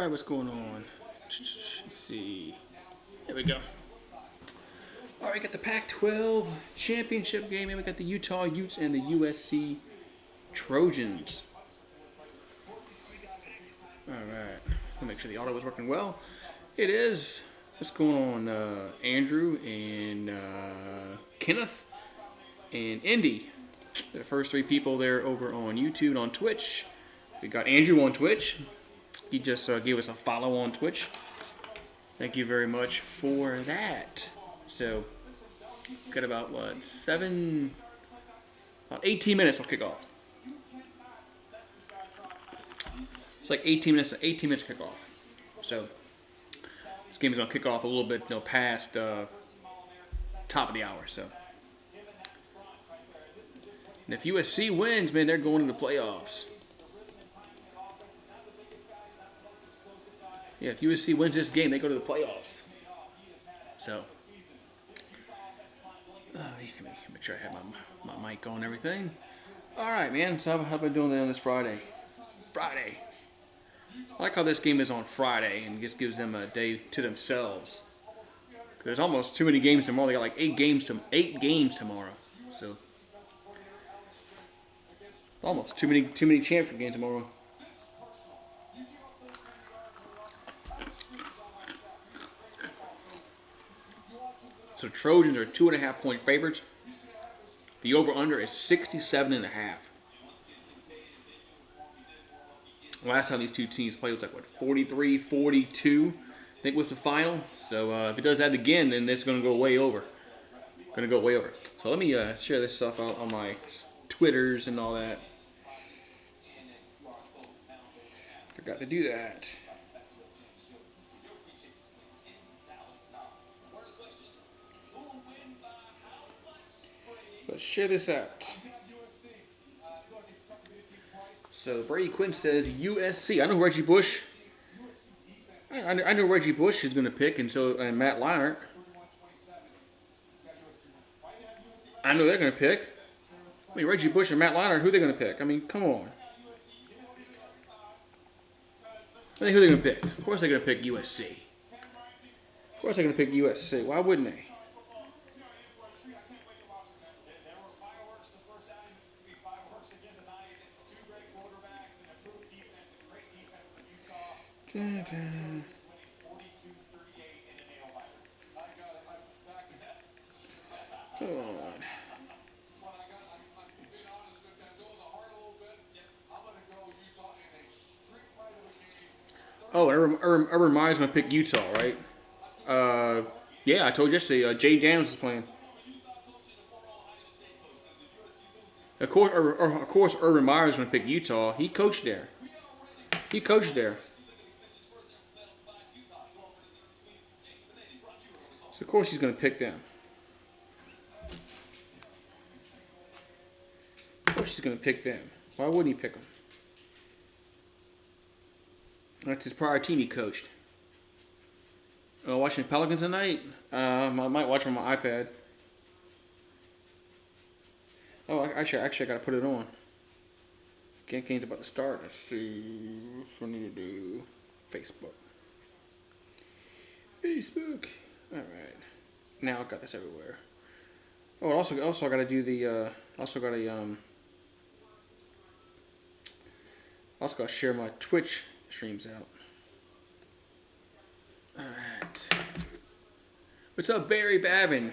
right, what's going on? Let's see. There we go. All right, got the Pac-12 championship game, and we got the Utah Utes and the USC Trojans. All right, I'll make sure the audio is working well. It is. What's going on, Andrew and Kenneth and Indy? The first three people there over on YouTube and on Twitch. We got Andrew on Twitch. He just gave us a follow on Twitch. Thank you very much for that. So, got about, what, 18 minutes till kickoff. It's like 18 minutes kickoff. So, this game is going to kick off a little bit, past top of the hour. So, and if USC wins, man, they're going to the playoffs. Yeah, if USC wins this game, they go to the playoffs. So, make sure I have my mic on and everything. All right, man. So how about doing that on this Friday? I like how this game is on Friday and just gives them a day to themselves. There's almost too many games tomorrow. They got like 8 games tomorrow. So almost too many championship games tomorrow. So Trojans are 2.5-point favorites. The over/under is 67.5. Last time these two teams played was like, what, 43-42, I think was the final. So if it does that again, then it's going to go way over. So let me share this stuff out on my Twitters and all that. Forgot to do that. Let's share this out. So Brady Quinn says USC. I know Reggie Bush. I know Reggie Bush is going to pick, and Matt Leinart. I know they're going to pick. I mean, Reggie Bush and Matt Leinart, who are they going to pick? I mean, come on. I think who they're going to pick? Of course they're going to pick USC. Of course they're going to pick USC. Why wouldn't they? Come on. Oh, Urban Meyer's going to pick Utah, right? Yeah, I told you yesterday, Jay Daniels is playing. Of course, Urban Meyer's going to pick Utah. He coached there. So, of course, he's going to pick them. Why wouldn't he pick them? That's his prior team he coached. Oh, watching Pelicans tonight? I might watch on my iPad. Oh, actually, I got to put it on. Game's about to start. Let's see what I need to do. Facebook. All right. Now I've got this everywhere. Oh, also I got to do the. Also got to share my Twitch streams out. All right. What's up, Barry Babin?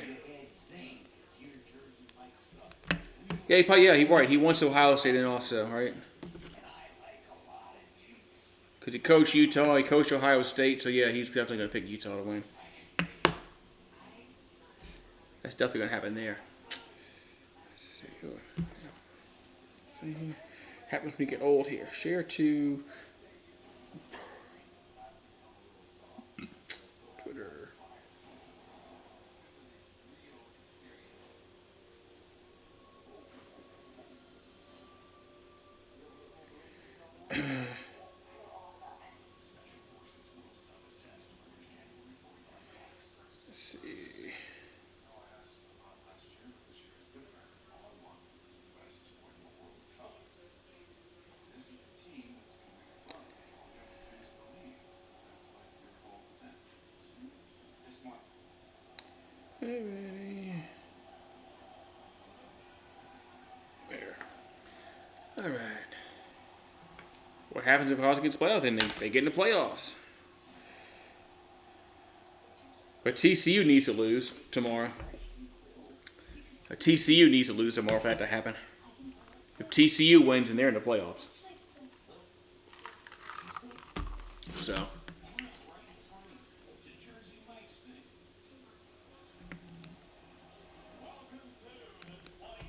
Yeah, he wants Ohio State and also, right? Because he coached Utah, he coached Ohio State, so yeah, he's definitely going to pick Utah to win. That's definitely going to happen there. Let's see. Happens when we get old here. Share to Twitter. Let's see. Ready. There. All right. What happens if Hawks gets playoff? Then they get in the playoffs. But TCU needs to lose tomorrow. TCU needs to lose tomorrow for that to happen. If TCU wins, then they're in the playoffs.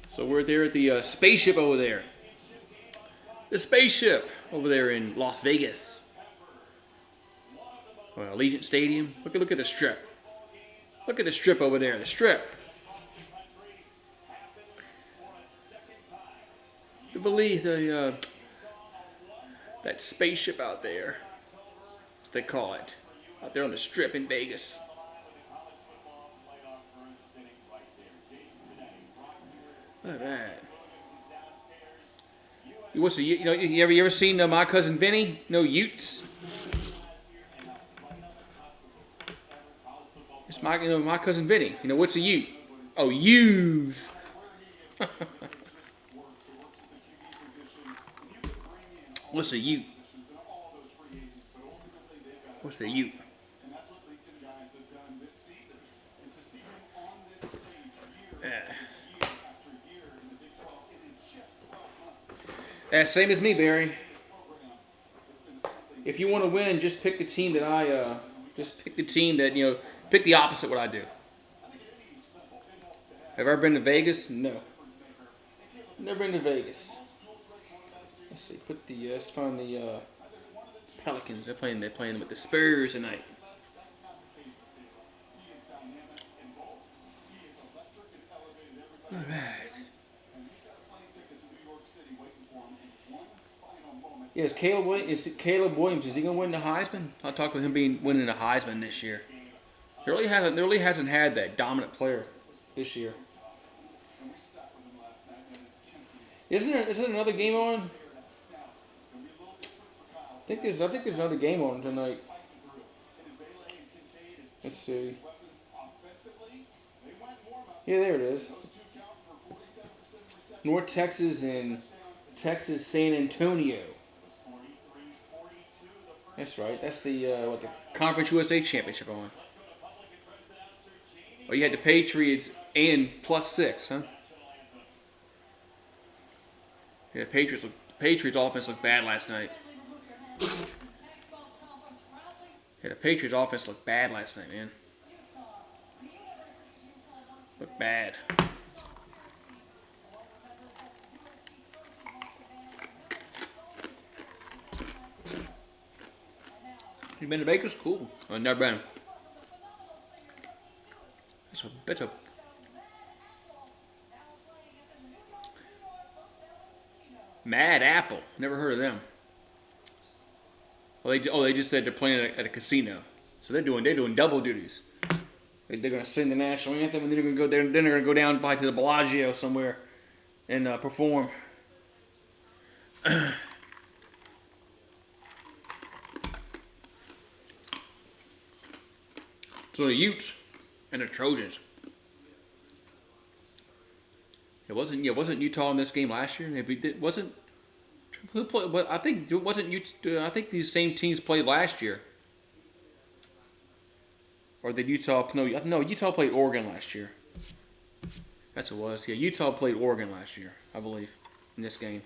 So we're there at the spaceship over there. The spaceship over there in Las Vegas. Well, Allegiant Stadium. Look at the strip. Look at the strip over there. The strip. That spaceship out there. That's what they call it. Out there on the strip in Vegas. All right. You ever seen My Cousin Vinny? No Utes. It's My Cousin Vinny. What's a Ute? Oh, Utes. What's a Ute? What's a Ute? Same as me, Barry. If you want to win, just pick the team that pick the opposite what I do. Have I ever been to Vegas? No. Never been to Vegas. Let's see. Let's find the Pelicans. They're playing with the Spurs tonight. All right. Yes, Caleb Williams. Is he going to win the Heisman? I talked about him winning the Heisman this year. He really hasn't had that dominant player this year. Isn't there another game on? I think there's another game on tonight. Let's see. Yeah, there it is. North Texas and Texas San Antonio. That's right. That's the Conference USA Championship on. Oh, you had the Patriots and +6, huh? Yeah, the Patriots offense looked bad last night. Yeah, the Patriots offense looked bad last night, man. Looked bad. You been to Vegas? Cool. I've never been. It's a bit of. Mad Apple. Never heard of them. Well, they just said they're playing at a casino, so they're doing double duties. They're going to sing the national anthem, and then they're going to go there. Then they're going to go down by to the Bellagio somewhere and perform. So the Utes and the Trojans. It wasn't Utah in this game last year. It wasn't. Who played? But I think it wasn't Utah. I think these same teams played last year. Or did Utah? No. Utah played Oregon last year. That's what it was. Yeah, Utah played Oregon last year, I believe, in this game.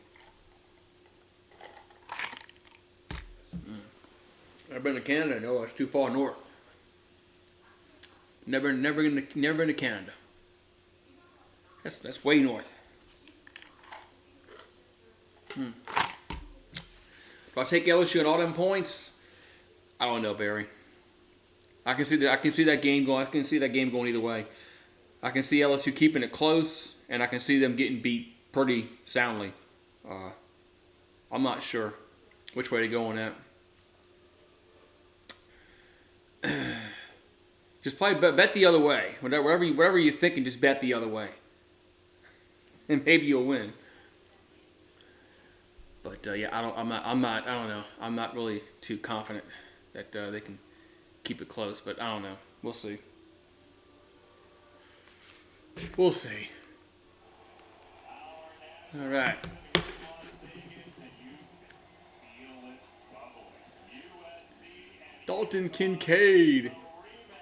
I've been to Canada. No, it's too far north. Never been to Canada. That's way north. Do I take LSU and all them points? I don't know, Barry. I can see that game going. I can see that game going either way. I can see LSU keeping it close, and I can see them getting beat pretty soundly. I'm not sure which way to go on that. Just bet the other way. Whatever you're thinking, just bet the other way, and maybe you'll win. But yeah, I don't know. I'm not really too confident that they can keep it close. But I don't know. We'll see. We'll see. All right. Dalton Kincaid,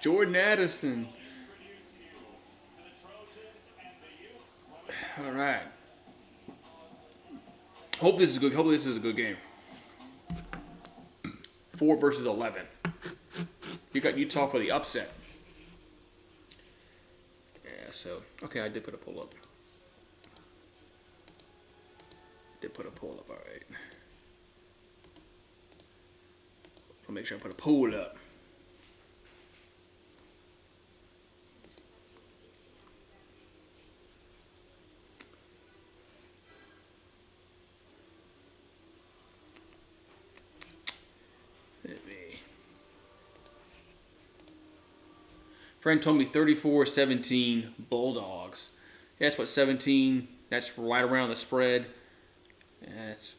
Jordan Addison. All right. Hope this is good. Hopefully this is a good game. 4 versus 11. You got Utah for the upset. Yeah. So okay, I did put a pull up. All right. I'll make sure I put a poll up. Friend told me 34-17 Bulldogs. Yeah, that's what 17. That's right around the spread. That's.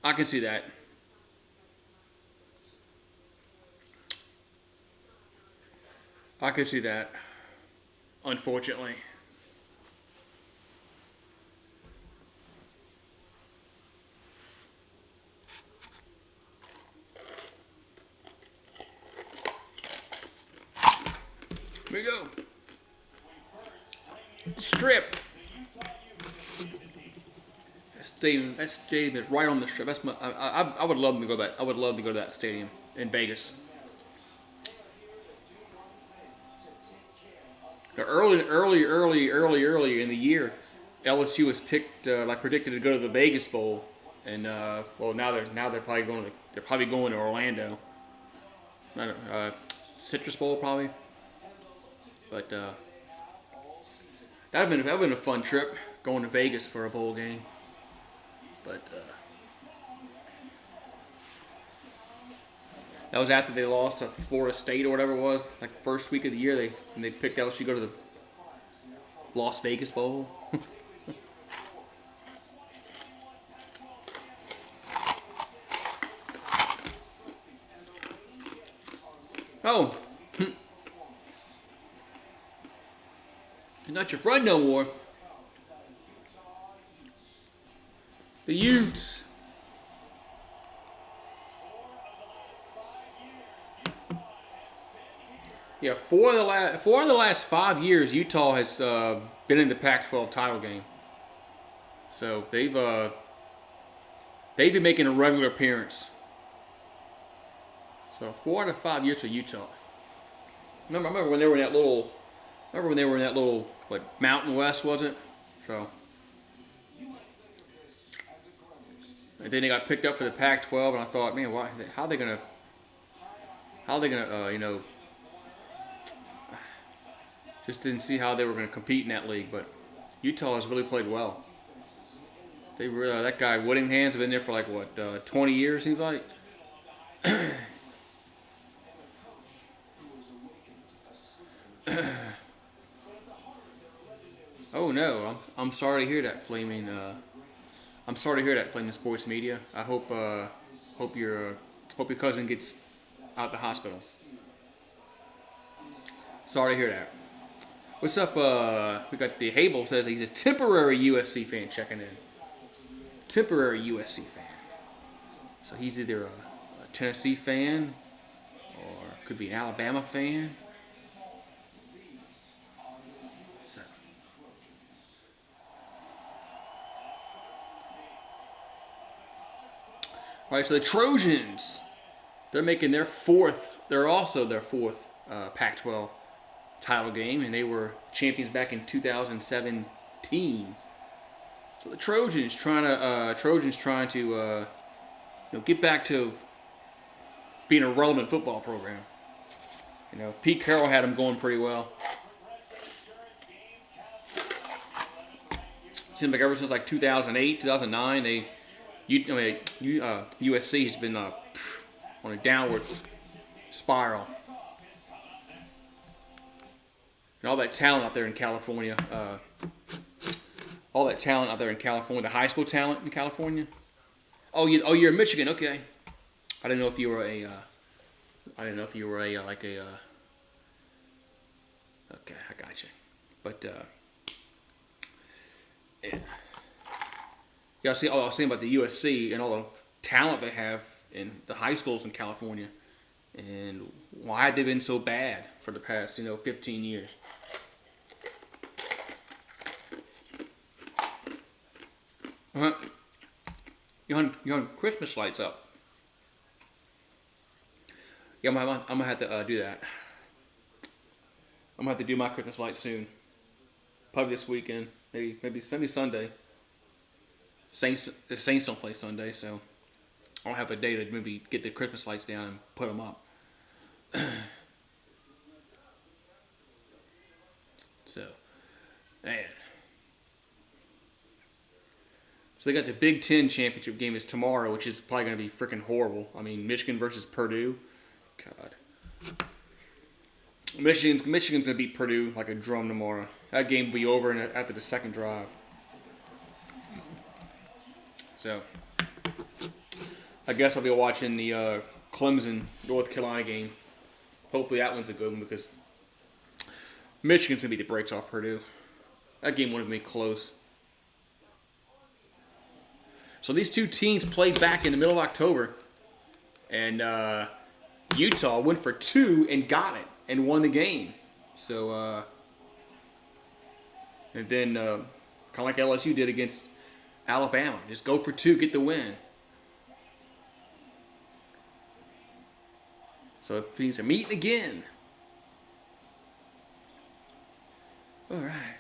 I can see that. I could see that, unfortunately. Here we go. Strip. That stadium is right on the strip. That's I would love to go back. I would love to go to that stadium in Vegas. Early in the year, LSU was picked predicted to go to the Vegas Bowl, and well now they're probably going to Orlando. Citrus Bowl probably, but that'd been a fun trip going to Vegas for a bowl game, but that was after they lost to Florida State or whatever it was, like first week of the year. They picked LSU to go to the Las Vegas Bowl. Oh, you're not your friend no more. The Utes. Yeah, four of the last 5 years, Utah has been in the Pac-12 title game. So they've been making a regular appearance. So 4 out of 5 years for Utah. I remember when they were in that little. What, Mountain West, was it? So. And then they got picked up for the Pac-12, and I thought, man, why? How are they gonna just didn't see how they were going to compete in that league, but Utah has really played well. They were that guy Whittingham's been there for like what 20 years, seems like. Oh no, I'm sorry to hear that, Flaming. I'm sorry to hear that, Flaming Sports Media. I hope your cousin gets out of the hospital. Sorry to hear that. What's up? We got the Hable says he's a temporary USC fan checking in. Temporary USC fan. So he's either a Tennessee fan or could be an Alabama fan. So. All right, so the Trojans, they're making their fourth. They're also their fourth Pac-12 title game, and they were champions back in 2017. So the Trojans trying to get back to being a relevant football program. You know, Pete Carroll had them going pretty well. Seems like ever since like 2008, 2009, USC has been on a downward spiral. And all that talent out there in California. The high school talent in California. Oh, you're in Michigan. Okay. I didn't know if you were a. Okay, I got you. But yeah. Yeah, I was saying about the USC and all the talent they have in the high schools in California, and why have they been so bad for the past 15 years? You on Christmas lights up? Yeah, I'm gonna have to do that. I'm gonna have to do my Christmas lights soon. Probably this weekend, maybe Sunday. The Saints don't play Sunday, so I'll have a day to maybe get the Christmas lights down and put them up. So, man. So they got the Big Ten championship game is tomorrow, which is probably going to be freaking horrible. I mean, Michigan versus Purdue. God. Michigan's going to beat Purdue like a drum tomorrow. That game will be over after the second drive. So, I guess I'll be watching the Clemson North Carolina game. Hopefully that one's a good one because Michigan's going to beat the brakes off Purdue. That game would have been close. So these two teams played back in the middle of October. And Utah went for 2 and got it and won the game. So, and then kind of like LSU did against Alabama. Just go for 2, get the win. So things are meeting again. All right.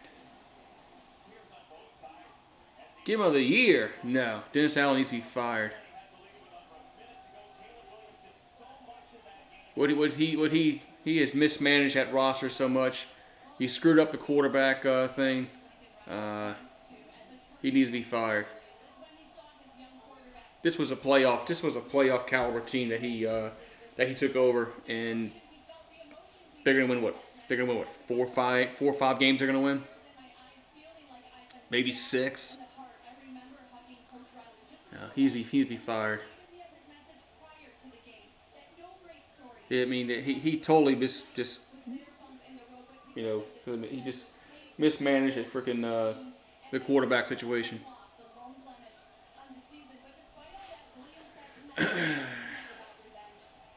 Game of the year? No. Dennis Allen needs to be fired. He has mismanaged that roster so much. He screwed up the quarterback thing. He needs to be fired. This was a playoff caliber team that he took over, and they're gonna win what? They're gonna win what? 4 or 5 games. They're gonna win. Maybe 6. No, he needs to be fired. I mean, he totally he just mismanaged it freaking the quarterback situation.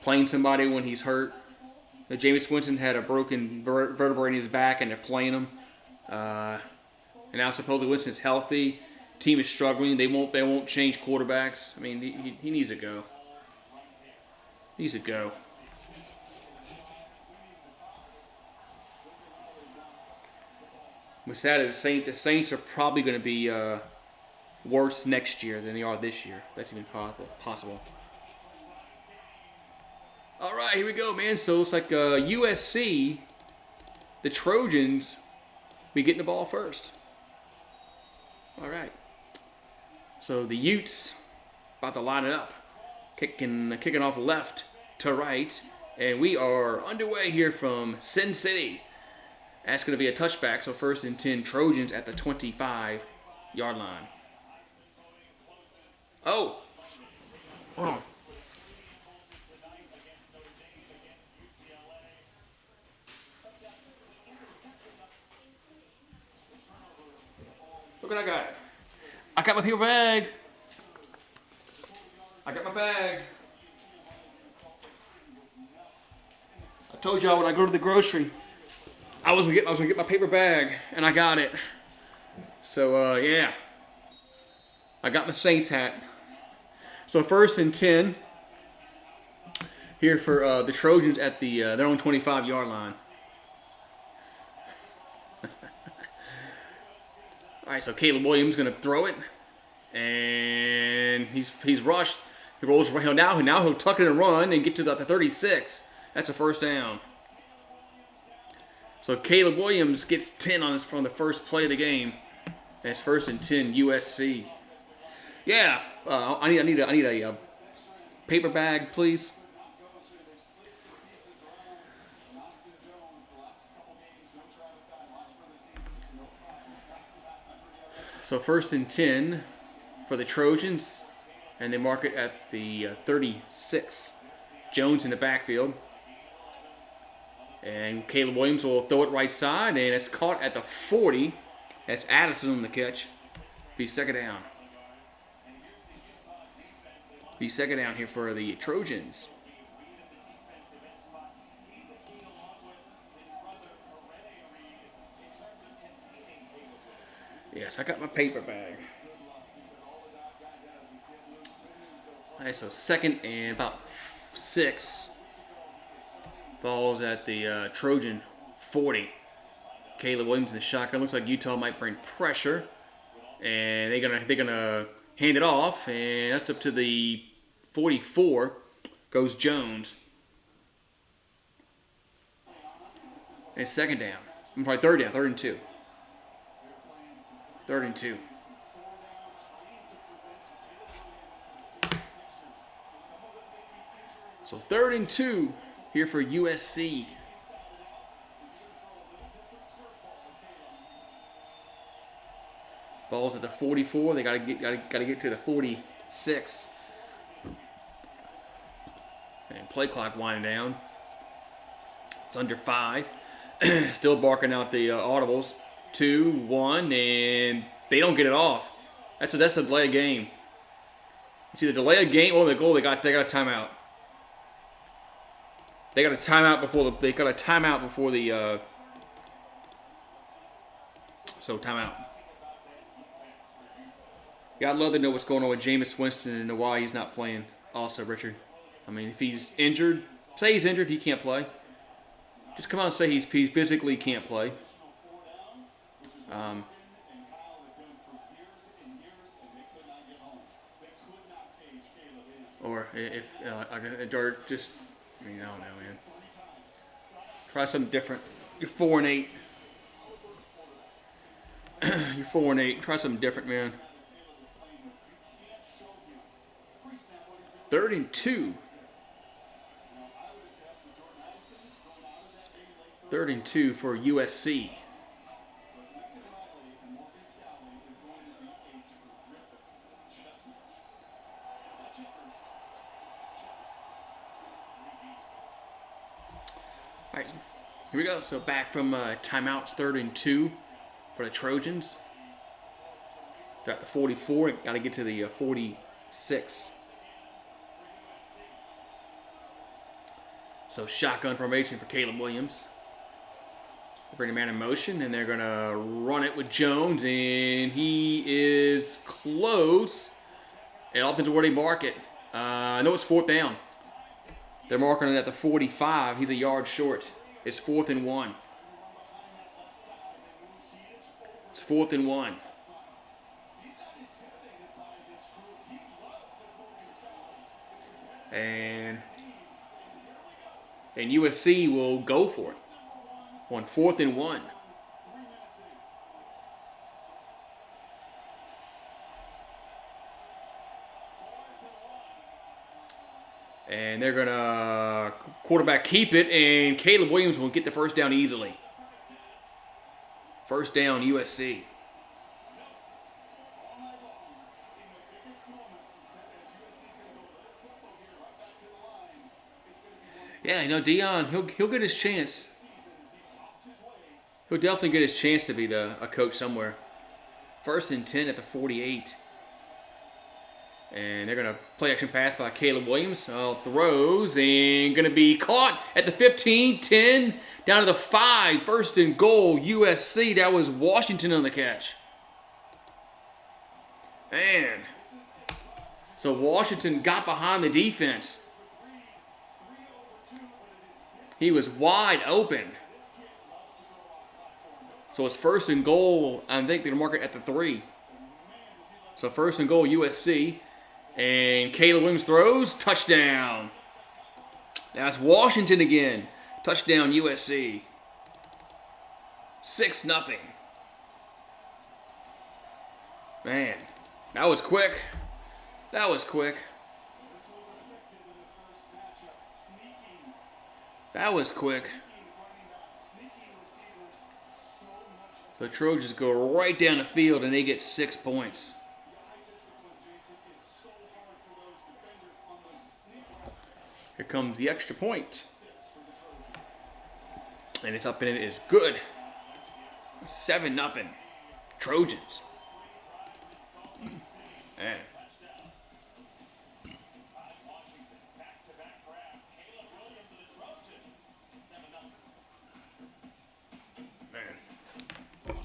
Playing somebody when he's hurt. Jameis Winston had a broken vertebrae in his back, and they're playing him. And now supposedly Winston's healthy. Team is struggling. They won't change quarterbacks. I mean, he needs to go. Needs to go. What's sad is the Saints are probably going to be worse next year than they are this year. That's even possible. All right, here we go, man. So it's like USC, the Trojans, be getting the ball first. All right. So the Utes about to line it up, kicking off left to right, and we are underway here from Sin City. That's going to be a touchback, so 1st and 10 Trojans at the 25-yard line. Oh. Hold on. Look what I got. I got my paper bag. I got my bag. I told y'all when I go to the grocery, I was gonna get my paper bag, and I got it. So yeah, I got my Saints hat. So 1st and 10 here for the Trojans at their own 25-yard line. All right, so Caleb Williams gonna throw it, and he's rushed. He rolls around now he'll tuck it and run and get to the 36. That's a 1st down. So Caleb Williams gets 10 from the first play of the game. And it's 1st and 10 USC. Yeah, I need a paper bag, please. So 1st and 10 for the Trojans, and they mark it at the 36. Jones in the backfield. And Caleb Williams will throw it right side, and it's caught at the 40. That's Addison on the catch. Be second down. Be second down here for the Trojans. Yes, I got my paper bag. All right, so second and about 6. Ball's at the Trojan 40. Caleb Williams in the shotgun. Looks like Utah might bring pressure, and they're gonna hand it off, and that's up to the 44. Goes Jones. And second down. Probably third down. 3rd and 2. 3rd and 2. So 3rd and 2 here for USC. Ball's at the 44. They gotta get to the 46. And play clock winding down. It's under 5. Still barking out the audibles. 2, 1, and they don't get it off. That's a delay of game. It's either delay of game or the goal. They got a timeout. They got a timeout before the so timeout. I'd love to know what's going on with Jameis Winston and why he's not playing. Also, Richard, I mean, if he's injured, say he's injured, he can't play. Just come out and say he physically can't play. Or if or just, I mean, I don't know, man. Try something different. You're 4-8. You're 4-8. Try something different, man. 3rd and 2. 3rd and 2 for USC. All right, here we go. So back from timeouts, 3rd and 2 for the Trojans. They're at the 44. Got to get to the 46. So shotgun formation for Caleb Williams. They bring a man in motion, and they're going to run it with Jones, and he is close. It all depends on where they mark it. I know it's 4th down. They're marking it at the 45. He's a yard short. It's 4th and 1. It's 4th and 1. And USC will go for it on 4th and 1. And they're going to quarterback keep it, and Caleb Williams will get the first down easily. First down, USC. Yeah, you know, Dion, he'll get his chance. He'll definitely get his chance to be a coach somewhere. 1st and 10 at the 48. And they're going to play action pass by Caleb Williams. Throws and going to be caught at the 15, 10, down to the 5. 1st and goal, USC. That was Washington on the catch. Man. So Washington got behind the defense. He was wide open. So it's 1st and goal. I think they're going to mark it at the 3. So 1st and goal, USC. And Caleb Williams throws. Touchdown. That's Washington again. Touchdown, USC. 6-0. Man, that was quick. That was quick. That was quick. The Trojans go right down the field and they get 6 points. Here comes the extra point. And it's up in it is good. 7-0. Trojans. Man.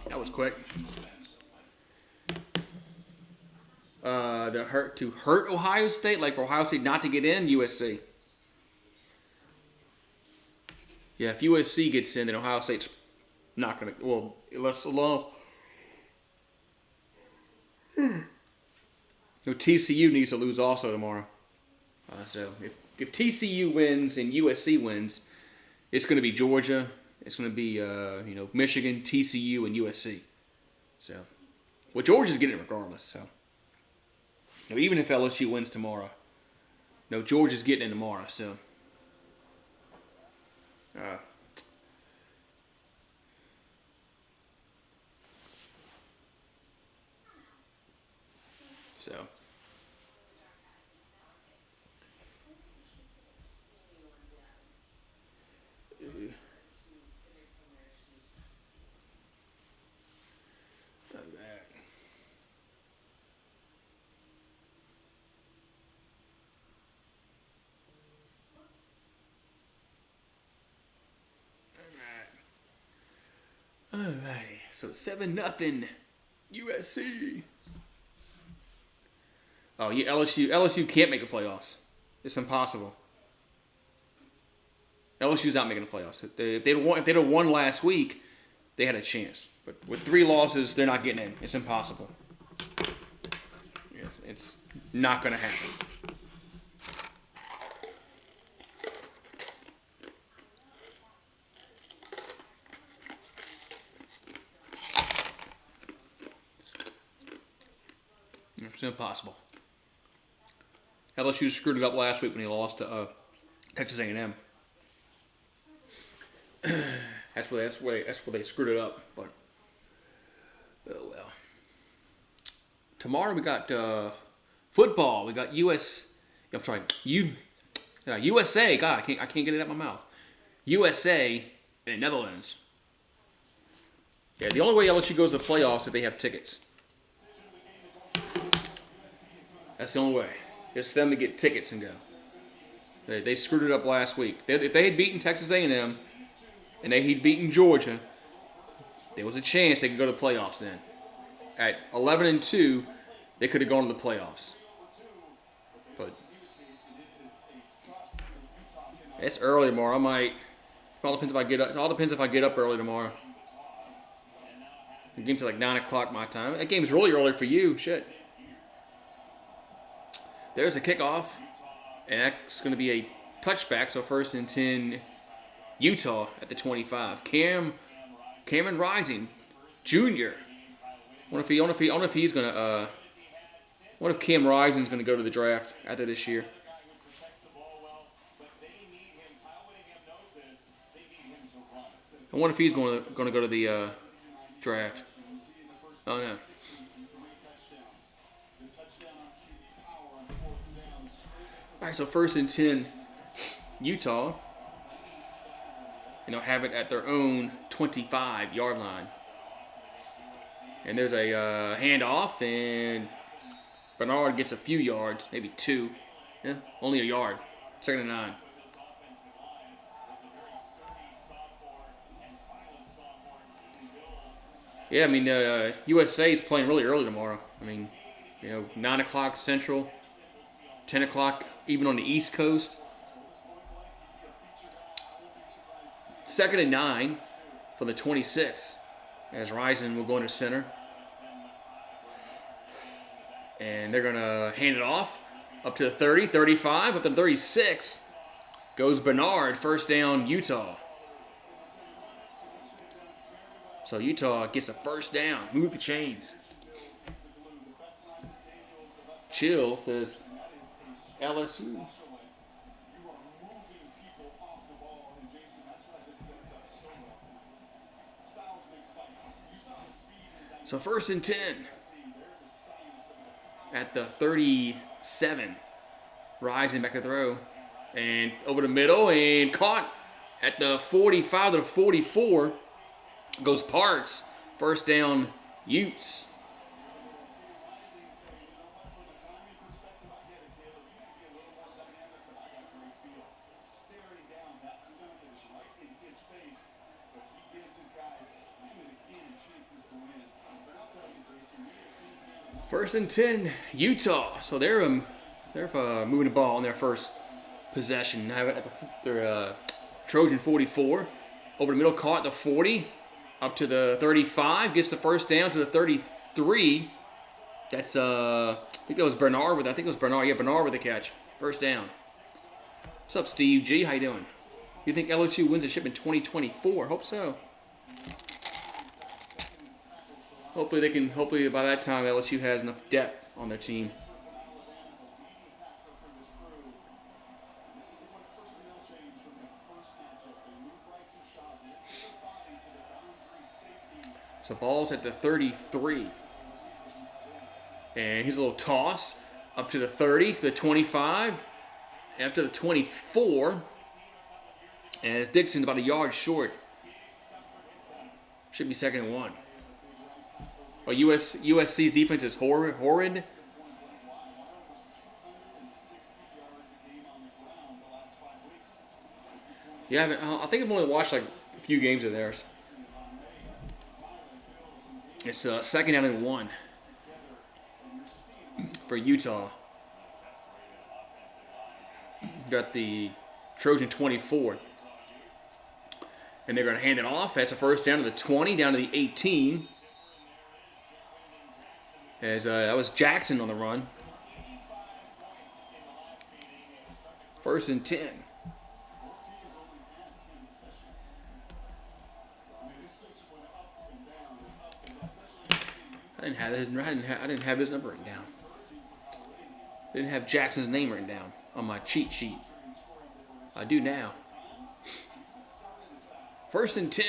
That was quick. To hurt Ohio State, like for Ohio State not to get in, USC. Yeah, if USC gets in, then Ohio State's not going to. Well, unless alone. TCU needs to lose also tomorrow. So if TCU wins and USC wins, it's going to be Georgia. It's going to be Michigan, TCU, and USC. So, well, Georgia's getting it regardless. So, even if LSU wins tomorrow, Georgia's getting it tomorrow. So, Alrighty, so 7-0 USC. Oh yeah, LSU can't make the playoffs. It's impossible. LSU's not making the playoffs. If they'd have won last week, they had a chance. But with 3 losses, they're not getting in. It's impossible. Yes, it's not going to happen. It's impossible. LSU screwed it up last week when he lost to Texas A&M. That's where they screwed it up. But oh well. Tomorrow we got football. We got USA. God, I can't get it out of my mouth. USA and Netherlands. Yeah, the only way LSU goes to the playoffs is if they have tickets. That's the only way. It's for them to get tickets and go. They screwed it up last week. If they had beaten Texas A&M and they had beaten Georgia, there was a chance they could go to the playoffs then. At 11-2, they could have gone to the playoffs. But it's early tomorrow. I might. It all depends if I get up. It all depends if I get up early tomorrow. The game's at like 9 o'clock my time. That game's really early for you. Shit. There's a kickoff, and that's going to be a touchback. So 1st and 10, Utah at the 25. Cameron Rising, Jr. I wonder if he's going to. What if Cam Rising's going to go to the draft after this year? I wonder if he's going to go to the draft. Oh no. All right, so 1st and 10, Utah. Have it at their own 25-yard line. And there's a handoff, and Bernard gets a few yards, maybe 2. Yeah, only a yard. 2nd and 9. Yeah, I mean, USA is playing really early tomorrow. I mean, 9 o'clock Central, 10 o'clock even on the East Coast. 2nd and 9 for the 26, as Rising will go into center. And they're going to hand it off up to the 30, 35, up to the 36. Goes Bernard, 1st down, Utah. So Utah gets a 1st down. Move the chains. Chill says LSU. So 1st and 10 at the 37. Rising back to throw. And over the middle and caught at the 45 to the 44 goes Parks. First down, Utes. First and 10, Utah. So they're moving the ball on their first possession. Have it at their Trojan 44. Over the middle, caught at the 40. Up to the 35. Gets the first down to the 33. That's, I think that was Bernard. I think it was Bernard. Yeah, Bernard with the catch. First down. What's up, Steve G? How you doing? You think LSU wins the ship in 2024? Hope so. Hopefully by that time LSU has enough depth on their team. So ball's at the 33. And here's a little toss up to the 30, to the 25, up to the 24. And Dixon's about a yard short. Should be second and 1. Well, USC's defense is horrid. Yeah, I think I've only watched like a few games of theirs. It's second down and 1 for Utah. Got the Trojan 24. And they're going to hand it off. That's a first down to the 20, down to the 18. As that was Jackson on the run. First and 10. I didn't have his number written down. I didn't have Jackson's name written down on my cheat sheet. I do now. First and 10.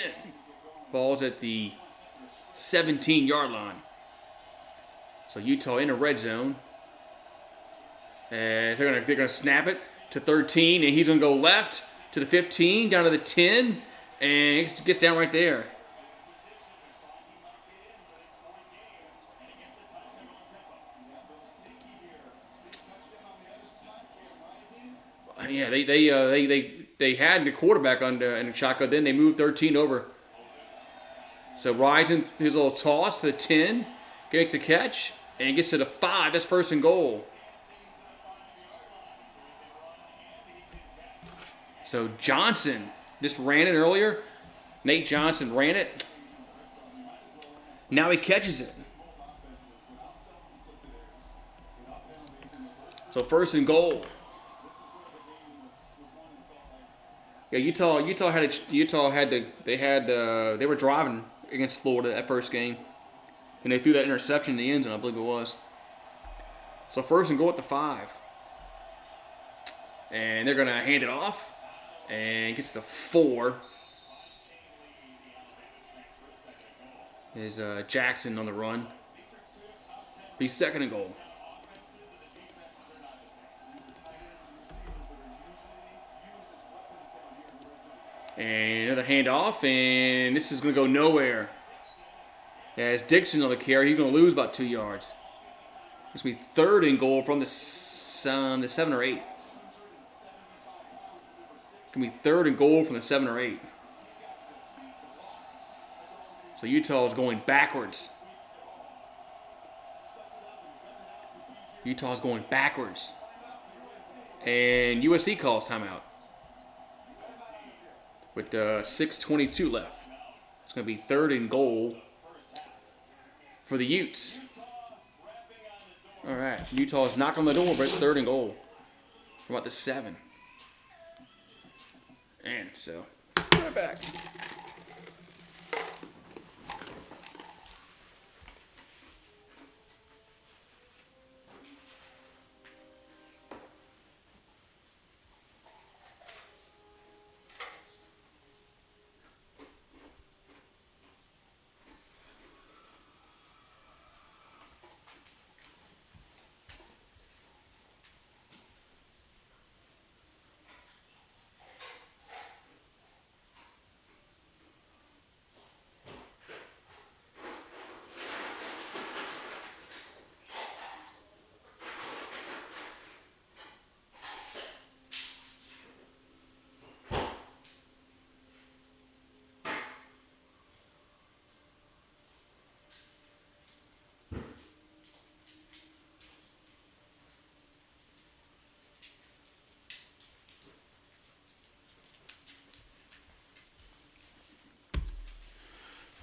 Ball's at the 17-yard line. So Utah in the red zone. And they're gonna snap it to 13, and he's gonna go left to the 15, down to the 10, and it gets down right there. Yeah, they had the quarterback under in the shotgun. Then they moved 13 over. So Rising, his little toss to the 10, gets a catch, and gets to the 5. That's first and goal. So Johnson just ran it earlier. Nate Johnson ran it. Now he catches it. So first and goal. Yeah, they were driving against Florida that first game, and they threw that interception in the end zone, I believe it was. So first and goal at the 5, and they're gonna hand it off, and gets to 4. Is Jackson on the run? Be second and goal. And another handoff, and this is going to go nowhere. As Dixon on the carry, he's going to lose about 2 yards. It's going to be third and goal from the 7 or 8. It's going to be third and goal from the 7 or 8. So Utah is going backwards. Utah's going backwards. And USC calls timeout. With 6:22 left. It's going to be third and goal for the Utes. All right. Utah is knocking on the door, but it's third and goal. From about the 7. And so, right back.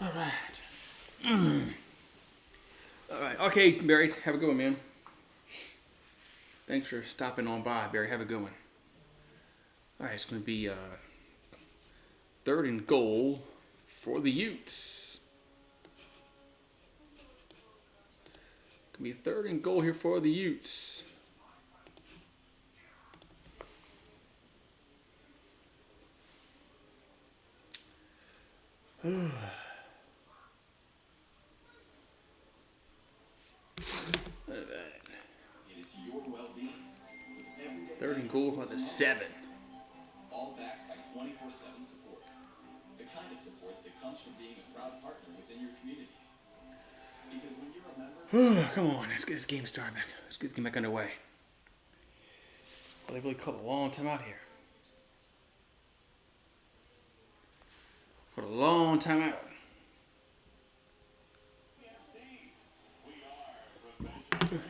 All right. All right. Okay, Barry. Have a good one, man. Thanks for stopping on by, Barry. Have a good one. All right, it's going to be 3rd and goal for the Utes. Going to be 3rd and goal here for the Utes. Third and goal for the 7. All backed by 24/7 support. The kind of support that comes from being a proud partner within your community. Because when you're a member... Come on, let's get this game started back. Let's get this game back underway. Well, they really called a long time out here. For a long time out.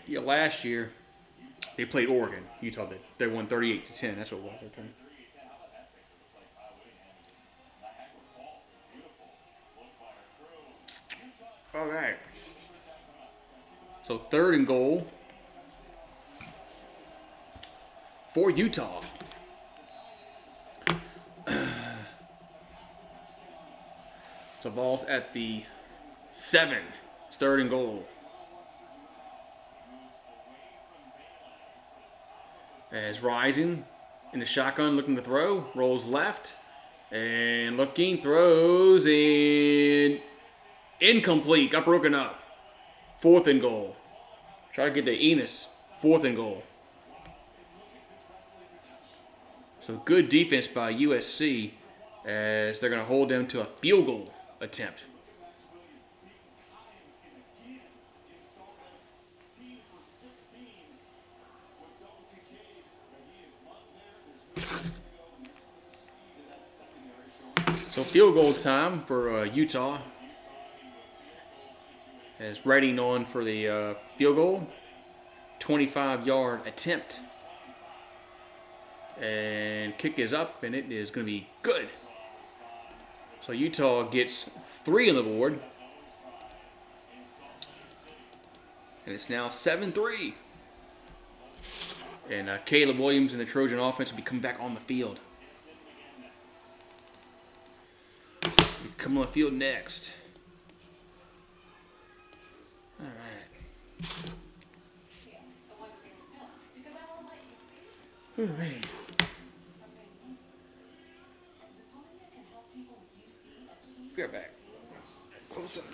Yeah, last year they played Oregon. Utah did. They won 38-10. That's what it was. Okay. All right. So 3rd and goal for Utah. So ball's at the 7. It's 3rd and goal. As Rising in the shotgun looking to throw. Rolls left. And looking. Throws. And incomplete. Got broken up. 4th and goal. Try to get to Enos. 4th and goal. So good defense by USC as they're going to hold them to a field goal attempt. So field goal time for Utah. As Redding on for the field goal. 25-yard attempt. And kick is up, and it is going to be good. So Utah gets 3 on the board. And it's now 7-3. And Caleb Williams and the Trojan offense will be coming back on the field. Come on the field next. All right. All right. Be right back. Close up.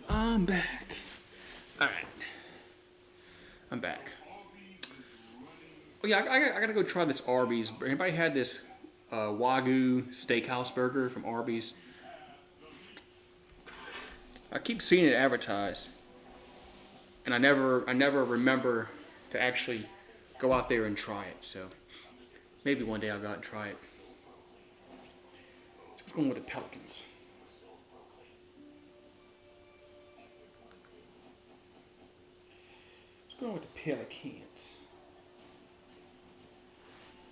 I'm back. All right. I'm back. Oh, yeah, I got to go try this Arby's. Anybody had this Wagyu steakhouse burger from Arby's? I keep seeing it advertised. And I never remember to actually go out there and try it. So maybe one day I'll go out and try it. So I'm going with the Pelicans. Going with the Pelicans.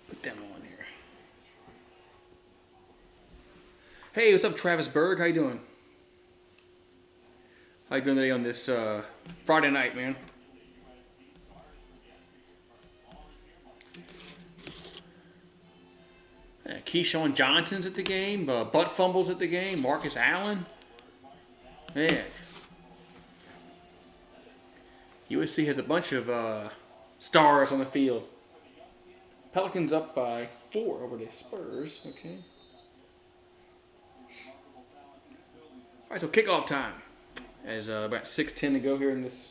Put them on here. Hey, what's up, Travis Berg? How you doing? How you doing today on this Friday night, man? Keyshawn Johnson's at the game. Butt fumbles at the game. Marcus Allen. Man. USC has a bunch of stars on the field. Pelicans up by 4 over the Spurs. Okay. All right, so kickoff time. As about 6:10 to go here in this.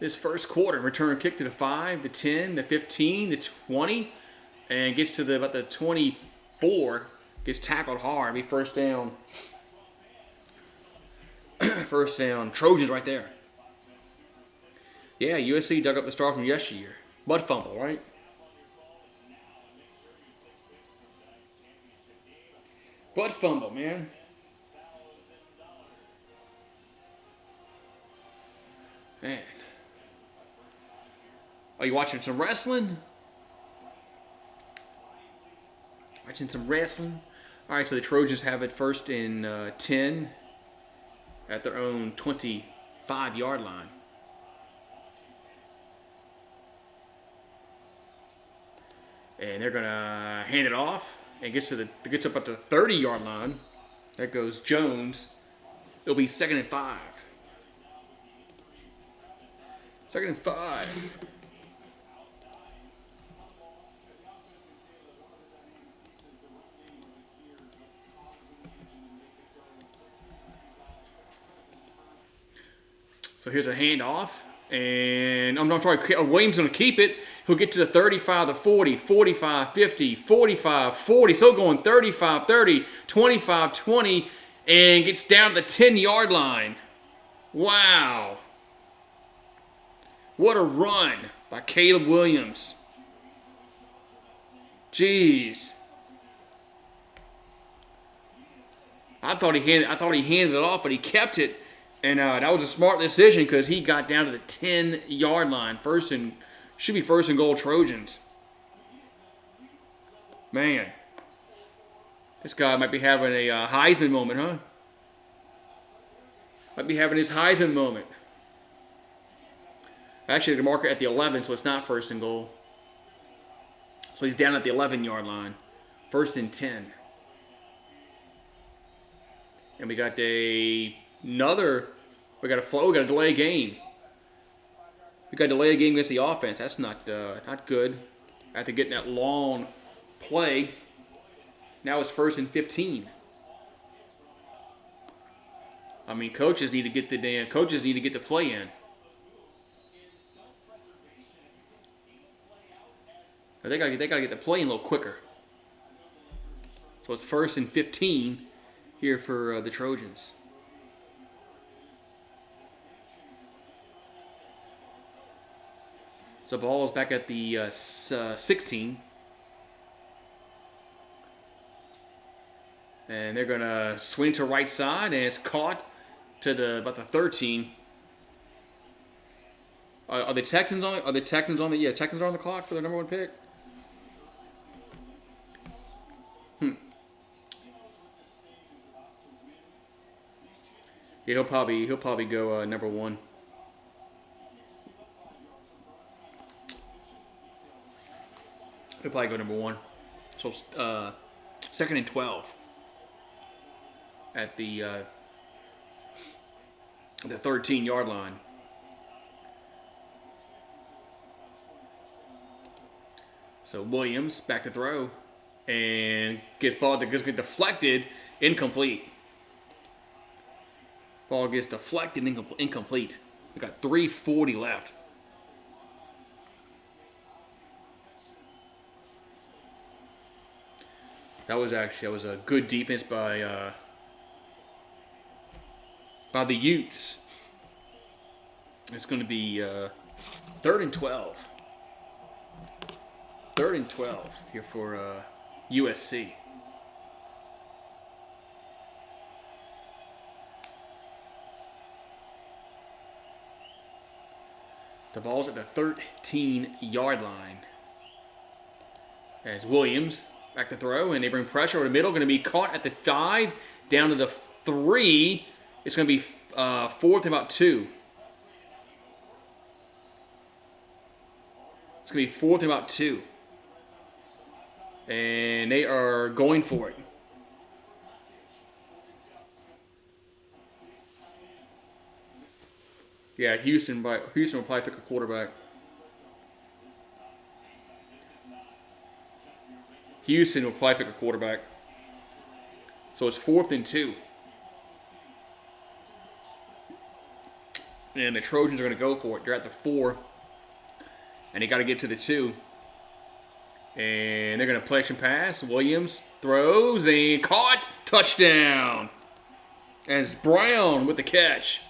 This first quarter. Return kick to the 5, the 10, the 15, the 20, and gets to about the 24. Gets tackled hard. Be first down. First down. Trojans right there. Yeah, USC dug up the star from yesteryear. Butt fumble, right? Butt fumble, man. Man. Are you watching some wrestling? Watching some wrestling? All right, so the Trojans have it first in 10 at their own 25-yard line. And they're gonna hand it off. And gets up at the 30-yard line. That goes Jones. It'll be 2nd and 5. 2nd and 5. So here's a handoff. And I'm sorry, Williams going to keep it. He'll get to the 35, the 40, 45, 50, 45, 40. So going 35, 30, 25, 20, and gets down to the 10-yard line. Wow. What a run by Caleb Williams. Jeez. I thought he handed it off, but he kept it. And that was a smart decision because he got down to the 10-yard line. Should be first and goal Trojans. Man. This guy might be having a Heisman moment, huh? Might be having his Heisman moment. Actually, the marker at the 11, so it's not first and goal. So he's down at the 11-yard line. 1st and 10. And we got we got a delay game. We got a delay game against the offense. That's not good. After getting that long play, now it's 1st and 15. I mean, coaches need to get the play in. They gotta get the play in a little quicker. So it's 1st and 15 here for the Trojans. So the ball is back at the 16. And they're going to swing to right side, and it's caught to about the 13. Are the Texans on? Are the Texans on the? Yeah, Texans are on the clock for their number 1 pick. Yeah, he'll probably go number 1. He'll probably go number 1. So 2nd and 12 at the 13-yard line. So Williams back to throw and gets deflected, incomplete. Ball gets deflected, incomplete. We got 3:40 left. That was a good defense by the Utes. It's going to be 3rd and 12. 3rd and 12 here for USC. The ball's at the 13-yard line. As Williams back to throw, and they bring pressure over the middle. Going to be caught at the 5, down to the 3. It's going to be 4th and about 2. It's going to be 4th and about 2. And they are going for it. Yeah, Houston will probably pick a quarterback. Houston will probably pick a quarterback. So it's 4th and 2. And the Trojans are going to go for it. They're at the 4. And they got to get to the 2. And they're going to play action pass. Williams throws and caught. Touchdown. And it's Brown with the catch.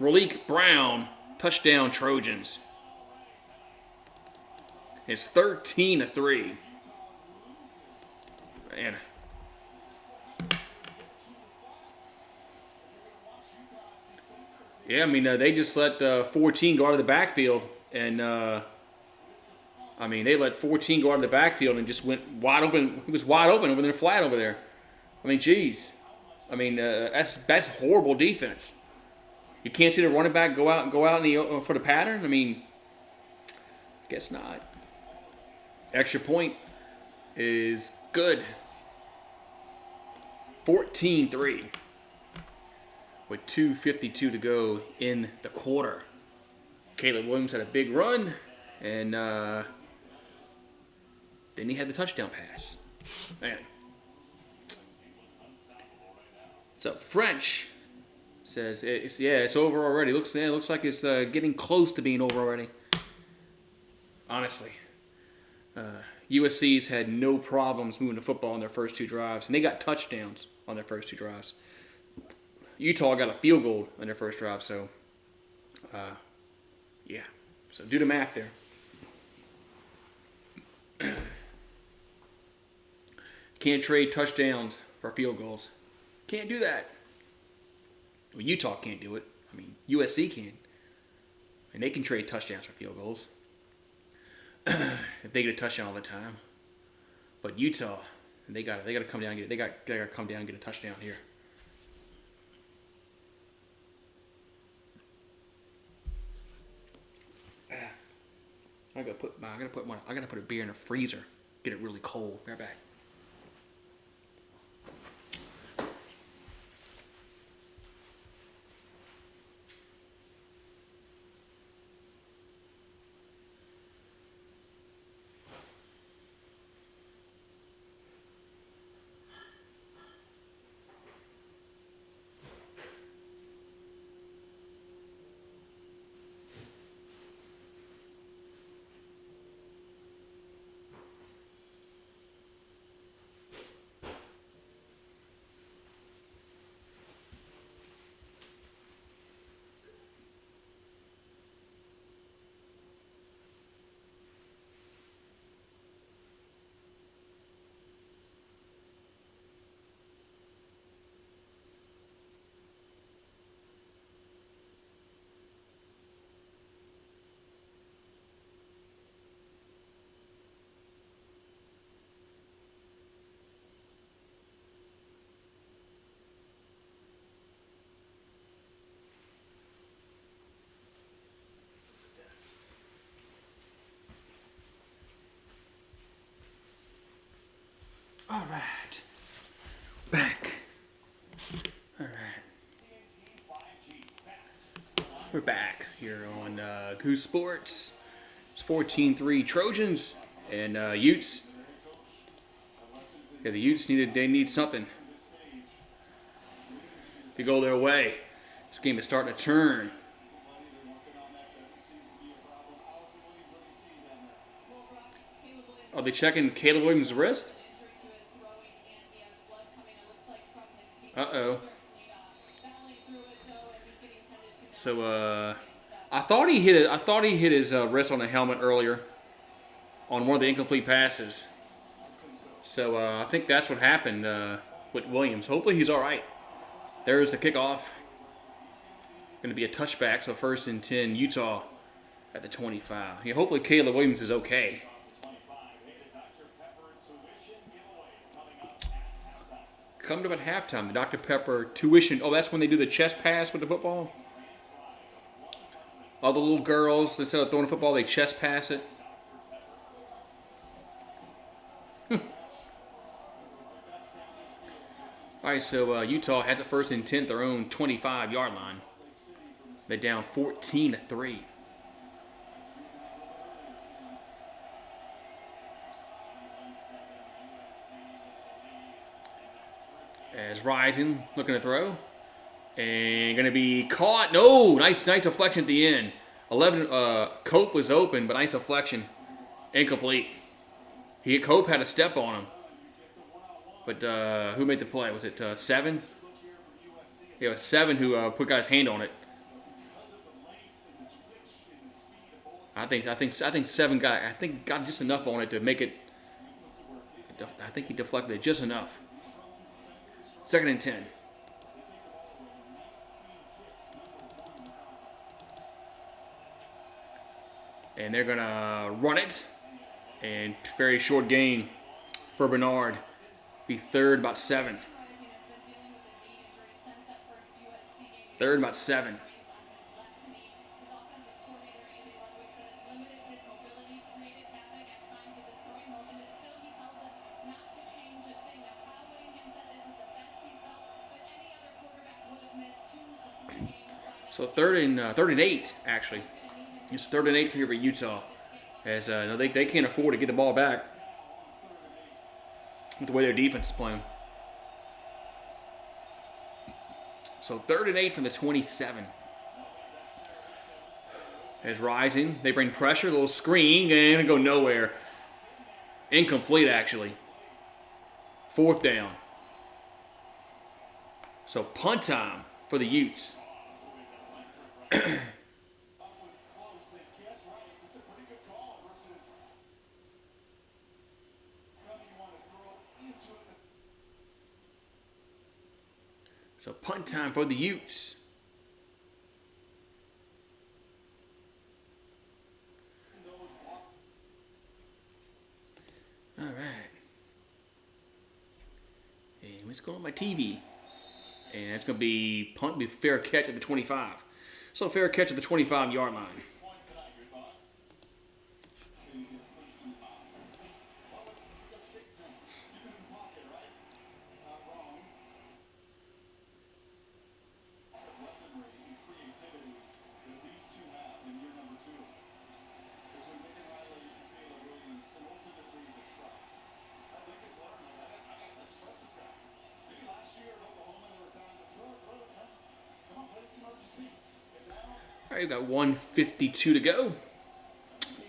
Raleek Brown. Touchdown Trojans. It's 13-3. Man. Yeah, I mean, they just let 14 go out of the backfield. And, I mean, they let 14 go out of the backfield and just went wide open. He was wide open over there, flat over there. I mean, geez. I mean, that's horrible defense. You can't see the running back go out for the pattern? I mean, guess not. Extra point is good. 14-3. With 2:52 to go in the quarter. Caleb Williams had a big run, and then he had the touchdown pass. Man. So French says it's over already. Looks like it's getting close to being over already. Honestly, USC's had no problems moving the football on their first 2 drives, and they got touchdowns on their first 2 drives. Utah got a field goal on their first drive, so yeah. So do the math there. Can't trade touchdowns for field goals. Can't do that. Well, Utah can't do it. I mean, USC can. And they can trade touchdowns for field goals. If they get a touchdown all the time. But Utah, they got to come down and get come down and get a touchdown here. I gotta put a beer in the freezer. Get it really cold. Right back. All right. Back. All right. We're back here on GooseSports. It's 14-3 Trojans and Utes. Yeah, the Utes need something to go their way. This game is starting to turn. Are they checking Caleb Williams' wrist? Uh-oh. So I thought he hit his wrist on the helmet earlier on one of the incomplete passes. So I think that's what happened with Williams. Hopefully he's all right. There's the kickoff. Going to be a touchback, so 1st and 10, Utah at the 25. Yeah, hopefully Caleb Williams is okay. Come to about halftime. The Dr. Pepper tuition. Oh, that's when they do the chest pass with the football? All the little girls, instead of throwing the football, they chest pass it. All right, so Utah has it first and 10 their own 25-yard line. They're down 14-3. As Rising looking to throw. And going to be caught. No, nice deflection at the end. 11. Cope was open, but nice deflection. Incomplete. Cope had a step on him. But who made the play? Was it 7? Yeah, it was 7 who got his hand on it. I think 7 got just enough on it to make it. I think he deflected it just enough. 2nd and 10. And they're going to run it. And very short gain for Bernard. Be 3rd, about 7. 3rd, about 7. So 3rd and 8, actually. It's 3rd and 8 for here for Utah. As they can't afford to get the ball back with the way their defense is playing. So 3rd and 8 from the 27. As Rising, they bring pressure, a little screen, and go nowhere. Incomplete, actually. 4th down. So punt time for the Utes. So punt time for the Utes. All right. And let's go on my TV. And it's going to be punt, be fair catch at the 25. So fair catch at the 25-yard line. All right, we've got 1:52 to go.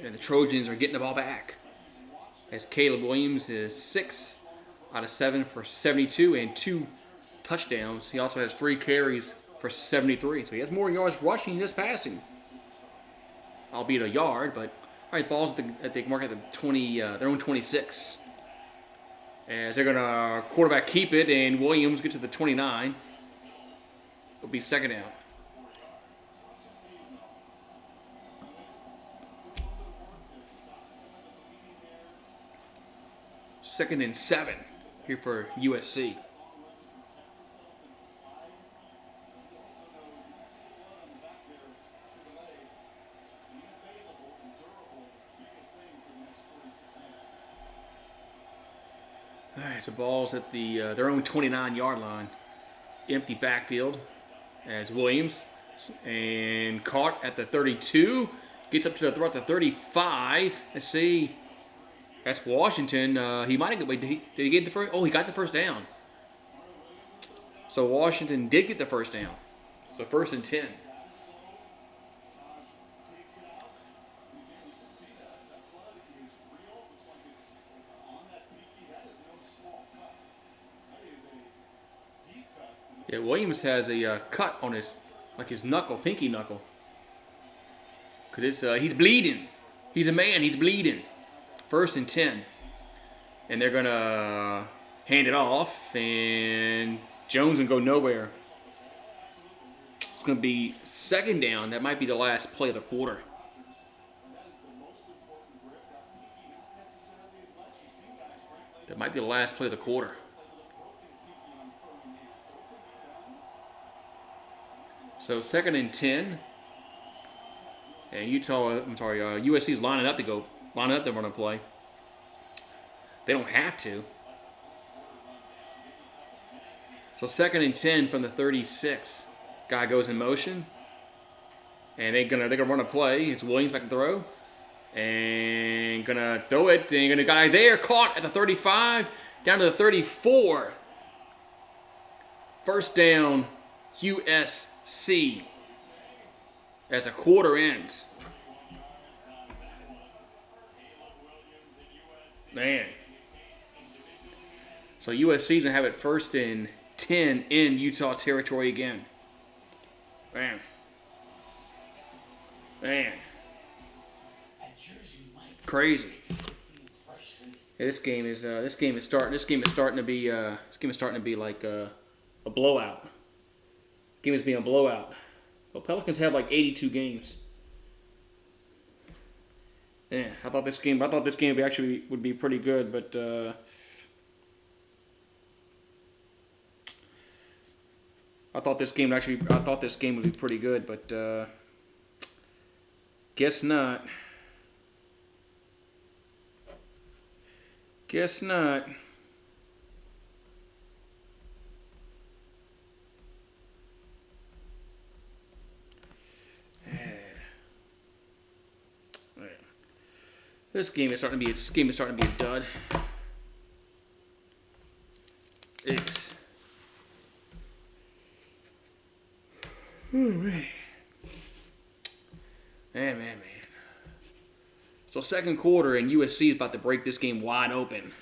And the Trojans are getting the ball back. As Caleb Williams is 6 out of 7 for 72 and 2 touchdowns. He also has 3 carries for 73. So he has more yards rushing than just passing. Albeit a yard, but all right, ball's at the mark at the 20, their own 26. As they're gonna quarterback keep it, and Williams get to the 29. It'll be 2nd down. 2nd and 7 here for USC. All right, so ball's at the their own 29-yard line. Empty backfield as Williams and caught at the 32. Gets up to the 35. Let's see. That's Washington. He might have. Wait, did he get the first? Oh, he got the first down. So Washington did get the first down. So 1st and 10. Yeah, Williams has a cut on his, like his knuckle, pinky knuckle. Cause it's he's bleeding. He's a man. He's bleeding. 1st and 10. And they're going to hand it off. And Jones will go nowhere. It's going to be 2nd down. That might be the last play of the quarter. That might be the last play of the quarter. So 2nd and 10. And USC's lining up to run a play. They don't have to. So 2nd and 10 from the 36. Guy goes in motion. And they're gonna run a play. It's Williams back to throw. And gonna throw it. And guy there caught at the 35. Down to the 34. First down, USC. As a quarter ends. Man. So USC's going to have it 1st and 10 in Utah territory again. Man. Crazy. Yeah, this game is starting to be like a blowout. This game is being a blowout. Well, Pelicans have like 82 games. Yeah, I thought this game would be pretty good, but I thought this game would be pretty good, but guess not. Guess not. This game is starting to be a dud. It's man. So 2nd quarter and USC is about to break this game wide open.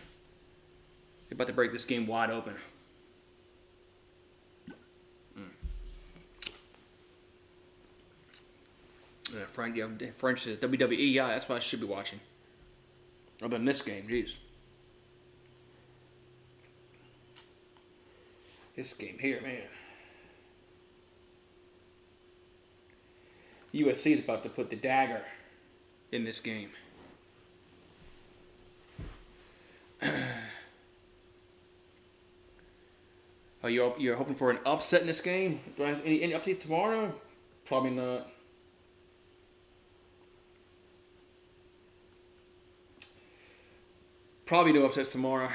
They're about to break this game wide open. French says WWE. Yeah, that's what I should be watching. Other than this game, jeez. This game here, man. USC is about to put the dagger in this game. You're hoping for an upset in this game? Do I have any updates tomorrow? Probably not. Probably no upsets tomorrow.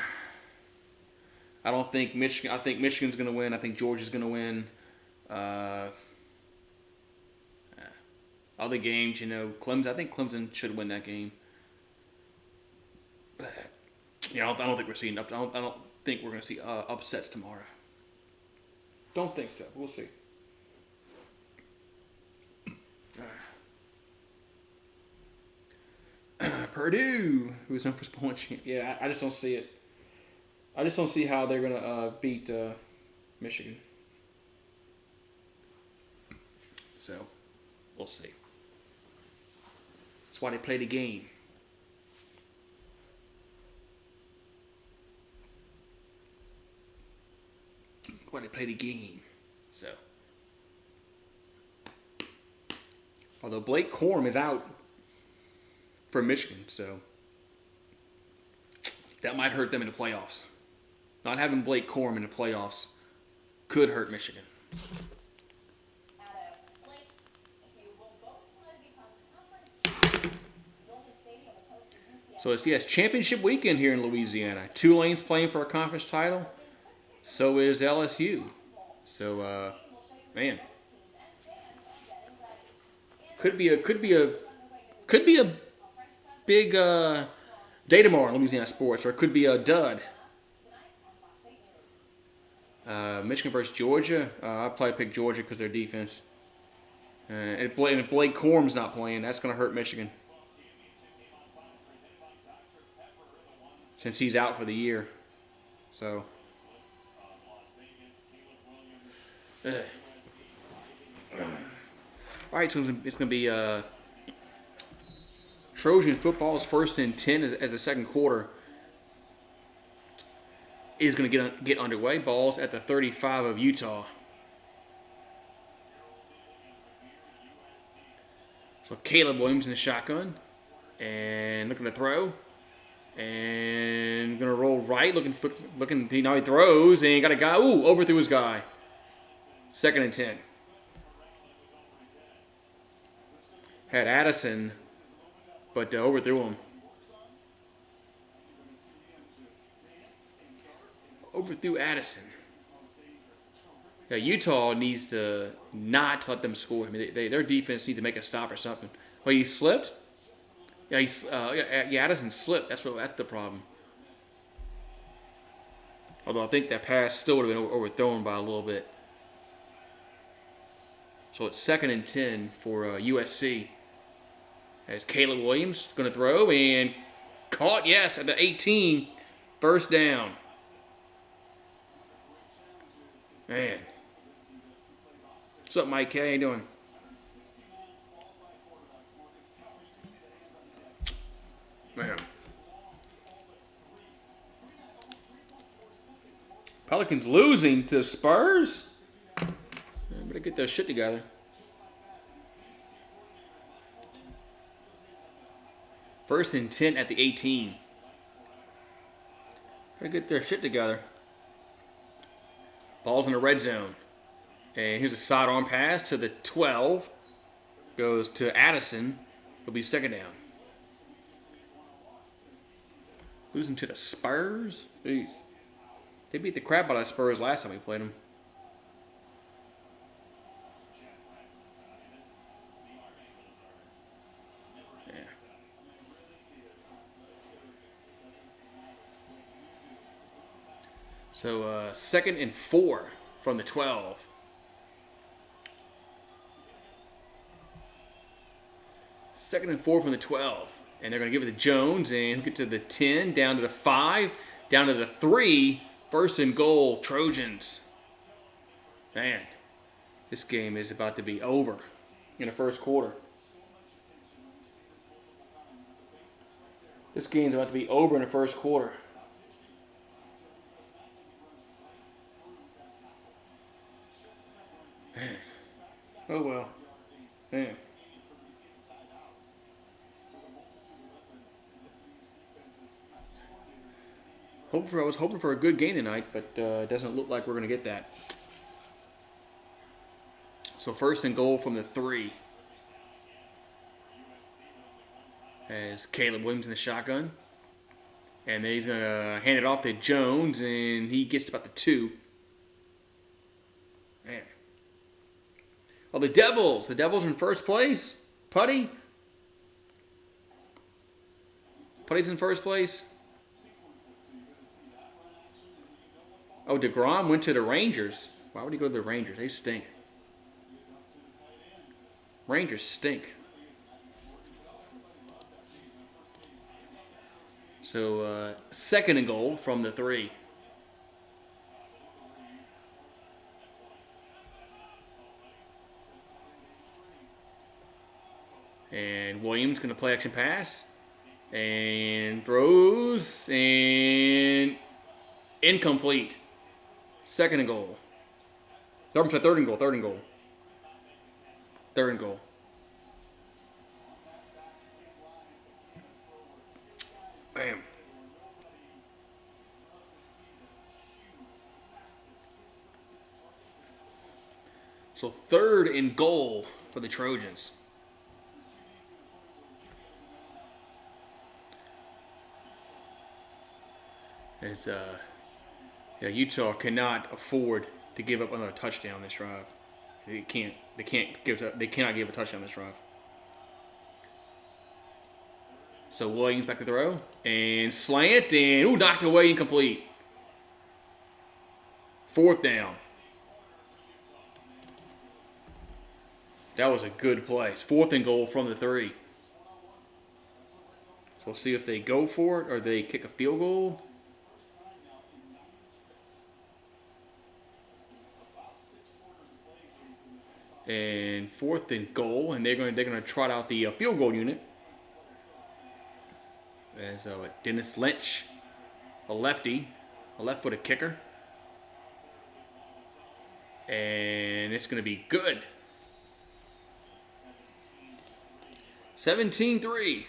I don't think Michigan. I think Michigan's going to win. I think Georgia's going to win. Other games, Clemson. I think Clemson should win that game. But, I don't think we're seeing. I don't think we're going to see upsets tomorrow. Don't think so. We'll see. Purdue, who's known for spoiling champ. Yeah, I just don't see it. I just don't see how they're going to beat Michigan. So, we'll see. That's why they play the game. That's why they play the game. So, although Blake Corum is out for Michigan, so that might hurt them in the playoffs. Not having Blake Corum in the playoffs could hurt Michigan. So it's championship weekend here in Louisiana. Tulane's playing for a conference title. So is LSU. So man, could be a big day tomorrow in Louisiana sports, or it could be a dud. Michigan versus Georgia. I'll probably pick Georgia because their defense. And if Blake Corum's not playing, that's going to hurt Michigan, since he's out for the year. So. All right, so it's going to be Trojan football's 1st and 10 as the 2nd quarter is going to get underway. Ball's at the 35 of Utah. So Caleb Williams in the shotgun and looking to throw and going to roll right. Looking. He throws and got a guy. Overthrew his guy. 2nd and 10. had Addison, but overthrew him. Overthrew Addison. Yeah, Utah needs to not let them score. I mean, their defense needs to make a stop or something. Oh, he slipped? Yeah, Addison slipped. That's the problem. Although I think that pass still would have been overthrown by a little bit. So it's 2nd and 10 for USC. As Caleb Williams going to throw and caught, yes, at the 18. First down. Man. What's up, Mike? How you doing? Man. Pelicans losing to Spurs? Man, better get their shit together. First and 10 at the 18. Better get their shit together. Ball's in the red zone. And here's a sidearm pass to the 12. Goes to Addison. It'll be 2nd down. Losing to the Spurs? Jeez. They beat the crap out of the Spurs last time we played them. Yeah. So 2nd and 4 from the 12. Second and 4 from the 12. And they're going to give it to Jones, and he'll get to the 10, down to the 5, down to the 3. 1st and goal, Trojans. Man, this game is about to be over in the first quarter. This game's about to be over in the first quarter. Man. Oh, well. Man. I was hoping for a good game tonight, but it doesn't look like we're going to get that. So 1st and goal from the 3. As Caleb Williams in the shotgun. And then he's going to hand it off to Jones, and he gets to about the 2. Man. Oh, the Devils. The Devils in first place. Putty's in first place. Oh, DeGrom went to the Rangers. Why would he go to the Rangers? They stink. Rangers stink. So, 2nd and goal from the 3. And Williams going to play action pass. And throws. And incomplete. 2nd and goal. 3rd and goal. 3rd and goal. 3rd and goal. Bam. So 3rd and goal for the Trojans. As Utah cannot afford to give up another touchdown this drive. They cannot give a touchdown this drive. So Williams back to throw and slant and knocked away, incomplete. 4th down. That was a good play. It's 4th and goal from the 3. So we'll see if they go for it or they kick a field goal. And 4th and goal, and they're going to trot out the field goal unit. As Dennis Lynch, a lefty, a left-footed kicker. And it's going to be good. 17-3.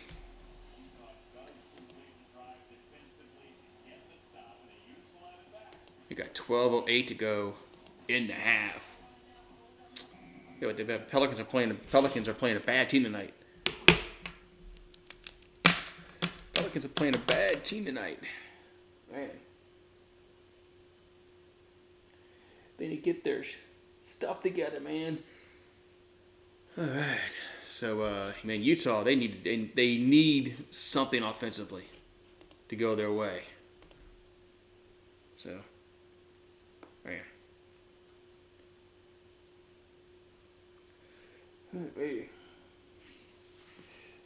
We got 12:08 to go in the half. Yeah, but the Pelicans are playing a bad team tonight. Pelicans are playing a bad team tonight. Man. They need to get their stuff together, man. All right. So, man, Utah, they need something offensively to go their way. So, man. Hey.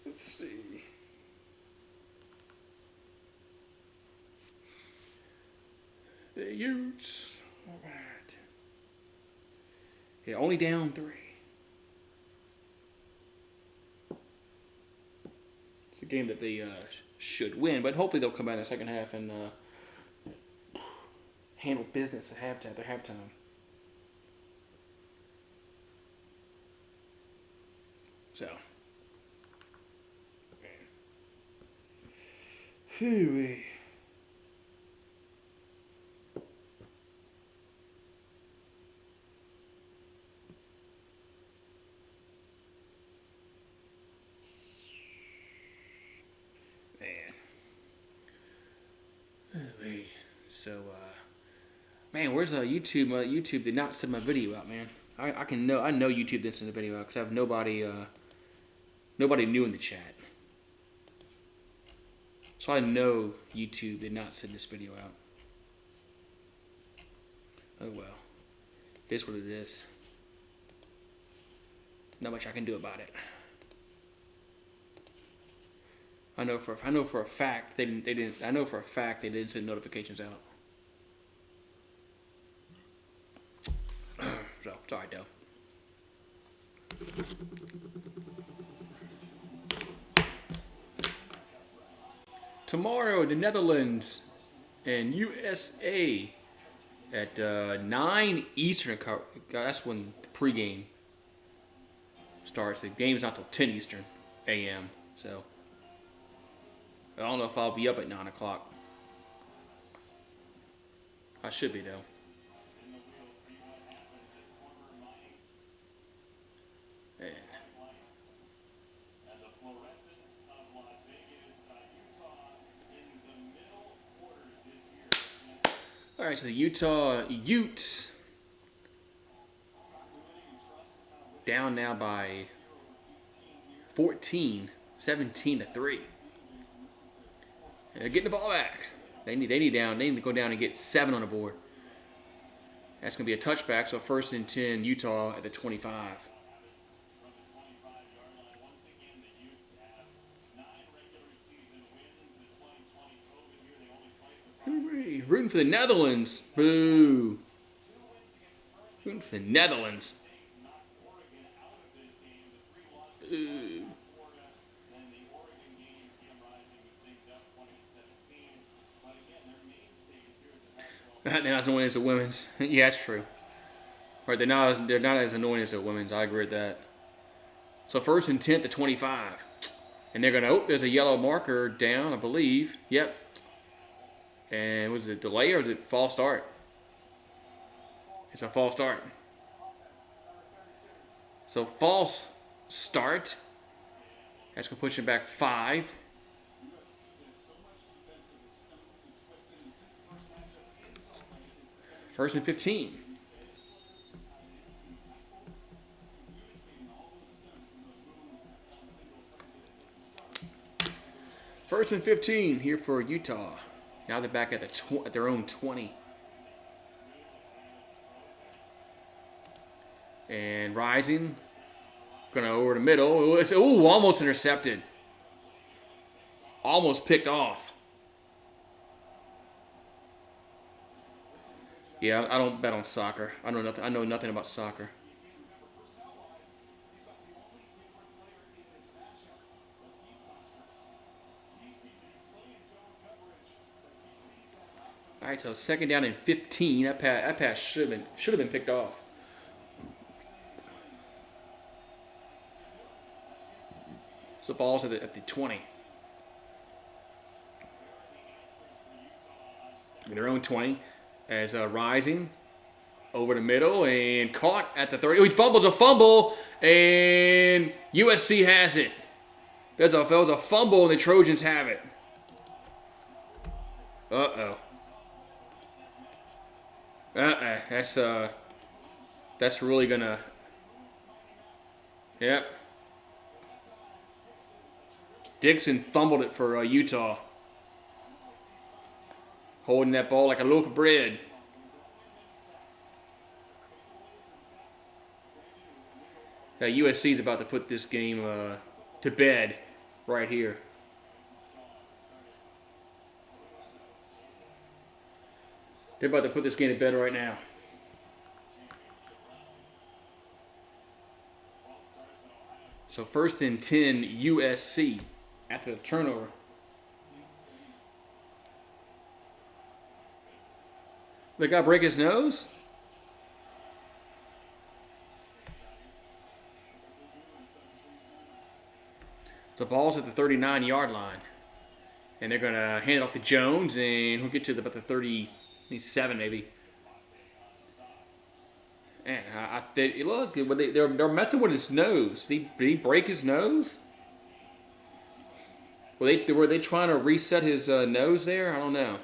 Let's see. The Utes. All right. Yeah, only down 3. It's a game that they should win, but hopefully they'll come out in the second half and handle business at halftime. Their halftime. So. Phew. So, man, where's YouTube? YouTube did not send my video out, man. I know YouTube didn't send the video out because I have nobody new in the chat. So I know YouTube did not send this video out. Oh well, it is what it is. Not much I can do about it. I know for a fact they didn't. I know for a fact they didn't send notifications out. So sorry, Del. Tomorrow, the Netherlands and USA at 9 Eastern. That's when the pregame starts. The game's not till 10 Eastern a.m. So I don't know if I'll be up at 9 o'clock. I should be, though. Man. All right, so the Utah Utes down now by 14, 17-3. They're getting the ball back. They need to go down and get 7 on the board. That's going to be a touchback, so 1st and 10 Utah at the 25. Hooray. Rooting for the Netherlands. Boo. Rooting for the Netherlands. Boo. They're not as annoying as the women's. Yeah, that's true. Right, they're not as annoying as the women's. I agree with that. So 1st and 10 to 25. And they're going to, there's a yellow marker down, I believe. Yep. And was it a delay or was it false start? It's a false start. So false start. That's going to push it back 5. First and 15. First and 15 here for Utah. Now they're back at at their own 20. And Rising, gonna over the middle. Ooh, almost intercepted. Almost picked off. Yeah, I don't bet on soccer. I know nothing about soccer. All right, so 2nd down and 15. That pass should have been picked off. So the ball's at the 20. In their own 20. As Rising over the middle and caught at the 30. Oh, he fumbles a fumble, and USC has it. There's a fumble, and the Trojans have it. Uh-oh. That's really gonna. Yep. Dixon fumbled it for Utah. Holding that ball like a loaf of bread. USC is about to put this game to bed right here. They're about to put this game to bed right now. So 1st and 10 USC after the turnover. The guy break his nose? So ball's at the 39-yard line. And they're going to hand it off to Jones, and he'll get to about the 37 maybe. Man, look, they're messing with his nose. Did he break his nose? Were they trying to reset his nose there? I don't know.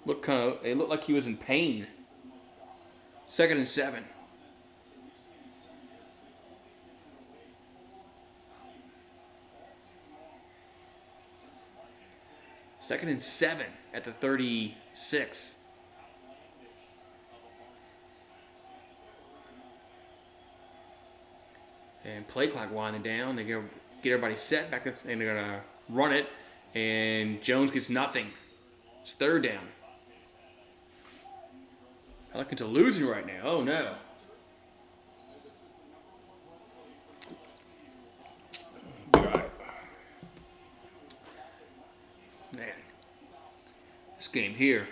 It looked like he was in pain. 2nd and 7. Second and 7 at the 36. And play clock winding down. They get everybody set back up, and they're gonna run it. And Jones gets nothing. It's 3rd down. Pelicans are losing right now. Oh no. All right. Man, this game here.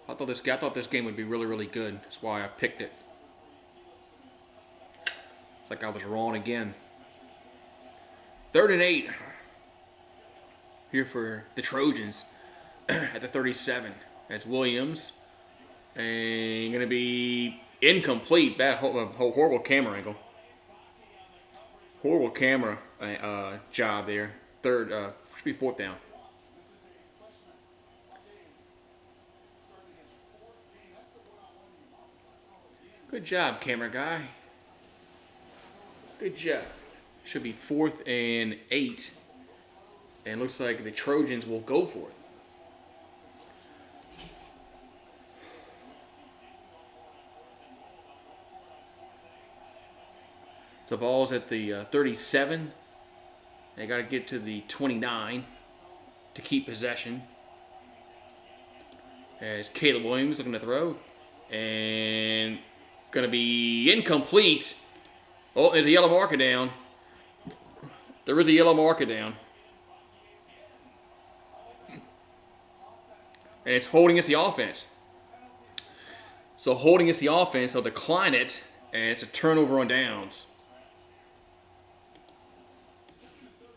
I thought this game would be really, really good. That's why I picked it. It's like I was wrong again. 3rd and 8 here for the Trojans at the 37. That's Williams. And going to be incomplete. Bad, horrible camera angle. Horrible camera job there. Should be 4th down. Good job, camera guy. Good job. Should be 4th and 8. And looks like the Trojans will go for it. So ball's at the 37. They got to get to the 29 to keep possession. As Caleb Williams looking to throw. And going to be incomplete. Oh, there's a yellow marker down. There is a yellow marker down. And it's holding us the offense. So holding us the offense, they'll decline it. And it's a turnover on downs.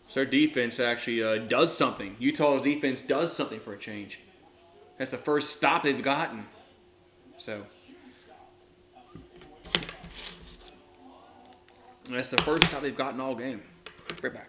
So their defense actually does something. Utah's defense does something for a change. That's the first stop they've gotten. So that's the first stop they've gotten all game. Right back.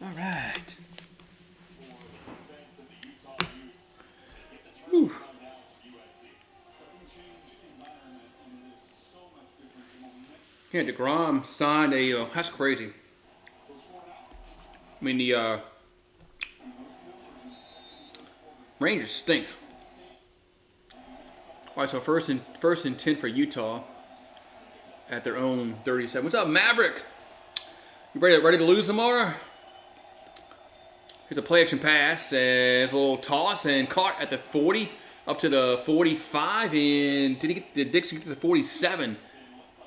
All right. Whew. Yeah, DeGrom signed a. That's crazy. I mean, the Rangers stink. All right, so first and 10 for Utah at their own 37. What's up, Maverick? You ready to lose tomorrow? Here's a play action pass. It's a little toss and caught at the 40 up to the 45. And did Dixon get to the 47?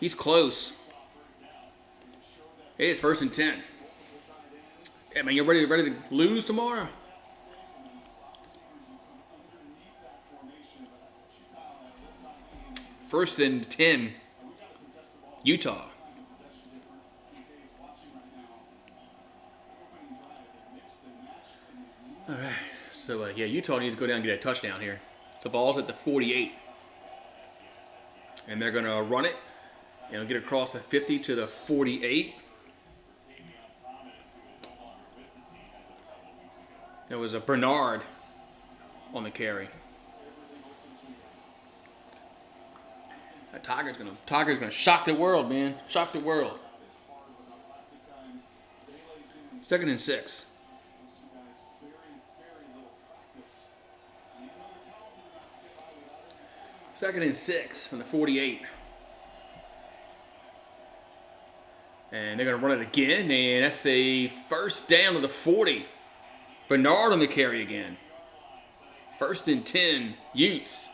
He's close. Hey, it's first and 10. Yeah, man, you're ready to lose tomorrow? First and 10, Utah. All right. So, yeah, Utah needs to go down and get a touchdown here. The ball's at the 48. And they're going to run it. And it'll get across the 50 to the 48. There was a Bernard on the carry. That Tiger's gonna shock the world, man. Shock the world. 2nd and 6. Second and 6 from the 48. And they're gonna run it again, and that's a first down to the 40. Bernard on the carry again. First and 10, Utes.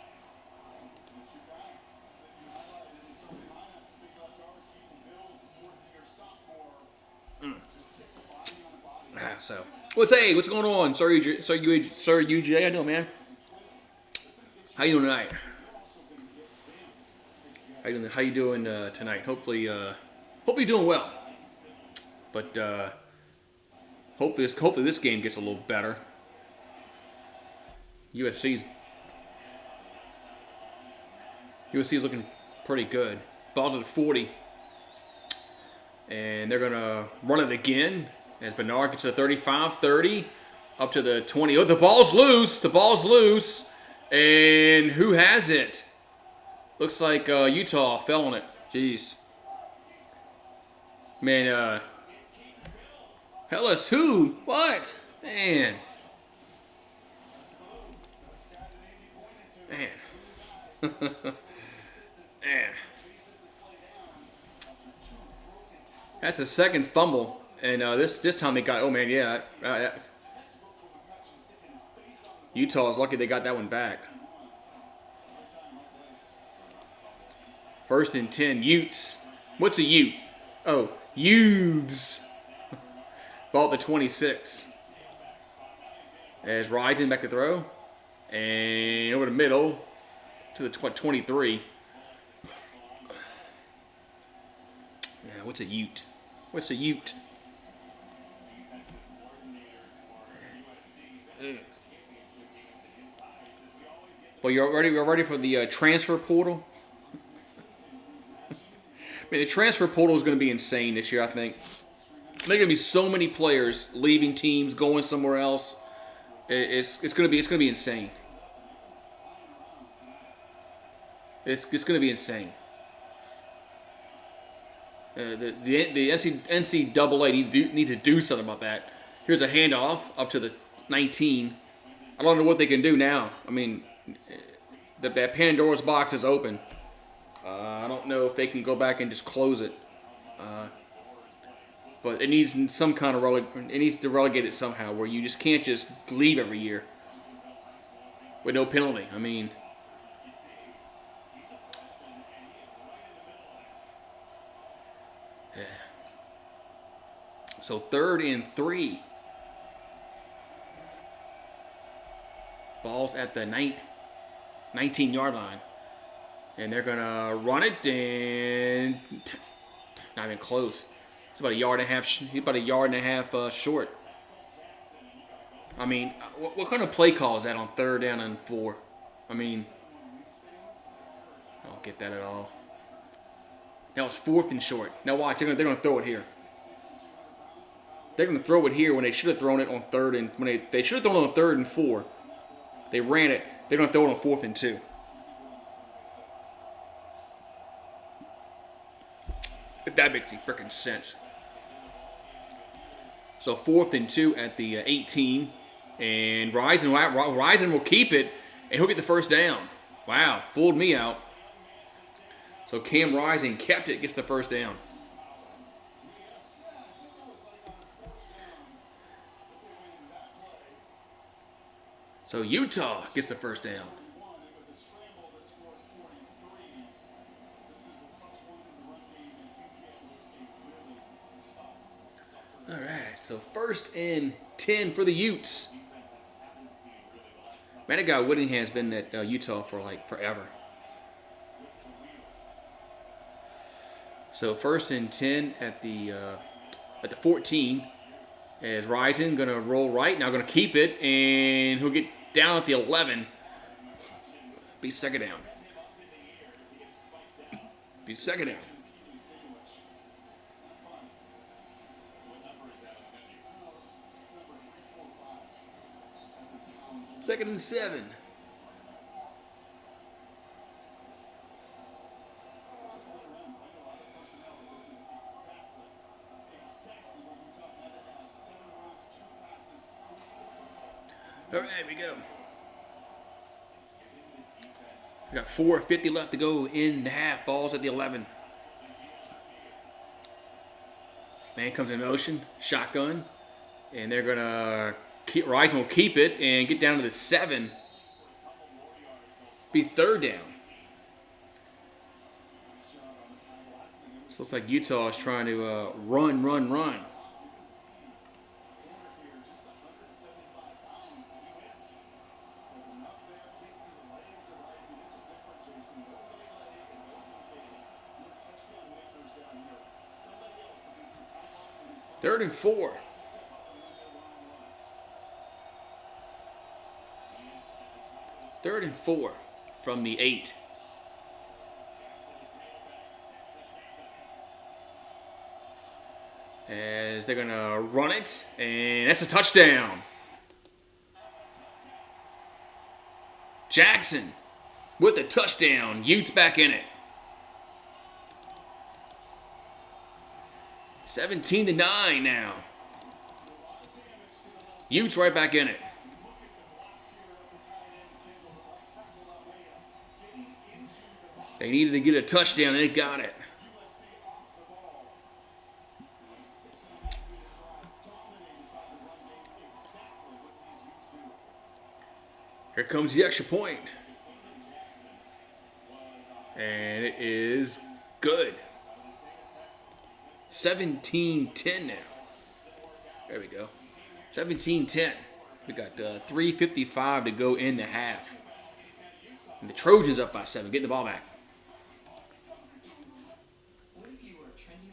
So, what's going on, Sir UJ? How you doing, man? How you doing tonight? How you doing tonight? Hopefully you're doing well. But hopefully this game gets a little better. USC's looking pretty good. Ball's at the 40. And they're gonna run it again. As Bernard gets to the 35, 30, up to the 20. Oh, the ball's loose. The ball's loose. And who has it? Looks like Utah fell on it. Jeez. Man, Hellas who? What? Man. Man. That's a second fumble. And this time they got, oh man, yeah. Utah is lucky they got that one back. First and 10, Utes. What's a Ute? Oh, Youths. Ball at the 26. As Rising back to throw. And over the middle to the 23. Yeah, what's a Ute? What's a Ute? Well, you're ready for the transfer portal? I mean, the transfer portal is going to be insane this year, I think. There's going to be so many players leaving teams, going somewhere else. It's going to be insane. It's going to be insane. The NCAA needs to do something about that. Here's a handoff up to the 19. I don't know what they can do now. I mean, that Pandora's box is open. I don't know if they can go back and just close it. But it needs some kind of it needs to relegate it somehow, where you just can't just leave every year with no penalty. I mean, yeah. So 3rd and 3. Ball's at the 19-yard line. And they're going to run it, and not even close. It's about a yard and a half short. I mean, what kind of play call is that on 3rd down and 4? I mean, I don't get that at all. That was 4th and short. Now watch, they're going to throw it here. They're going to throw it here when they should have thrown it on third and when they should have thrown it on 3rd and 4. They ran it. They're going to throw it on 4th and 2. If that makes any freaking sense. So 4th and 2 at the 18, and Risen will keep it, and he'll get the first down. Wow, fooled me out. So Cam Rising kept it, gets the first down. So Utah gets the first down. All right, so 1st and 10 for the Utes. Man, that guy Whittingham has been at Utah for like forever. So 1st and 10 at the 14. As Rising going to roll right. Now going to keep it. And he'll get down at the 11. Be 2nd down. Be 2nd down. Second and 7. All right, we go. We got 4:50 left to go in the half. Ball's at the 11. Man comes in motion, shotgun, and they're gonna Rising will keep it and get down to the 7. Be 3rd down. So it's like Utah is trying to run. Third and 4. Third and 4 from the 8. As they're going to run it, and that's a touchdown. Jackson with a touchdown. Utes back in it. 17-9 now. Utes right back in it. They needed to get a touchdown, and they got it. Here comes the extra point. And it is good. 17-10 now. There we go. 17-10. We got 3:55 to go in the half. And the Trojans up by 7. Getting the ball back.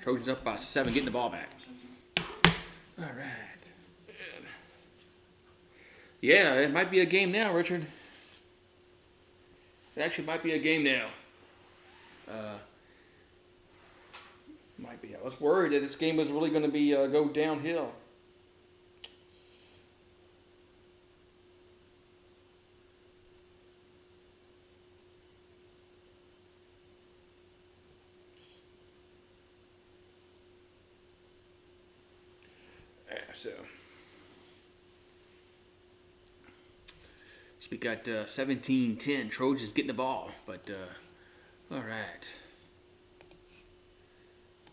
Trojans up by 7. Getting the ball back. All right. Yeah, it might be a game now, Richard. It actually might be a game now. Might be. I was worried that this game was really going to be go downhill. So we got 17-10. Trojans getting the ball, but all right.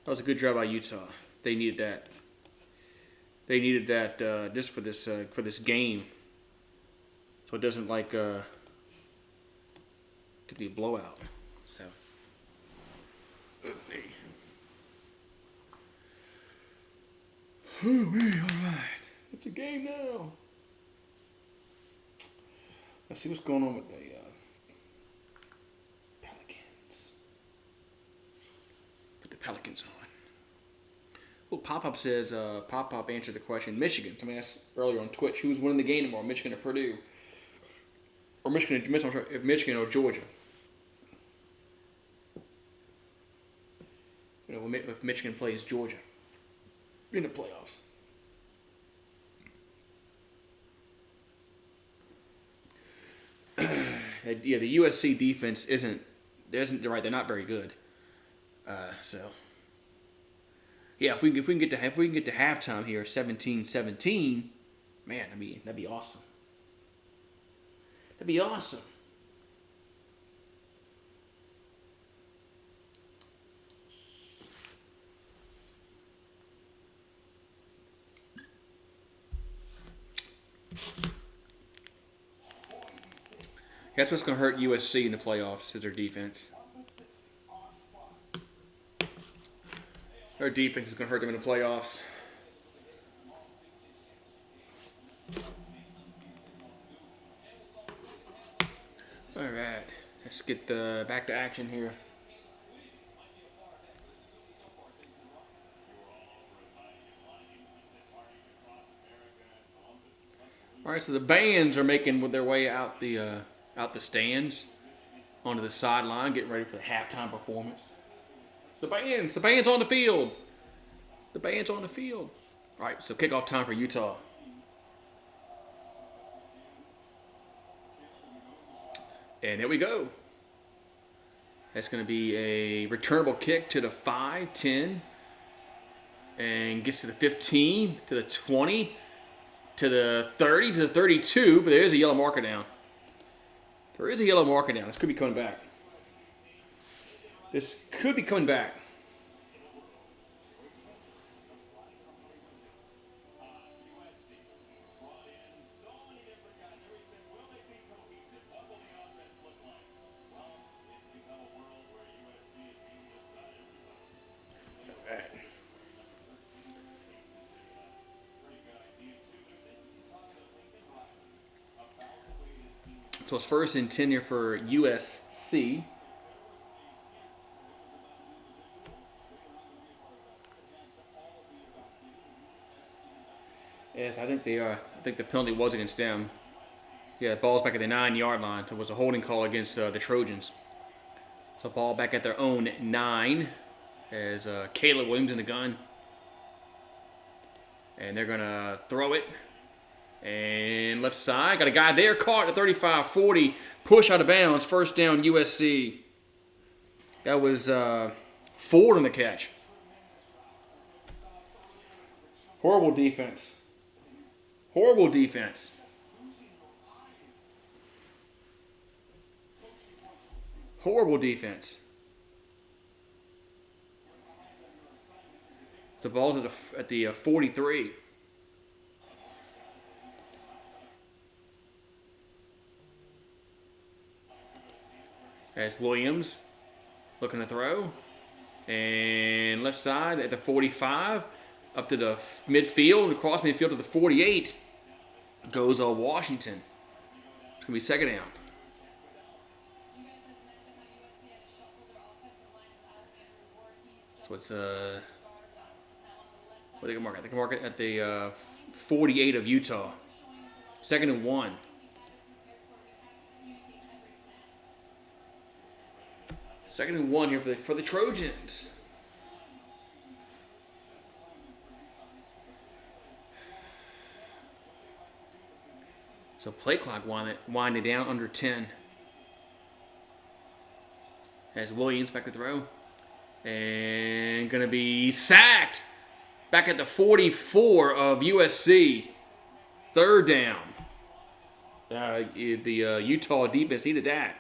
That was a good job by Utah. They needed that. They needed that just for this game, so it doesn't like could be a blowout. So. Oh, man, all right. It's a game now. Let's see what's going on with the Pelicans. Put the Pelicans on. Well, Pop-Up says, Pop-Up answered the question. Michigan. Somebody asked earlier on Twitch, who's winning the game tomorrow, Michigan or Purdue? Or Michigan or Georgia. You know, if Michigan plays Georgia in the playoffs. Yeah, the USC defense isn't right. They're not very good. So yeah, if we can get to halftime here, 17-17, man, that'd be awesome. That'd be awesome. That's what's going to hurt USC in the playoffs is their defense. Their defense is going to hurt them in the playoffs. All right, let's get back to action here. All right, so the bands are making their way out the stands onto the sideline, getting ready for the halftime performance. The band's on the field. The band's on the field. All right, so kickoff time for Utah. And there we go. That's going to be a returnable kick to the 5, 10, and gets to the 15, to the 20, to the 30, to the 32, but there is a yellow marker down. There is a yellow marker down. This could be coming back. This could be coming back. So it's 1st and 10 here for USC. Yes, I think they are. I think the penalty was against them. Yeah, the ball's back at the 9-yard line. It was a holding call against the Trojans. So ball back at their own 9 as Caleb Williams in the gun. And they're going to throw it. And left side, got a guy there caught at 35-40. Push out of bounds. 1st down USC. That was Ford on the catch. Horrible defense. Horrible defense. Horrible defense. The ball's at the 43. As Williams looking to throw. And left side at the 45. Up to the midfield. Across midfield to the 48. Goes Washington. It's going to be 2nd down. So it's what they can mark it? They can mark it at the 48 of Utah. 2nd and 1. Second and 1 here for the Trojans. So play clock winding down under 10. As Williams back to throw. And going to be sacked. Back at the 44 of USC. 3rd down. The Utah defense needed that.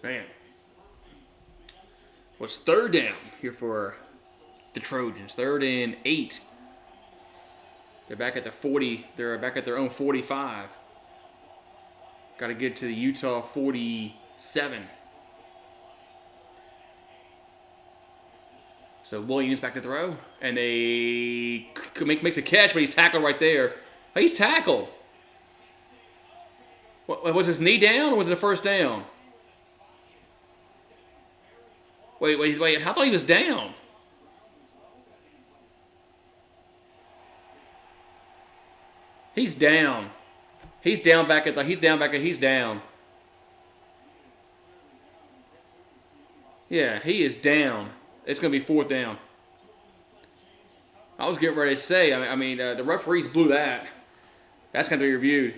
Man. What's 3rd down here for the Trojans? 3rd and 8. They're back at the 40. They're back at their own 45. Got to get to the Utah 47. So Williams back to throw. And they makes a catch, but he's tackled right there. Oh, he's tackled. What, was his knee down or was it a 1st down? Wait. I thought he was down. He's down. He's down. Yeah, he is down. It's going to be 4th down. I was getting ready to say, the referees blew that. That's going to be reviewed.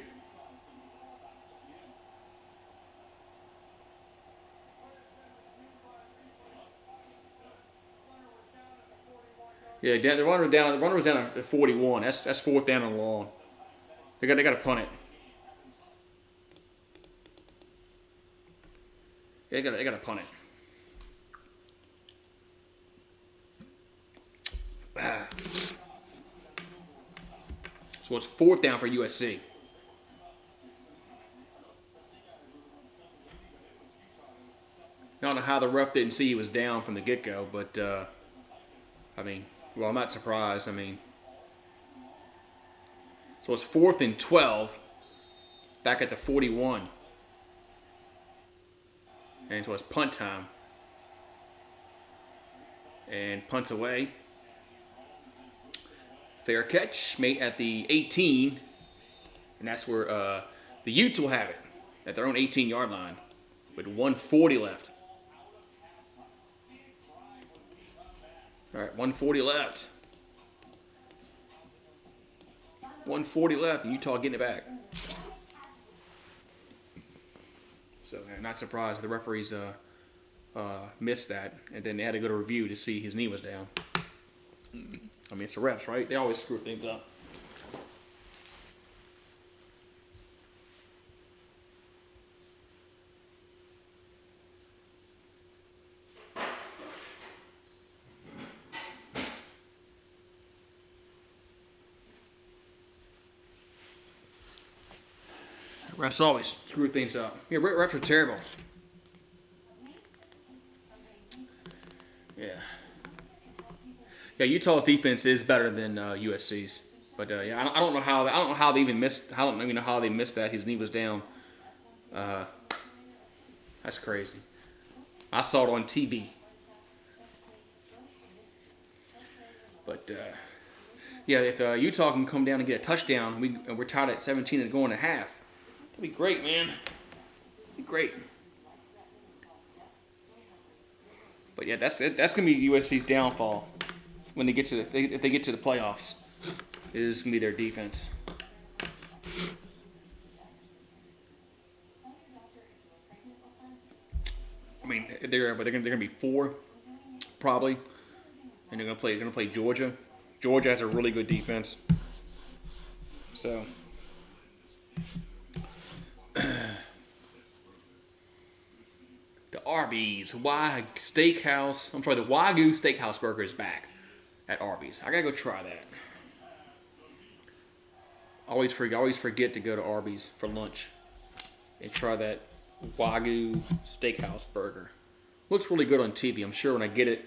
Yeah, the runner was down. The runner was down at 41. That's fourth down and long. They got to punt it. Yeah, they got to punt it. So it's fourth down for USC. I don't know how the ref didn't see he was down from the get-go, but, well, I'm not surprised. So it's 4th and 12, back at the 41. And so it's punt time. And punts away. Fair catch, made at the 18. And that's where the Utes will have it, at their own 18-yard line, with 1:40 left. All right, 1:40 left. 1:40 left, and Utah getting it back. So, not surprised the referees missed that, and then they had to go to review to see his knee was down. It's the refs, right? They always screw things up. Refs always screw things up. Yeah, refs are terrible. Yeah. Yeah, Utah's defense is better than USC's, but I don't know how they even missed. I don't even know how they missed that. His knee was down. That's crazy. I saw it on TV. But if Utah can come down and get a touchdown, we're tied at 17 and going to half. That'd be great, man. That'd be great. But yeah, that's gonna be USC's downfall when they get to if they get to the playoffs. It is gonna be their defense. They're gonna be 4, probably, and they're gonna play Georgia. Georgia has a really good defense. So. The Arby's the Wagyu Steakhouse burger is back at Arby's. I gotta go try that. Always forget to go to Arby's for lunch and try that Wagyu Steakhouse burger. Looks really good on TV. I'm sure when I get it,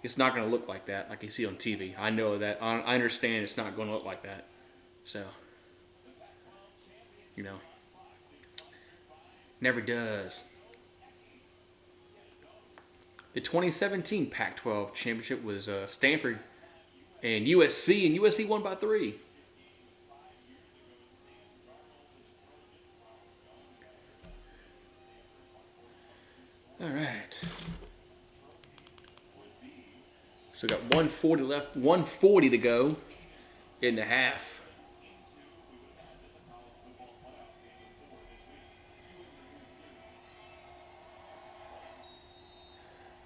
it's not gonna look like that, like you see on TV. I know that. I understand it's not gonna look like that. So, never does. The 2017 Pac-12 championship was Stanford and USC won by 3. All right. So we got 1:40 left, 1:40 to go in the half.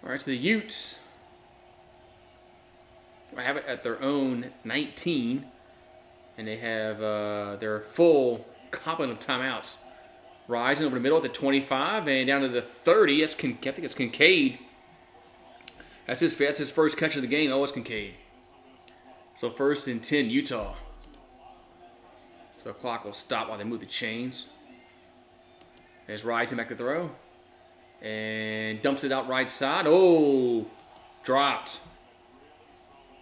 All right, so the Utes have it at their own 19, and they have their full complement of timeouts. Rising over the middle at the 25 and down to the 30. I think it's Kincaid. That's his first catch of the game. Oh, it's Kincaid. So 1st and 10, Utah. So the clock will stop while they move the chains. There's Rising back to throw. And dumps it out right side. Oh, dropped.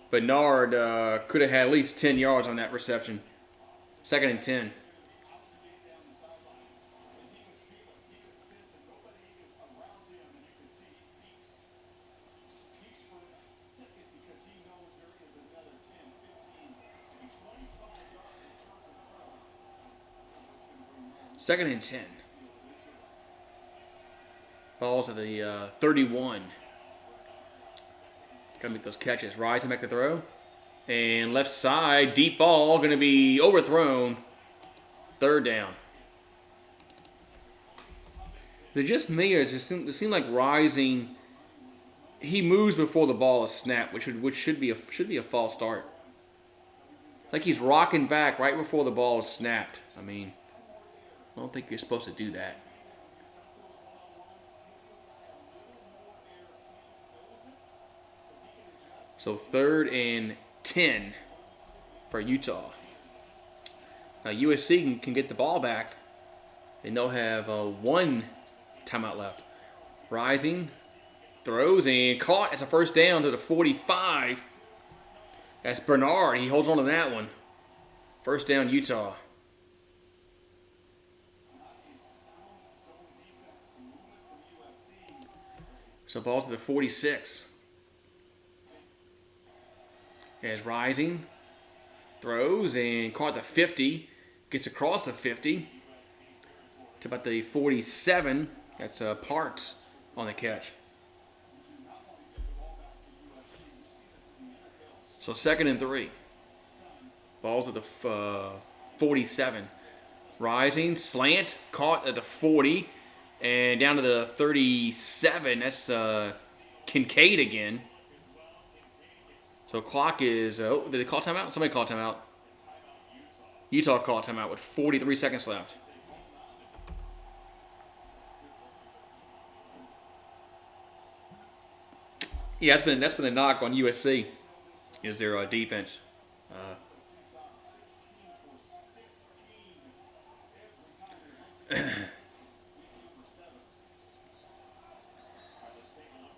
Bernard could have had at least 10 yards on that reception. 2nd and 10. Second and 10. Ball's at the 31. Gotta make those catches. Rising back to throw. And left side, deep ball, going to be overthrown. Third down. Is it just me, or does it seem like Rising? He moves before the ball is snapped, which should be a false start. Like he's rocking back right before the ball is snapped. I mean, I don't think you're supposed to do that. So 3rd and 10 for Utah. Now USC can get the ball back, and they'll have 1 timeout left. Rising, throws, and caught. It's a first down to the 45. That's Bernard. He holds on to that one. First down, Utah. So ball's to the 46. As Rising throws and caught the 50. Gets across the 50. It's about the 47. That's Parts on the catch. So 2nd and 3. Ball's at the 47. Rising, slant, caught at the 40. And down to the 37. That's Kincaid again. So clock is, did they call timeout? Somebody called timeout. Utah called timeout with 43 seconds left. Yeah, that's been a knock on USC, is their defense.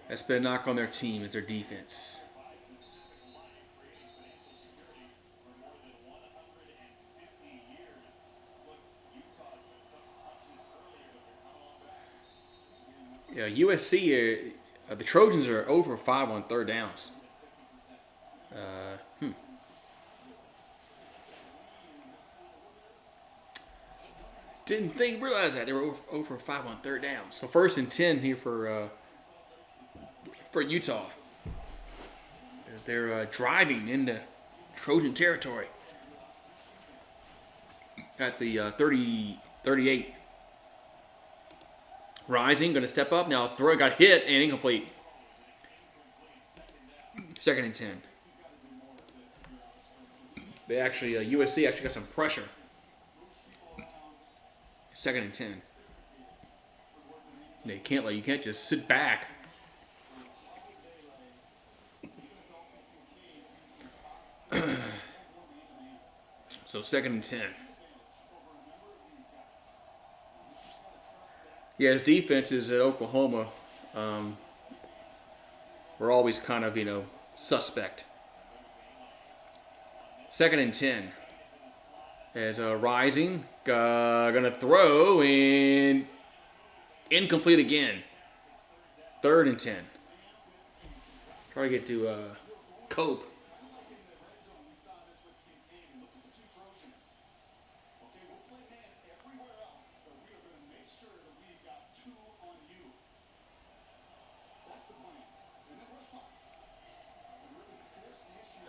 That's been a knock on their team, is their defense. Yeah, USC, the Trojans are 0 for 5 on 3rd downs. Didn't realize that they were 0 for 5 on 3rd downs. So 1st and 10 here for Utah, as they're driving into Trojan territory at the 38. Rising, going to step up now. Throw got hit and incomplete. 2nd and 10. They actually USC actually got some pressure. 2nd and 10. Yeah, you can't just sit back. So 2nd and 10. Yeah, his defenses at Oklahoma were always kind of, suspect. 2nd and 10. As Rising, gonna throw and incomplete again. 3rd and 10. Try to get to Cope.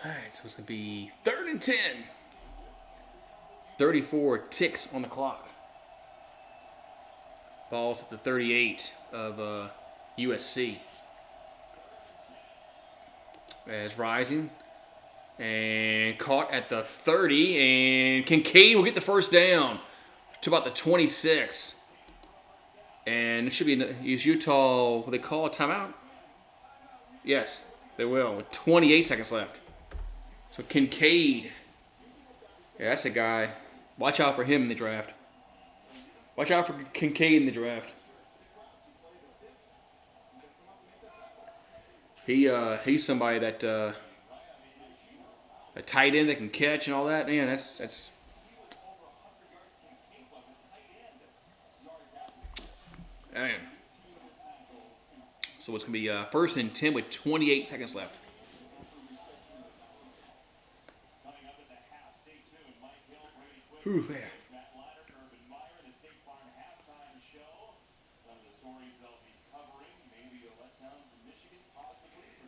All right, so it's going to be 3rd and 10. 34 ticks on the clock. Ball's at the 38 of USC. As Rising. And caught at the 30. And Kincaid will get the first down to about the 26. And it should be, is Utah, will they call a timeout? Yes, they will, with 28 seconds left. So Kincaid, yeah, that's a guy. Watch out for him in the draft. Watch out for Kincaid in the draft. He's somebody that a tight end that can catch and all that. Man, that's. Man. So it's gonna be 1st and 10 with 28 seconds left. Whew, man.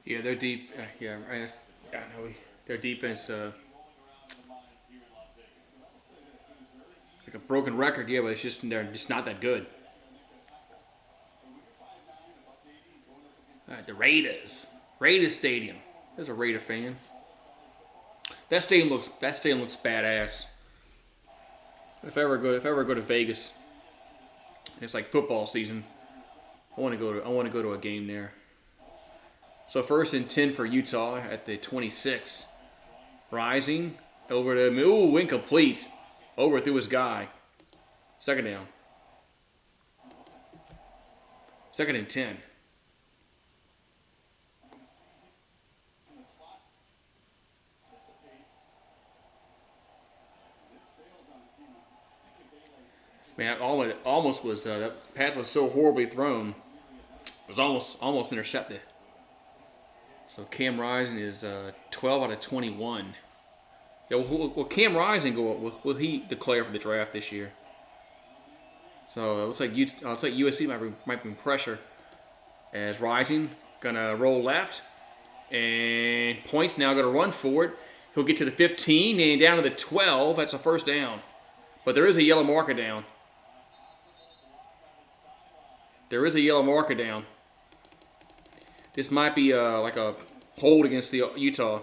Yeah, they're deep. Yeah, right. I know Their defense, like a broken record, yeah, but it's just they're just not that good. All right, the Raiders Stadium. There's a Raider fan. That stadium looks badass. If I ever go to Vegas, it's like football season. I want to go to a game there. So 1st and 10 for Utah at the 26. Rising over to incomplete. Overthrew his guy. 2nd down. 2nd and 10. Man, almost was that pass was so horribly thrown. It was almost intercepted. So Cam Rising is 12 out of 21. Yeah, will Cam Rising go? Will he declare for the draft this year? So it looks like USC might be in pressure as Rising gonna roll left and points now gonna run forward. He'll get to the 15 and down to the 12. That's a 1st down, but there is a yellow marker down. There is a yellow marker down. This might be like a hold against the Utah.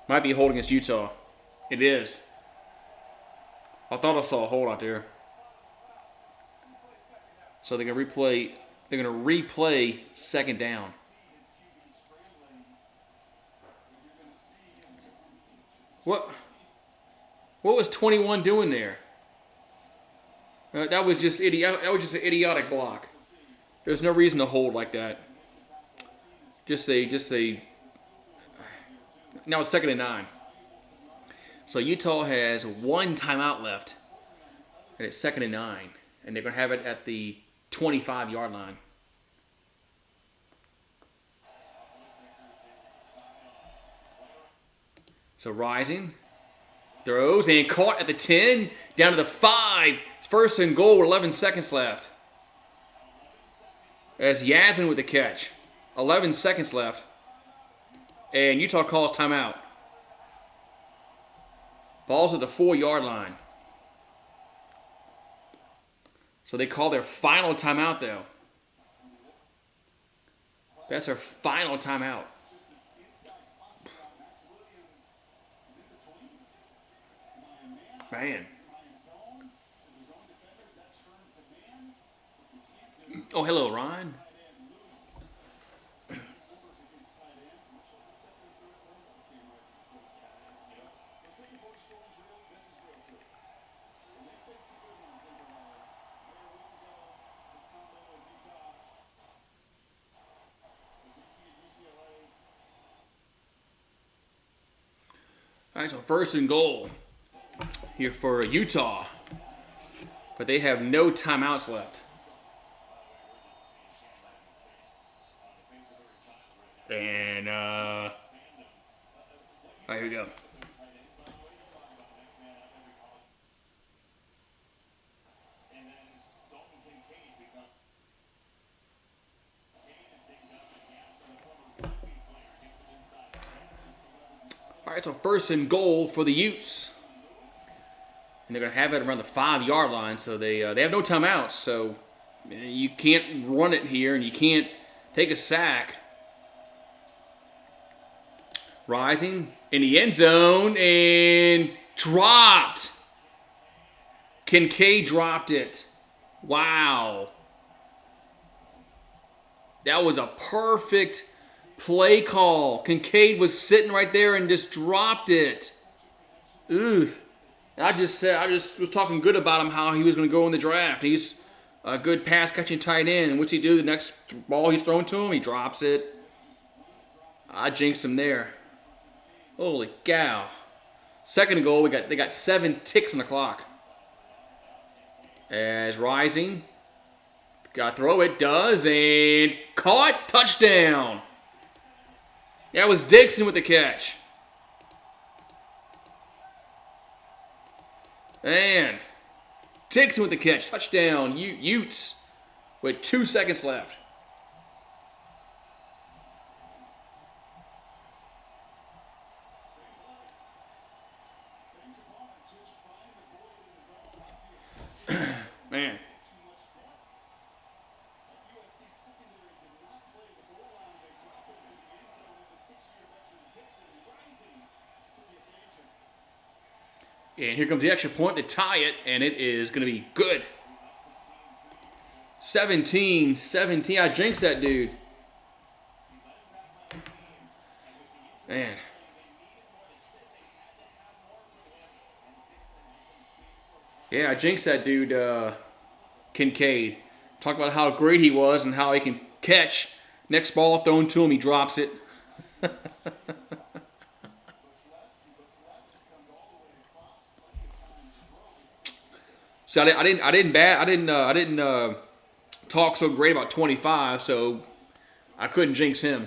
Might be a hold against Utah. It is. I thought I saw a hold out there. So they're gonna replay. They're gonna replay 2nd down. What was 21 doing there? That was just That was just an idiotic block. There's no reason to hold like that. Just say. Now it's 2nd and 9. So Utah has 1 timeout left, and it's 2nd and 9, and they're gonna have it at the 25-yard line. So Rising throws and caught at the 10, down to the 5. 1st and goal with 11 seconds left. As Yasmin with the catch. 11 seconds left. And Utah calls timeout. Ball's at the 4-yard line. So they call their final timeout, though. That's their final timeout. Man. Oh, hello, Ron. All right, so 1st and goal here for Utah. But they have no timeouts left. And, all right, here we go. All right, so 1st and goal for the Utes. And they're going to have it around the 5-yard line, so they have no timeouts. So you can't run it here, and you can't take a sack. Rising in the end zone and dropped. Kincaid dropped it. Wow. That was a perfect play call. Kincaid was sitting right there and just dropped it. Ugh. I just was talking good about him, how he was going to go in the draft. He's a good pass catching tight end. And what's he do? The next ball he's thrown to him, he drops it. I jinxed him there. Holy cow. 2nd and goal, they got 7 ticks on the clock. As Rising, got to throw it, does, and caught, touchdown. That was Dixon with the catch. And Dixon with the catch, touchdown, Utes, with 2 seconds left. And here comes the extra point to tie it, and it is going to be good. 17-17. I jinxed that dude. Man. Yeah, I jinxed that dude, Kincaid. Talked about how great he was and how he can catch. Next ball thrown to him, he drops it. So I didn't talk so great about 25, so I couldn't jinx him.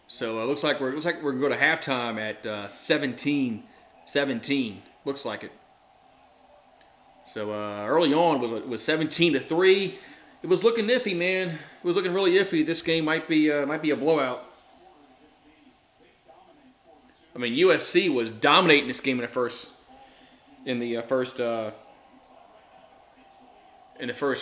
So looks like we're gonna go to halftime at 17-17. Looks like it. So early on was 17-3. It was looking iffy, man. It was looking really iffy. This game might be a blowout. I mean, USC was dominating this game in the first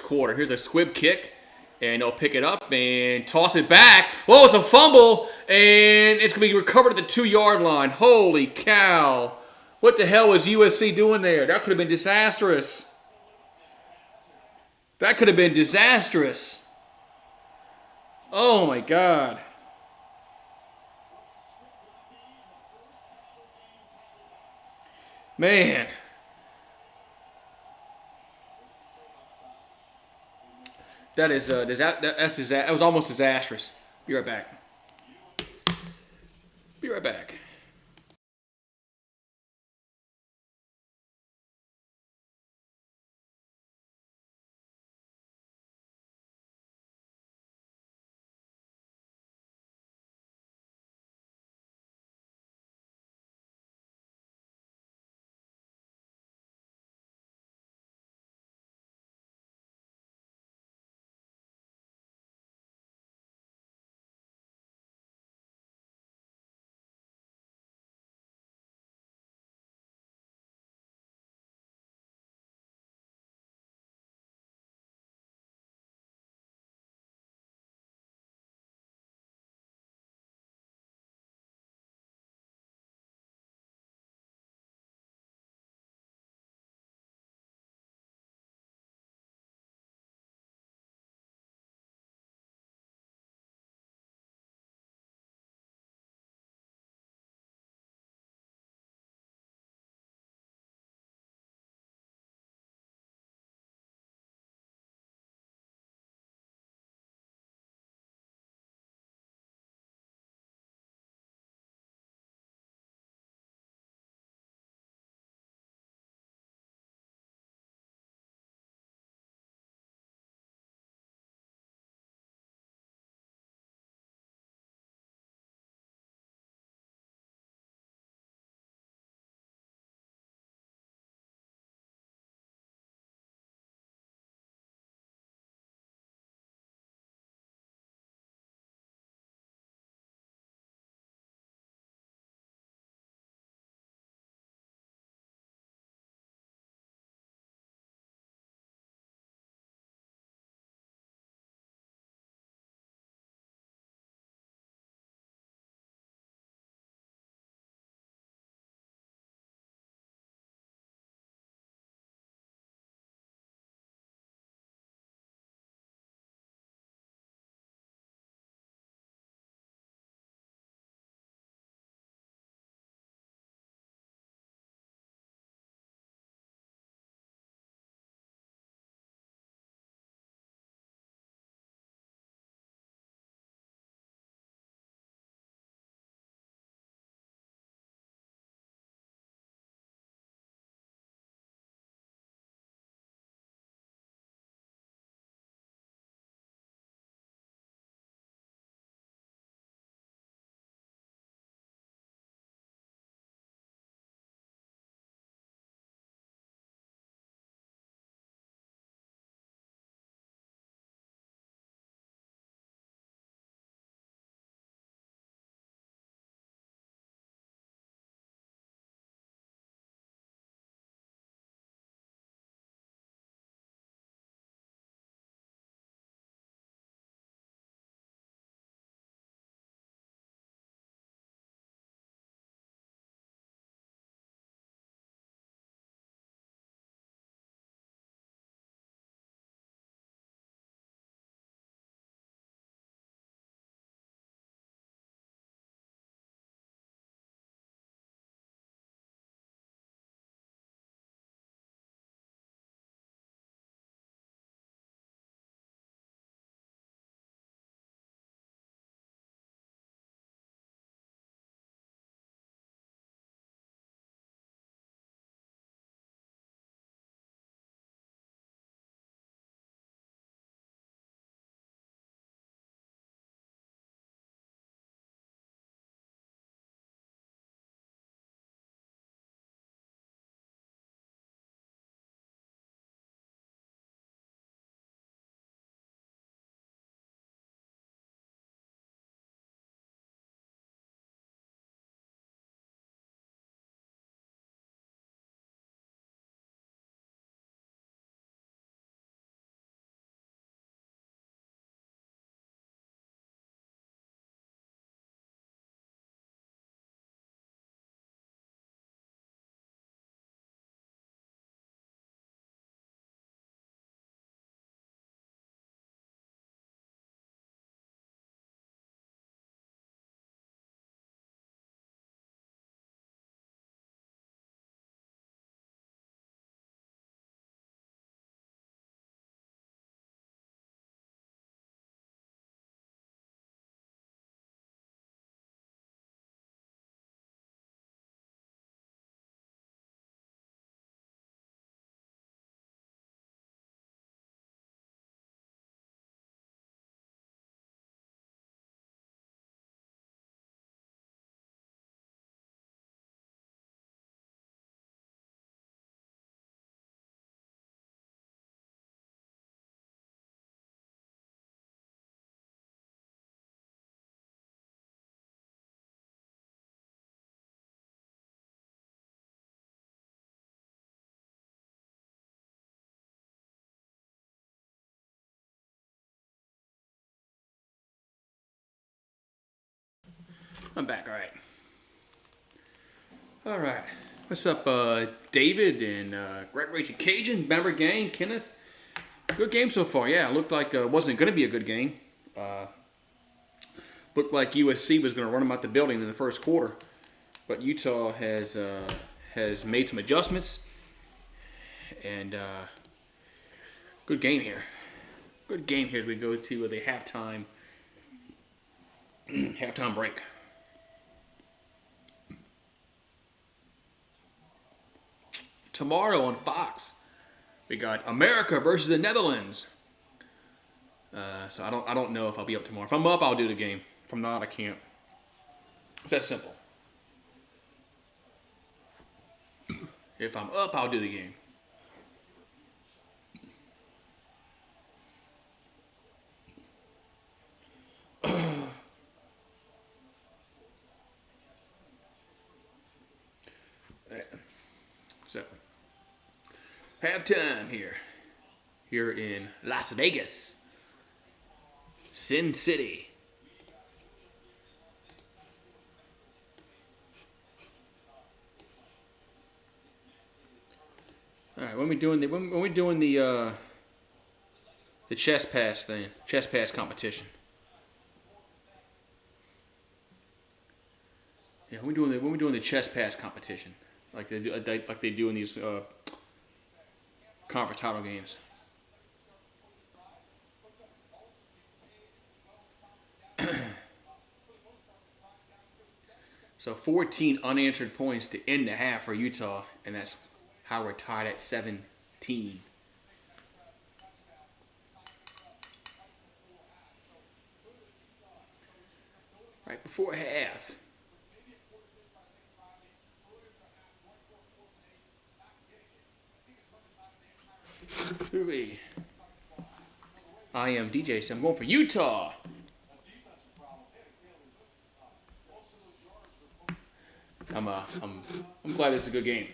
quarter. Here's a squib kick, and they'll pick it up and toss it back. Whoa, it's a fumble, and it's going to be recovered at the 2-yard line. Holy cow. What the hell was USC doing there? That could have been disastrous. That could have been disastrous. Oh, my God. Man. That was almost disastrous. Be right back. Be right back. I'm back. All right. All right. What's up, David and Greg Raging Cajun, member gang, Kenneth? Good game so far. Yeah, it looked like it wasn't going to be a good game. Looked like USC was going to run them out the building in the first quarter, but Utah has made some adjustments, and good game here. Good game here as we go to the halftime break. Tomorrow on Fox, we got America versus the Netherlands. So I don't know if I'll be up tomorrow. If I'm up, I'll do the game. If I'm not, I can't. It's that simple. If I'm up, I'll do the game. So, halftime here in Las Vegas, Sin City. All right, when we doing the chest pass competition. Yeah, when we doing the chest pass competition, like they do in these conference title games. So 14 unanswered points to end the half for Utah, and that's how we're tied at 17. Right before half. I am DJ, so I'm going for Utah. I'm glad this is a good game.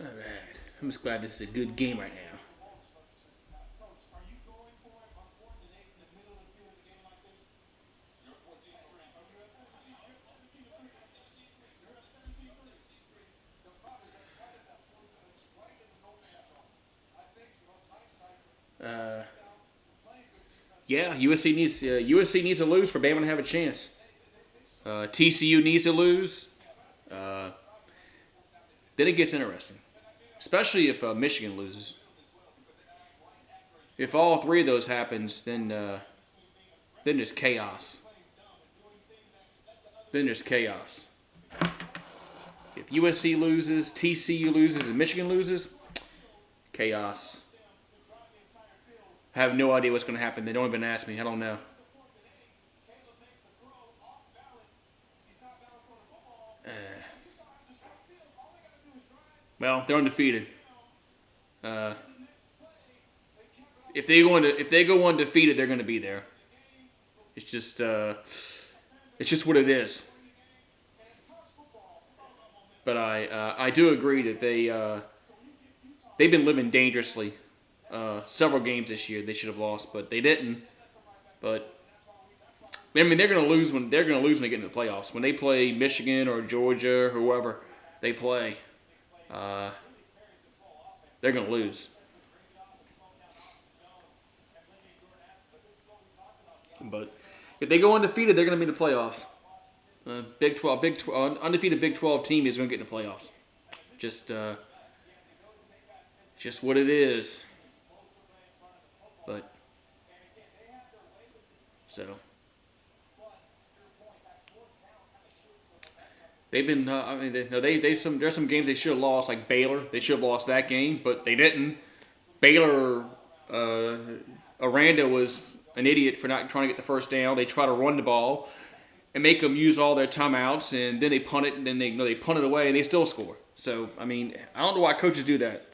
All right, I'm just glad this is a good game right now. Yeah, USC needs to lose for Bama to have a chance. TCU needs to lose. Then it gets interesting, especially if Michigan loses. If all three of those happens, then there's chaos. Then there's chaos. If USC loses, TCU loses, and Michigan loses, chaos. I have no idea what's going to happen. They don't even ask me. I don't know. Well, they're undefeated. If they go undefeated, they're going to be there. It's just what it is. But I do agree that they've been living dangerously. Several games this year they should have lost, but they didn't. But I mean, they're going to lose when they get into the playoffs. When they play Michigan or Georgia or whoever they play, they're going to lose. But if they go undefeated, they're going to be in the playoffs. Undefeated Big 12 team is going to get in the playoffs. Just what it is. But so they've been. There's some games they should have lost, like Baylor. They should have lost that game, but they didn't. Baylor, Aranda was an idiot for not trying to get the first down. They try to run the ball and make them use all their timeouts, and then they punt it, and then they punt it away, and they still score. So I mean, I don't know why coaches do that.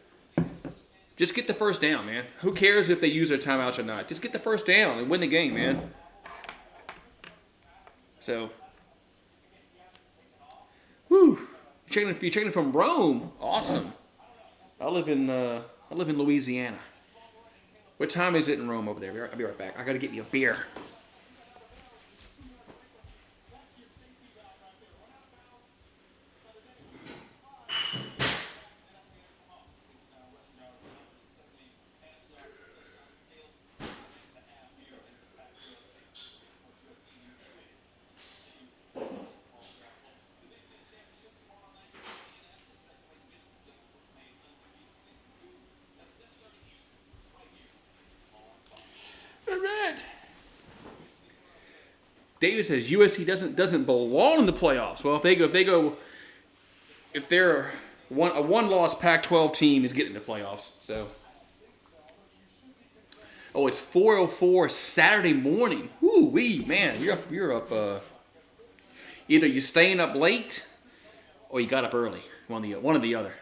Just get the first down, man. Who cares if they use their timeouts or not? Just get the first down and win the game, man. So, whew. You're checking from Rome. Awesome. I live in Louisiana. What time is it in Rome over there? I'll be right back. I gotta get me a beer. All right. David says USC doesn't belong in the playoffs. Well, if they're a one-loss Pac-12 team is getting the playoffs. So, it's 4:04 Saturday morning. Woo wee, man, you're up. Either you're staying up late or you got up early. One or the other.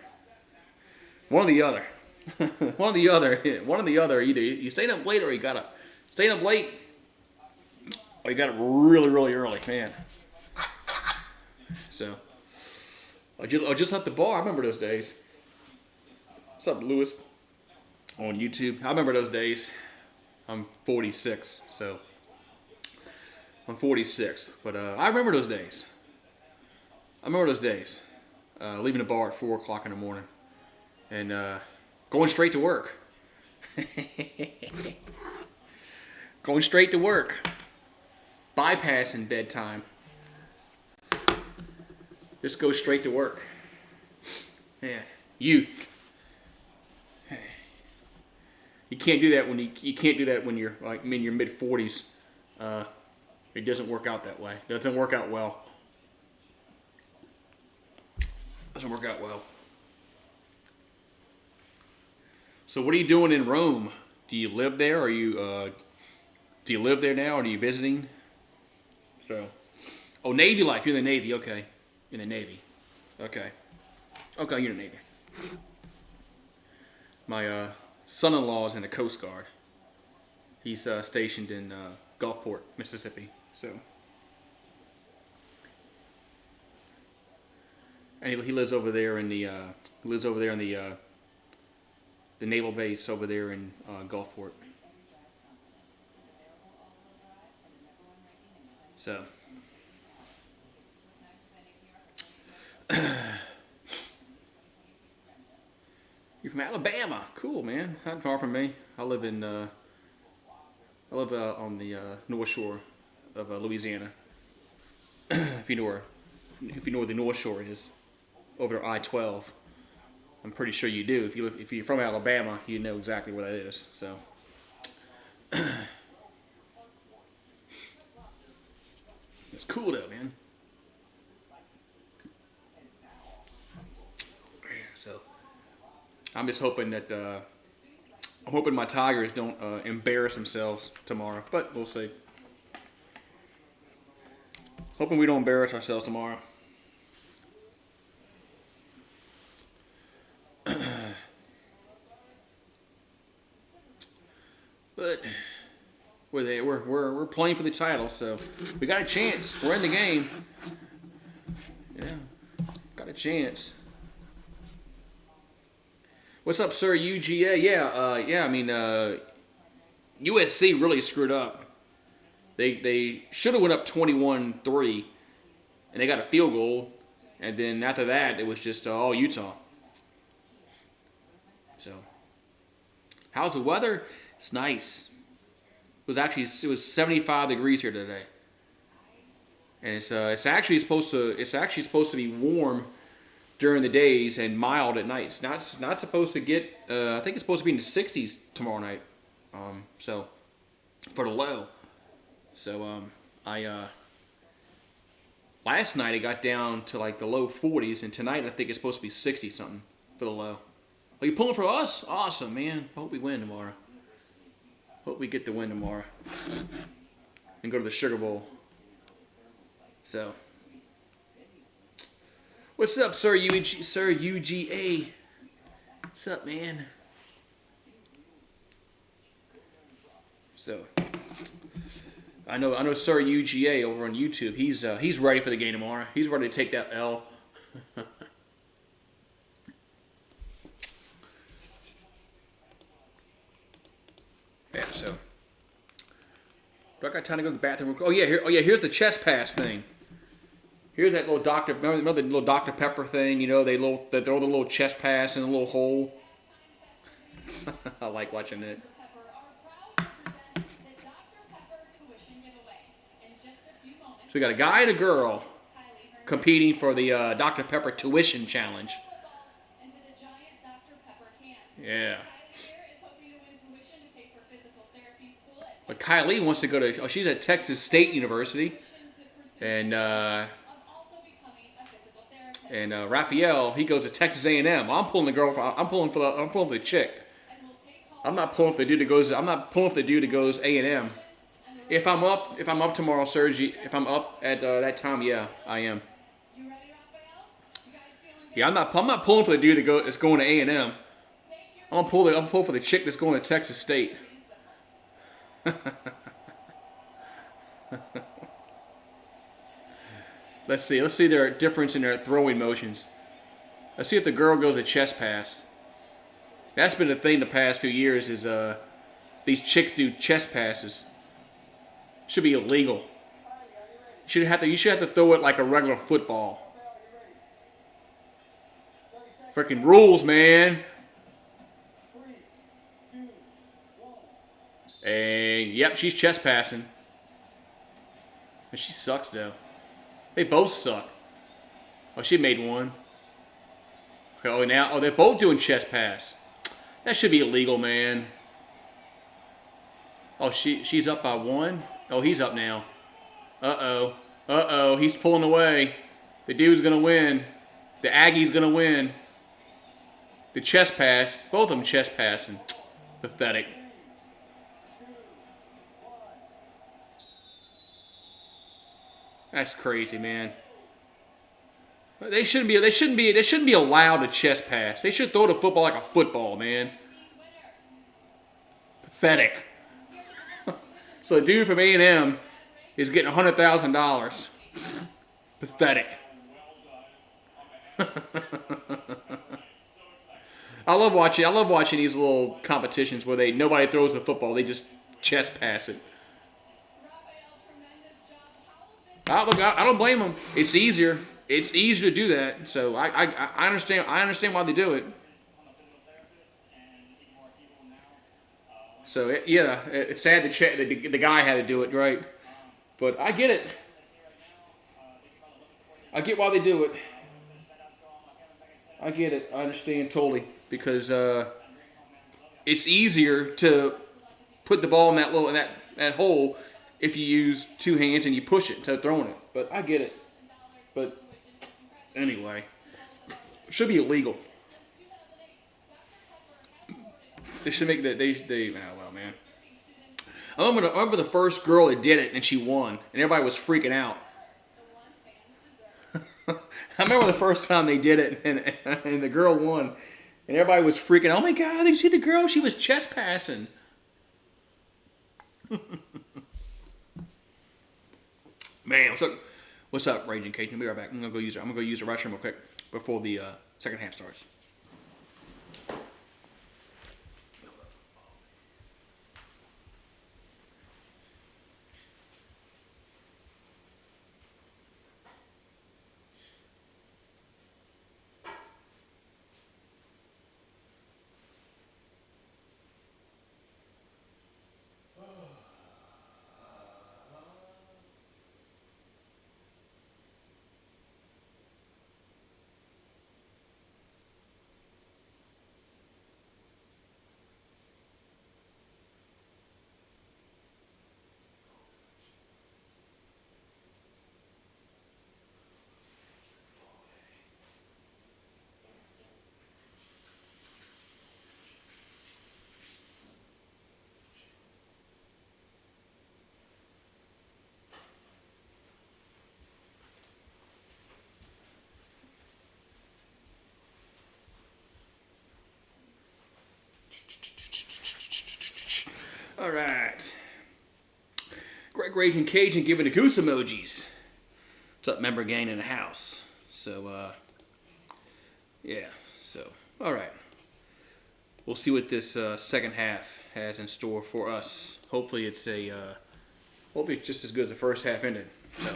One or the other. One or the other. One or the other. Either you staying up late or you got up. Staying up late. Oh, you got up really, really early, man. So, I just left the bar. I remember those days. What's up, Lewis? On YouTube. I remember those days. I'm 46, so I'm 46. But I remember those days. Leaving the bar at 4 o'clock in the morning and going straight to work. Going straight to work. Bypassing bedtime. Just go straight to work. Man, youth. You can't do that when you're like in your mid 40s. It doesn't work out that way. It doesn't work out well. So what are you doing in Rome? Do you live there? Or do you live there now? Or are you visiting? So, Navy life. You're in the Navy. Okay. In the Navy. Okay. Okay, you're in the Navy. My son-in-law is in the Coast Guard. He's stationed in Gulfport, Mississippi. So, and he lives over there in the naval base over there in Gulfport. So, you're from Alabama, cool, man. Not far from me. I live on the North Shore of Louisiana. if you know where the North Shore is, over I-12. I'm pretty sure you do. If you're from Alabama, you know exactly where that is. So. It's cool though, man. So, I'm just hoping that my Tigers don't embarrass themselves tomorrow, but we'll see. Hoping we don't embarrass ourselves tomorrow. But we're playing for the title, so we got a chance. We're in the game. Yeah, got a chance. What's up, sir? UGA? Yeah. I mean, USC really screwed up. They should have went up 21-3, and they got a field goal, and then after that, it was just all Utah. So, how's the weather? It's nice. It was 75 degrees here today, and it's actually supposed to be warm during the days and mild at nights. Not supposed to get. I think it's supposed to be in the 60s tomorrow night. So for the low. So last night it got down to like the low 40s, and tonight I think it's supposed to be 60 something for the low. Are you pulling for us? Awesome, man. Hope we win tomorrow. Hope we get the win tomorrow and go to the Sugar Bowl. So, what's up, Sir UGA? What's up, man? So, I know, Sir UGA over on YouTube. He's ready for the game tomorrow. He's ready to take that L. Yeah, so. Do I got time to go to the bathroom? Oh yeah, here's the chest pass thing. Here's that little Dr. Remember the little Dr. Pepper thing? You know, they throw the little chest pass in a little hole. I like watching it. So we got a guy and a girl competing for the Dr. Pepper tuition challenge. Yeah. But Kylie wants to go to. Oh, she's at Texas State University, and Raphael, he goes to Texas A&M. I'm pulling the girl. I'm pulling for the chick. I'm not pulling for the dude that goes. I'm not pulling for the dude that goes A&M. If I'm up tomorrow, Sergi. If I'm up at that time, yeah, I am. Yeah, I'm not pulling for the dude that's going to A&M. I'm pulling for the chick that's going to Texas State. Let's see their difference in their throwing motions. Let's see if the girl goes a chest pass. That's been the thing the past few years is these chicks do chest passes. Should be illegal. You should have to throw it like a regular football. Freaking rules, man. And yep, she's chest passing. And she sucks though. They both suck. Oh, she made one. Okay, they're both doing chest pass. That should be illegal, man. Oh, she's up by one. Oh, he's up now. Uh-oh. He's pulling away. The dude's gonna win. The Aggie's gonna win. The chest pass. Both of them chest passing. Pathetic. That's crazy, man. They shouldn't be allowed to chest pass. They should throw the football like a football, man. Pathetic. So the dude from A&M is getting $100,000. Pathetic. I love watching these little competitions where nobody throws the football, they just chest pass it. I don't blame them. It's easier. It's easier to do that. So I understand. I understand why they do it. So it's sad the guy had to do it, right? But I get it. I get why they do it. I get it. I understand totally because it's easier to put the ball in that hole if you use two hands and you push it instead of throwing it. But I get it. But anyway, it should be illegal. They should make that. Well, man. I remember the first girl that did it and she won, and everybody was freaking out. I remember the first time they did it and the girl won, and everybody was freaking out. Oh my God! Did you see the girl? She was chest passing. Man, what's up, Raging Cajun? I'll be right back. I'm gonna go use the restroom real quick before the second half starts. All right. Greg Raging Cajun giving the goose emojis. What's up, member gang in the house? So, yeah. So, all right. we'll see what this second half has in store for us. Hopefully it's just as good as the first half ended. So,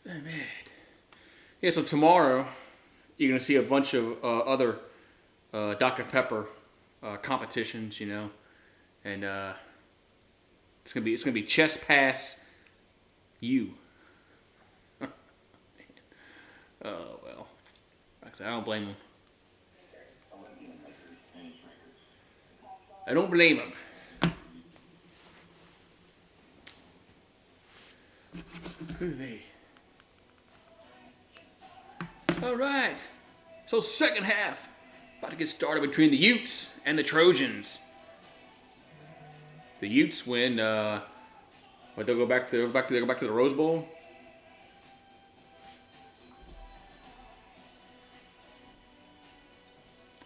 oh, man. Yeah, so tomorrow you're gonna see a bunch of other Dr. Pepper competitions, you know, and it's gonna be chest pass you. Oh well, like I said, I don't blame him. I don't blame him. All right, so second half about to get started between the Utes and the Trojans. The Utes win. They'll go back to the Rose Bowl.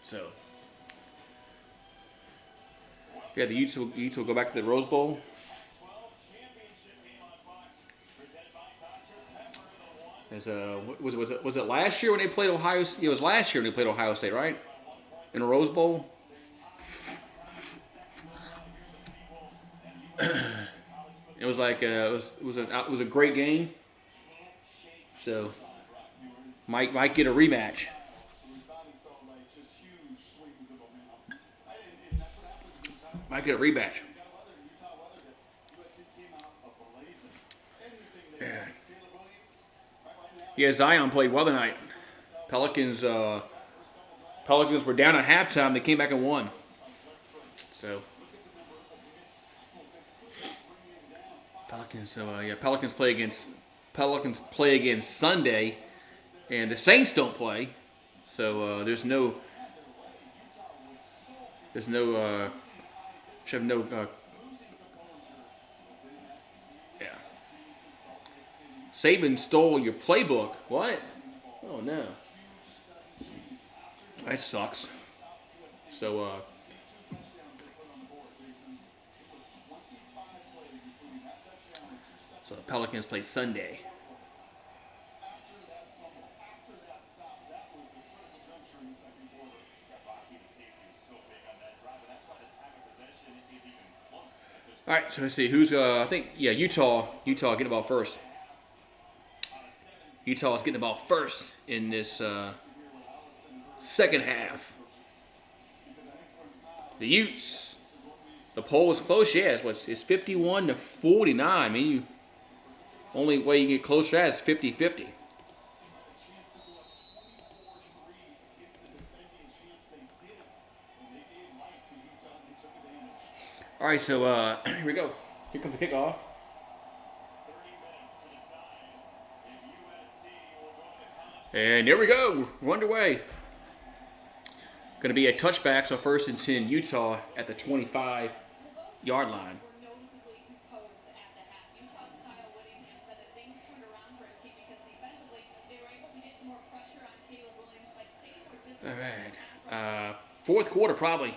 So, yeah, the Utes will go back to the Rose Bowl. As was it last year when they played Ohio? It was last year when they played Ohio State, right? In a Rose Bowl. It was like it was a great game. So might get a rematch. Might get a rematch. Yeah. Yeah, Zion played well tonight. Pelicans were down at halftime. They came back and won. So Pelicans play against Sunday, and the Saints don't play. So there's no yeah. Saban stole your playbook. What? Oh no. That sucks. So the Pelicans play Sunday. All right, so let's see who's. I think Utah getting the ball first. Utah is getting the ball first in this second half. The Utes. The poll is close. Yeah, it's 51-49. I mean, only way you get closer to that is 50-50. All right, so here we go. Here comes the kickoff. And there we go. We're underway. Going to be a touchback, so 1st and 10 Utah at the 25-yard line. All right. Fourth quarter, probably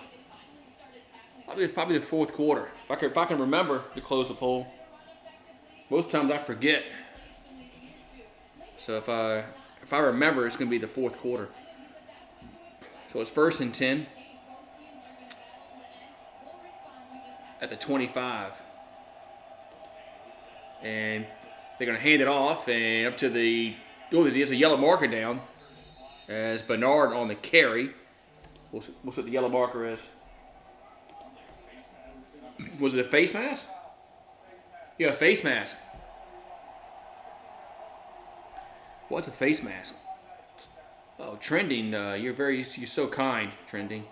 the fourth quarter. If I can remember to close the poll. Most times I forget. So if I remember, it's going to be the fourth quarter. So it's 1st and 10 at the 25. And they're going to hand it off and up to there's a yellow marker down as Bernard on the carry. What's what the yellow marker is? Was it a face mask? Yeah, a face mask. What's a face mask? Oh, Trending. You're so kind, Trending.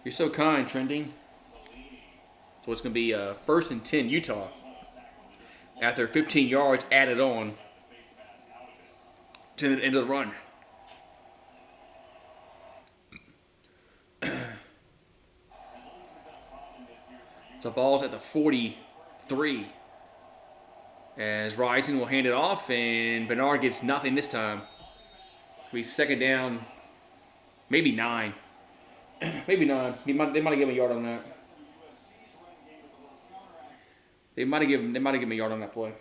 You're so kind, Trending. So it's going to be 1st and 10 Utah. After 15 yards added on to the end of the run. So ball's at the 43. As Rising will hand it off, and Bernard gets nothing this time. Be 2nd down, maybe 9. Maybe 9. They might have given him a yard on that. They might have given him a yard on that play.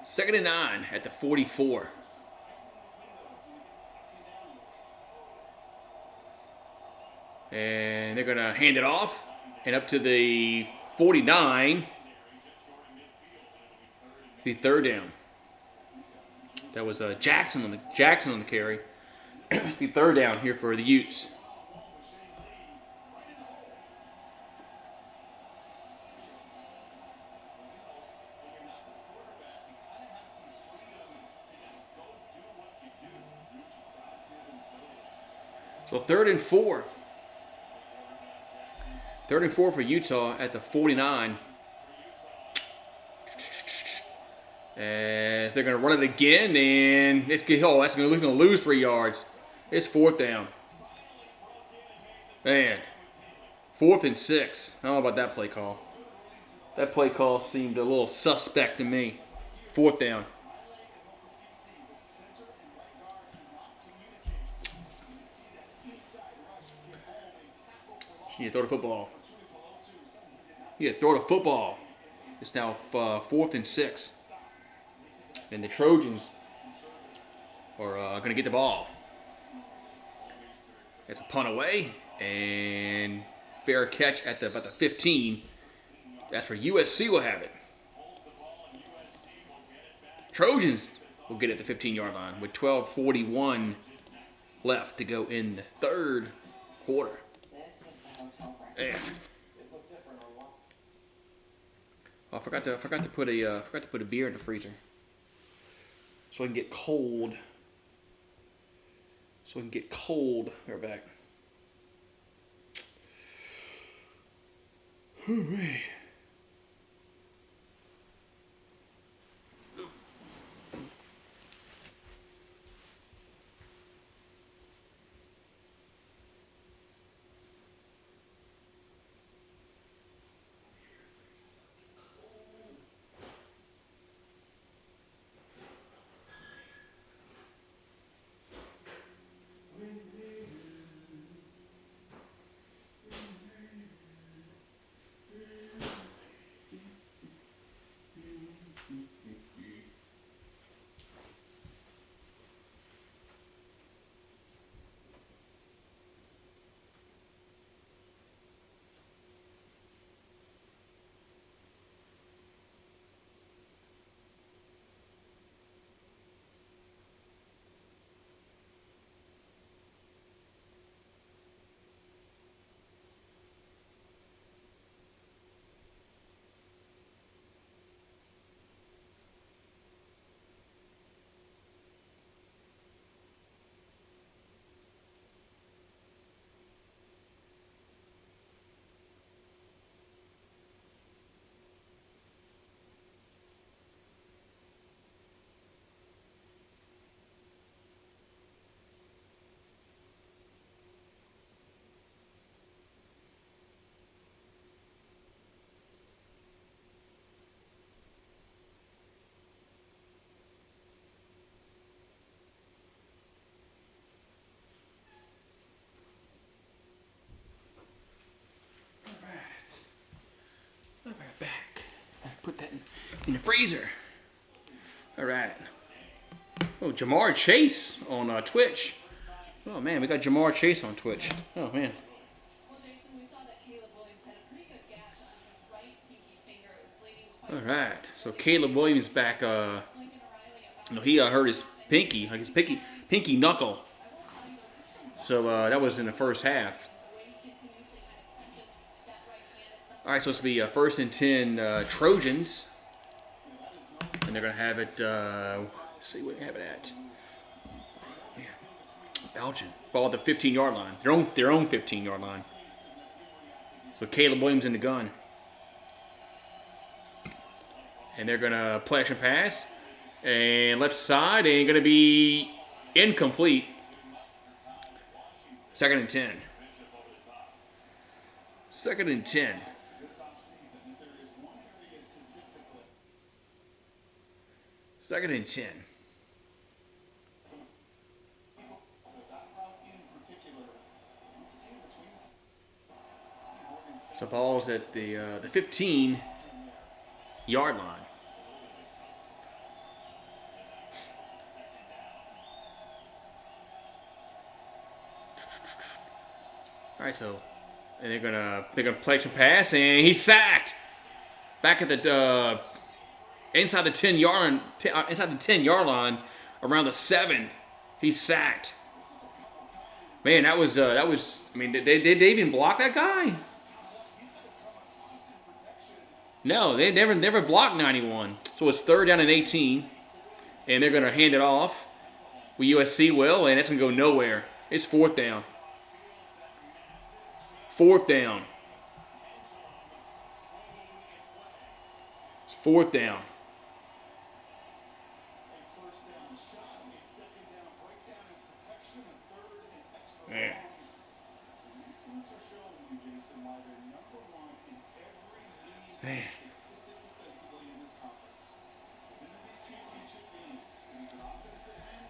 2nd and 9 at the 44. And they're going to hand it off and up to the 49. Be 3rd down. That was Jackson on the carry. It's be 3rd down here for the Utes. So 3rd and 4. 3rd and 4 for Utah at the 49. As they're going to run it again, and that's going to lose 3 yards. It's 4th down. Man, 4th and 6. I don't know about that play call. That play call seemed a little suspect to me. 4th down. You throw the football. You throw the football. It's now 4th and 6. And the Trojans are going to get the ball. It's a punt away. And fair catch at about the 15. That's where USC will have it. Trojans will get it at the 15-yard line with 12:41 left to go in the 3rd quarter. Yeah. Oh, I forgot to put a beer in the freezer, so I can get cold. We're back. Hooray. Back. Put that in the freezer. All right. Oh, Jamar Chase on Twitch. Oh man, we got Jamar Chase on Twitch. Oh man. All right. So Caleb Williams back. He hurt his pinky, like his pinky knuckle. So that was in the first half. All right, so it's going to be 1st and 10 Trojans. And they're going to have it, let's see where they have it at. Yeah. Belgian. Ball at the 15-yard line. Their own 15-yard line. So Caleb Williams in the gun. And they're going to play action pass. And left side, and going to be incomplete. 2nd and 10. 2nd and 10. 2nd and 10. So ball's at the 15-yard line. All right, so and they're gonna play some pass, and he's sacked back at the inside the 10-yard line, around the 7. He's sacked. Man, that was. I mean, did they even block that guy? No, they never blocked 91. So it's 3rd down and 18, and they're gonna hand it off. Well, USC will, and it's gonna go nowhere. It's 4th down. 4th down. It's 4th down. Man. Man.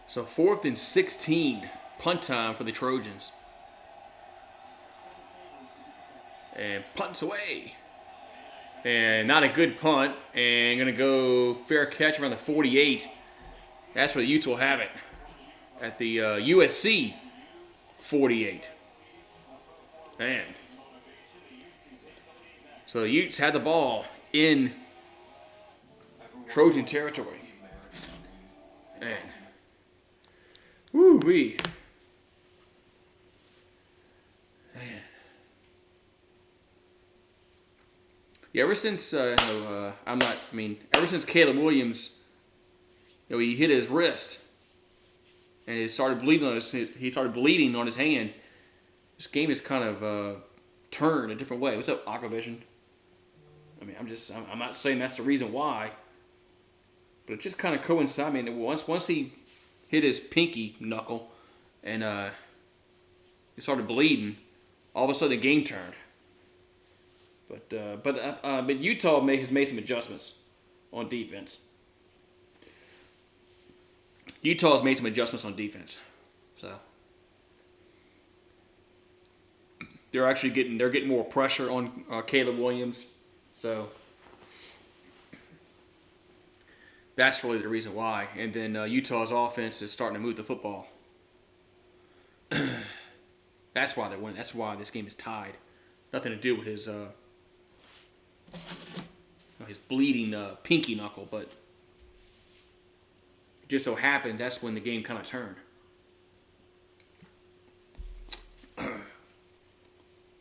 So 4th and 16, punt time for the Trojans. And punts away. And not a good punt. And going to go fair catch around the 48. That's where the Utes will have it. At the USC 48. Man. So the Utes had the ball in Trojan territory. Man. Woo-wee. Man. Yeah, ever since ever since Caleb Williams, he hit his wrist and he started bleeding on his hand. This game has kind of turned a different way. What's up, Aquavision? I mean, I'm not saying that's the reason why, but it just kind of coincided. I mean, once he hit his pinky knuckle and he started bleeding, all of a sudden the game turned. But Utah has made some adjustments on defense. Utah's made some adjustments on defense, so they're getting more pressure on Caleb Williams. So that's really the reason why. And then Utah's offense is starting to move the football. That's why they're winning. That's why this game is tied. Nothing to do with his bleeding pinky knuckle, but it just so happened that's when the game kind of turned.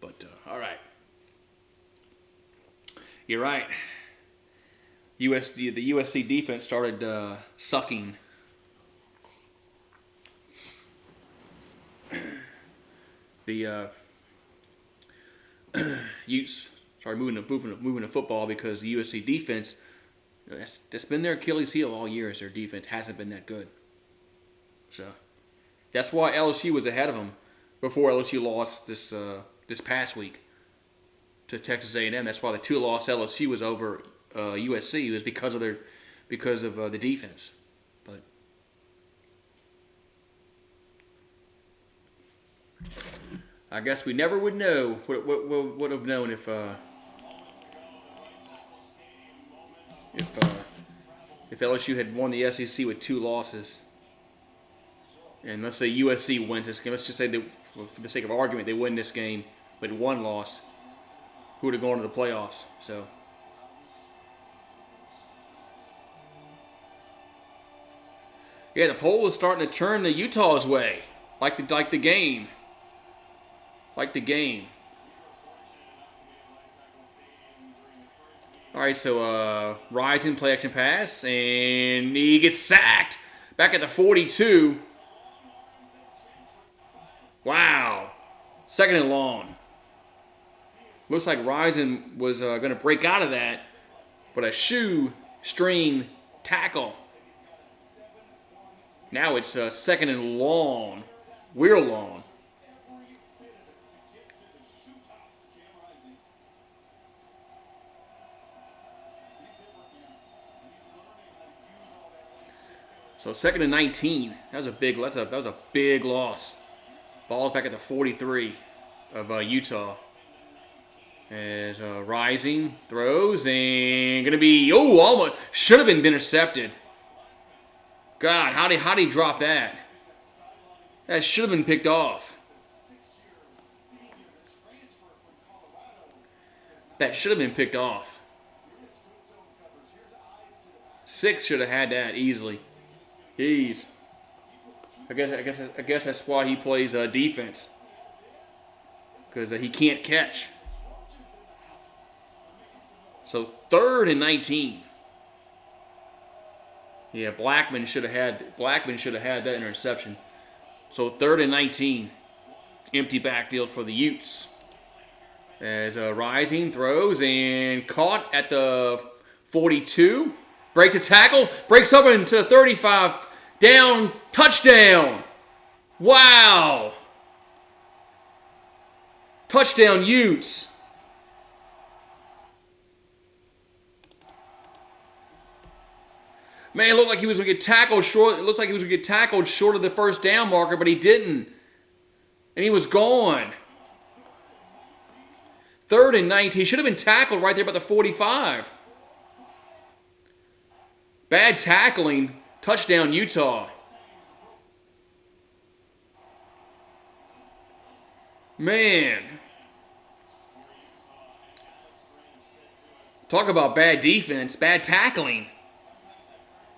But all right, you're right. The USC defense started sucking. The Utes started moving the football because the USC defense, that's been their Achilles heel all year. Is their defense hasn't been that good. So that's why LSU was ahead of them before LSU lost this past week to Texas A&M. That's why the 2-loss LSU was over USC. It was because of the defense. But I guess we never would know. Would have known if LSU had won the SEC with 2 losses. And let's say USC wins this game. Let's just say that, for the sake of argument, they win this game with 1 loss. Who would have gone to the playoffs? So. Yeah, the poll is starting to turn to Utah's way, like the game. Like the game. All right, so Rising play action pass, and he gets sacked back at the 42. Wow. 2nd and long. Looks like Rising was going to break out of that, but a shoestring tackle. Now it's 2nd and long. Real long. So 2nd and 19. That was a big loss. Ball's back at the 43 of Utah. As Rising throws and gonna be almost should have been intercepted. God, how did he drop that? That should have been picked off. That should have been picked off. 6 should have had that easily. Jeez. I guess that's why he plays defense, because he can't catch. So 3rd and 19. Yeah, Blackman should have had that interception. So 3rd and 19. Empty backfield for the Utes. As Rising throws and caught at the 42. Breaks a tackle. Breaks up into the 35. Down. Touchdown. Wow. Touchdown Utes. Man, it looked like he was going to get tackled short. It looked like he was going to get tackled short of the first down marker, but he didn't. And he was gone. 3rd and 19. He should have been tackled right there by the 45. Bad tackling. Touchdown, Utah. Man. Talk about bad defense. Bad tackling.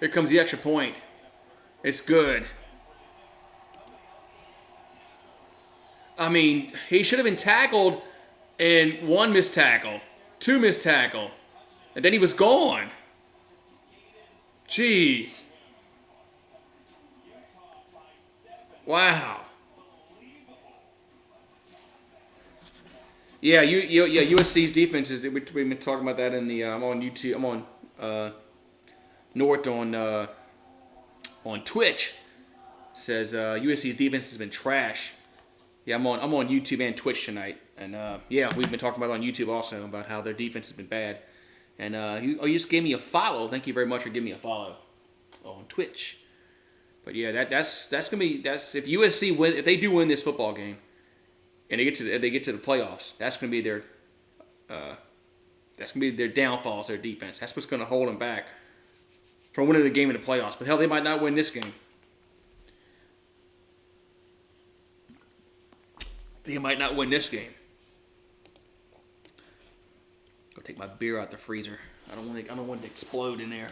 Here comes the extra point. It's good. I mean, he should have been tackled and 1 missed tackle, 2 missed tackle, and then he was gone. Jeez. Wow. Yeah, USC's defense is. We've been talking about that in the. I'm on YouTube. I'm on North on Twitch. Says USC's defense has been trash. Yeah, I'm on YouTube and Twitch tonight, and yeah, we've been talking about it on YouTube also about how their defense has been bad. And you just gave me a follow. Thank you very much for giving me a follow on Twitch. But yeah, that's gonna be if USC win, if they do win this football game, and they get to the playoffs, that's gonna be their downfall, their defense. That's what's gonna hold them back from winning the game in the playoffs. But hell, they might not win this game. They might not win this game. Go take my beer out the freezer. I don't want it to explode in there.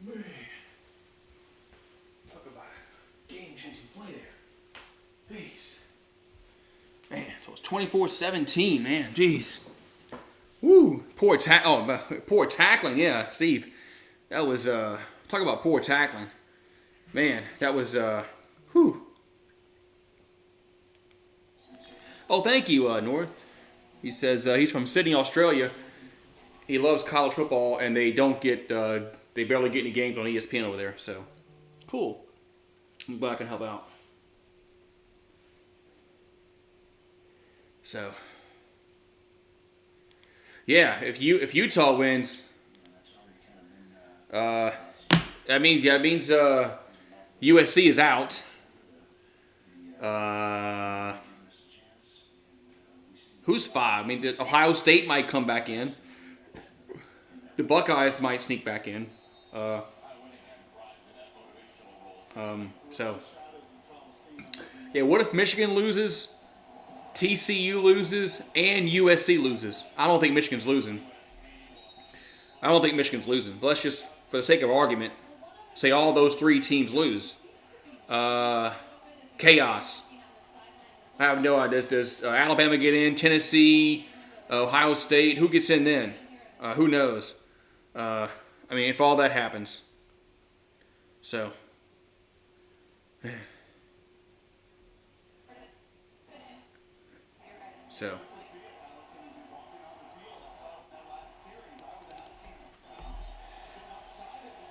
Man. Talk about a game-changing play there. Jeez. Man, so it's 24-17, man. Jeez. Woo. Poor tackling. Yeah, Steve. That was, talk about poor tackling. Man, that was, whew. Oh, thank you, North. He says he's from Sydney, Australia. He loves college football, and they don't get, they barely get any games on ESPN over there. So, cool. I'm glad I can help out. So, yeah, if Utah wins, that means USC is out. Who's 5? I mean, Ohio State might come back in. The Buckeyes might sneak back in. So, yeah, what if Michigan loses, TCU loses, and USC loses? I don't think Michigan's losing. But let's just, for the sake of argument, say all those 3 teams lose. Chaos. I have no idea. Does Alabama get in? Tennessee? Ohio State? Who gets in then? Who knows? I mean, if all that happens. So. Man. So.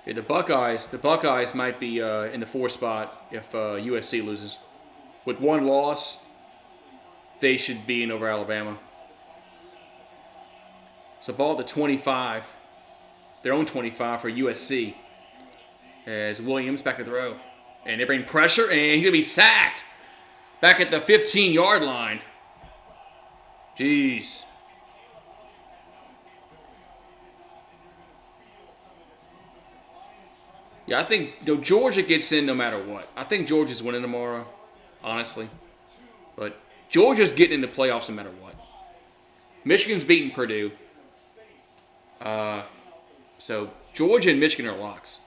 Yeah, the Buckeyes might be in the 4th spot if USC loses. With one loss, they should be in over Alabama. So ball at the 25, their own 25 for USC. As Williams back to throw. And they bring pressure, and he's going to be sacked. Back at the 15-yard line. Jeez. Yeah, I think Georgia gets in no matter what. I think Georgia's winning tomorrow, honestly. But Georgia's getting into playoffs no matter what. Michigan's beating Purdue. So Georgia and Michigan are locks.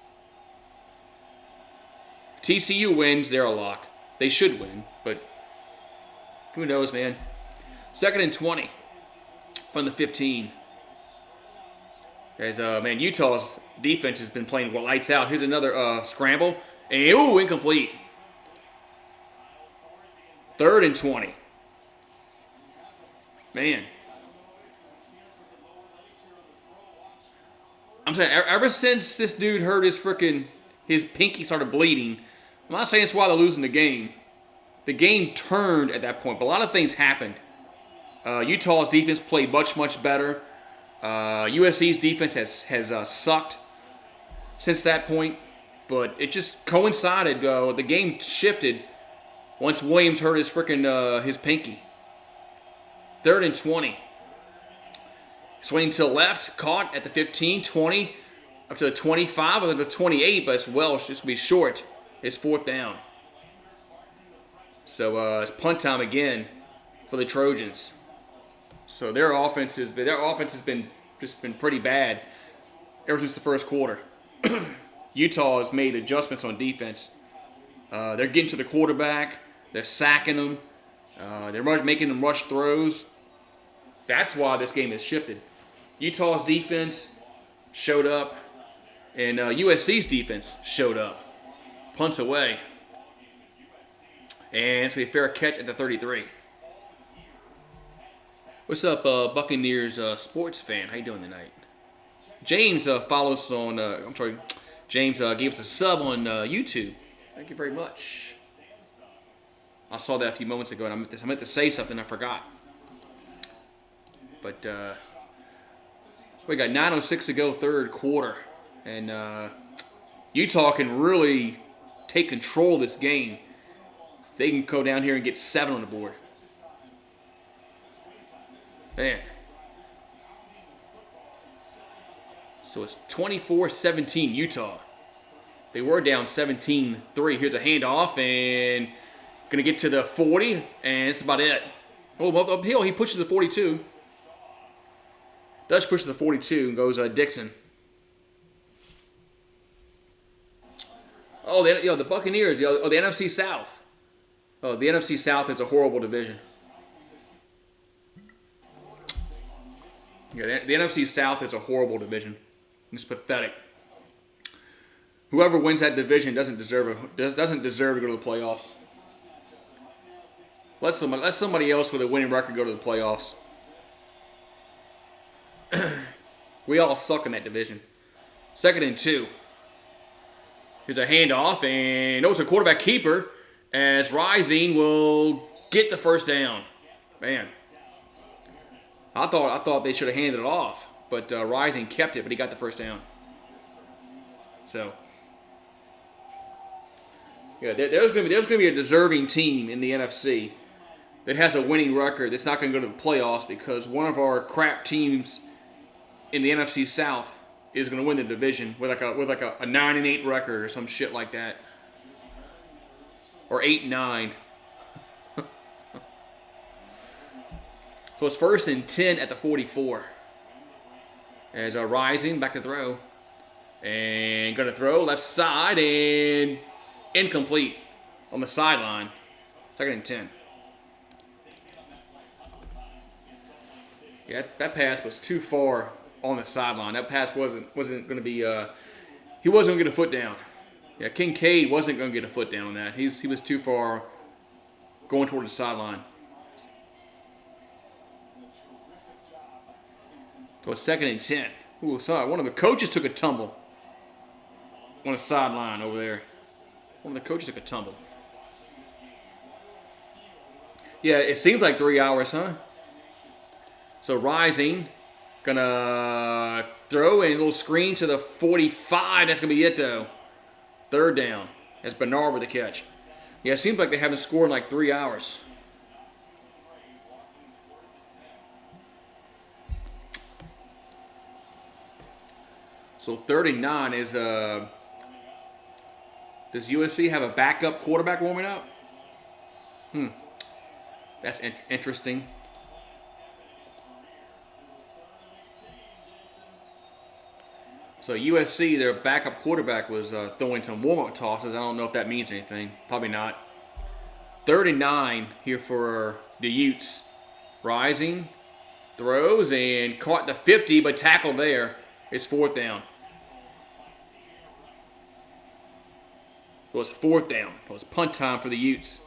If TCU wins, they're a lock. They should win, but who knows, man. 2nd and 20 from the 15. As Utah's defense has been playing lights out. Here's another scramble. And, incomplete. 3rd and 20. Man. I'm saying, ever since this dude hurt his pinky started bleeding, I'm not saying it's why they're losing the game. The game turned at that point, but a lot of things happened. Utah's defense played much, much better. USC's defense has sucked since that point, but it just coincided. The game shifted once Williams hurt his pinky. 3rd and 20. Swinging to the left, caught at the 15, 20, up to the 25, or the 28, but it's Welsh. It's going to be short. It's 4th down. So it's punt time again for the Trojans. So their offense has been pretty bad ever since the first quarter. Utah has made adjustments on defense. They're getting to the quarterback. They're sacking them. They're making them rush throws. That's why this game has shifted. Utah's defense showed up, and USC's defense showed up. Punts away. And it's going to be a fair catch at the 33. What's up, Buccaneers sports fan? How you doing tonight? James follows on, James gave us a sub on YouTube. Thank you very much. I saw that a few moments ago, and I meant to say something I forgot. But we got 9:06 to go, 3rd quarter. And Utah can really take control of this game. They can go down here and get 7 on the board. Man. So it's 24-17 Utah. They were down 17-3. Here's a handoff, and going to get to the 40, and that's about it. Oh, uphill, he pushes the 42. Does push the 42 and goes Dixon. Oh, the Buccaneers. The NFC South. Oh, the NFC South is a horrible division. Yeah, the NFC South is a horrible division. It's pathetic. Whoever wins that division doesn't deserve to go to the playoffs. Let somebody else with a winning record go to the playoffs. We all suck in that division. 2nd and 2. Here's a handoff, and it's a quarterback keeper as Rising will get the 1st down. Man, I thought they should have handed it off, but Rising kept it, but he got the 1st down. So, yeah, there's going to be a deserving team in the NFC that has a winning record that's not going to go to the playoffs because one of our crap teams in the NFC South is going to win the division with like a 9-8 record or some shit like that, or 8-9. So it's 1st and 10 at the 44. As Rising back to throw, and going to throw left side and incomplete on the sideline. 2nd and 10. Yeah, that pass was too far on the sideline. That pass wasn't going to be. He wasn't going to get a foot down. Yeah, Kincaid wasn't going to get a foot down on that. He was too far going toward the sideline. So it's 2nd and 10. Ooh, sorry. One of the coaches took a tumble on the sideline over there. One of the coaches took a tumble. Yeah, it seems like 3 hours, huh? So Rising, gonna throw a little screen to the 45. That's gonna be it though. 3rd down. That's Bernard with the catch. Yeah, it seems like they haven't scored in like 3 hours. So 39 is does USC have a backup quarterback warming up? That's interesting. So USC, their backup quarterback was throwing some warm-up tosses. I don't know if that means anything. Probably not. 39 here for the Utes. Rising, throws, and caught the 50, but tackled there. It's 4th down. So it's 4th down. So it's punt time for the Utes.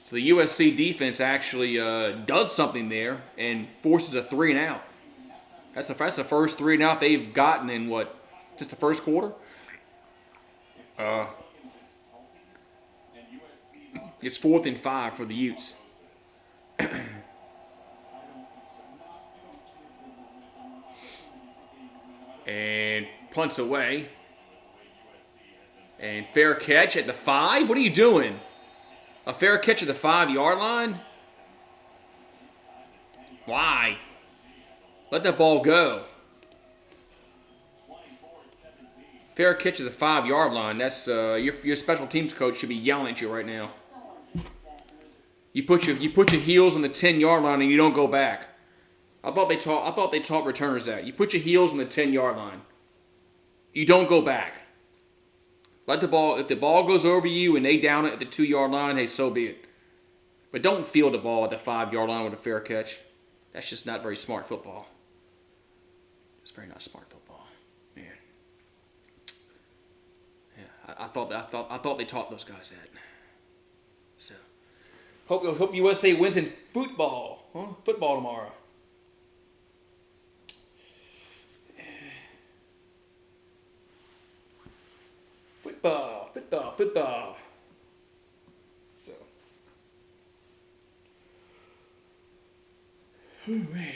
So the USC defense actually does something there and forces a 3 and out. That's the first 3 and out they've gotten in what? Just the first quarter? It's 4th and 5 for the Utes. And punts away. And fair catch at the 5. What are you doing? A fair catch at the 5-yard line? Why? Let that ball go. Fair catch at the 5-yard line. That's your special teams coach should be yelling at you right now. You put your heels on the 10-yard line and you don't go back. I thought they taught returners that. You put your heels on the 10-yard line. You don't go back. Let the ball, if the ball goes over you and they down it at the 2-yard line, hey, so be it. But don't field the ball at the 5-yard line with a fair catch. That's just not very smart football. It's very not smart football, man. Yeah, I thought they taught those guys that. So, hope USA wins in football. Huh? Football tomorrow. Football. So. Hooray.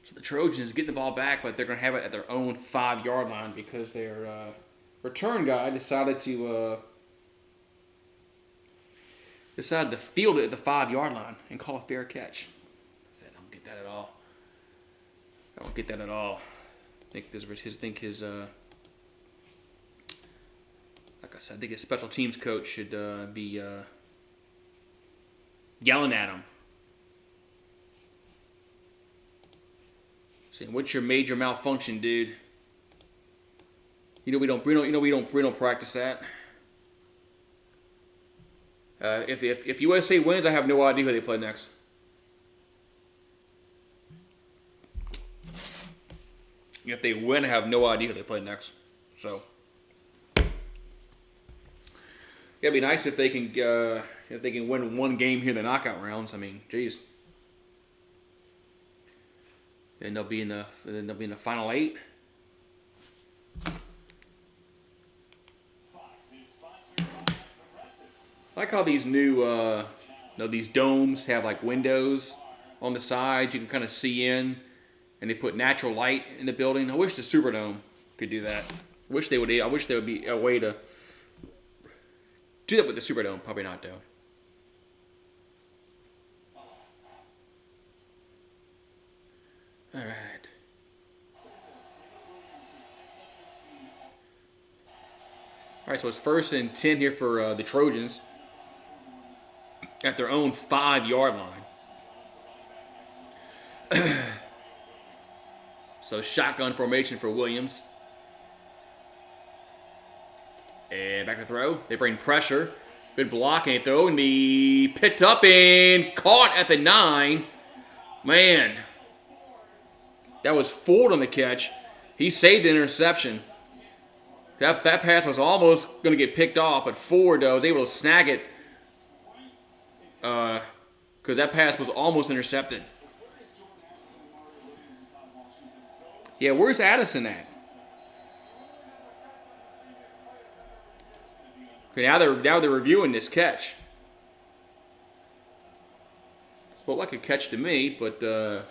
So the Trojans get the ball back, but they're going to have it at their own 5-yard line because their return guy decided to field it at the 5-yard line and call a fair catch. I said, I don't get that at all. I think his like I said, I think his special teams coach should be yelling at him, saying, "What's your major malfunction, dude? We don't practice that." If USA wins, I have no idea who they play next. If they win, I have no idea who they play next. So, yeah, it'd be nice if they can win one game here in the knockout rounds. I mean, geez. Then they'll be in the final 8. I like how these new these domes have like windows on the side you can kind of see in. And they put natural light in the building. I wish the Superdome could do that. I wish there would be a way to do that with the Superdome. Probably not, though. All right. All right, so it's 1st and 10 here for the Trojans at their own 5-yard line. So shotgun formation for Williams. And back to throw. They bring pressure. Good blocking throw and be picked up and caught at the 9. Man. That was Ford on the catch. He saved the interception. That pass was almost going to get picked off, but Ford was able to snag it because that pass was almost intercepted. Yeah, where's Addison at? Okay, now they're reviewing this catch. Looked like a catch to me, but did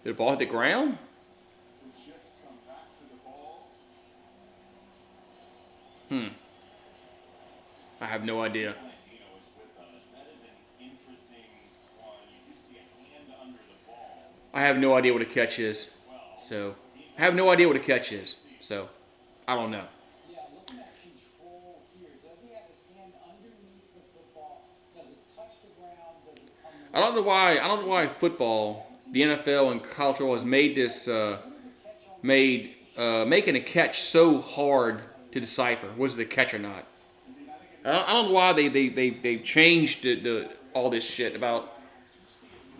the ball hit the ground? I have no idea. I have no idea what a catch is. So, I have no idea what a catch is. So, I don't know. Yeah, looking at control here, does he have his hand underneath the football? Does it touch the ground? Does it come? I don't know why football, the NFL and college football has made this making a catch so hard to decipher. Was it a catch or not? I don't know why they've changed all this shit about.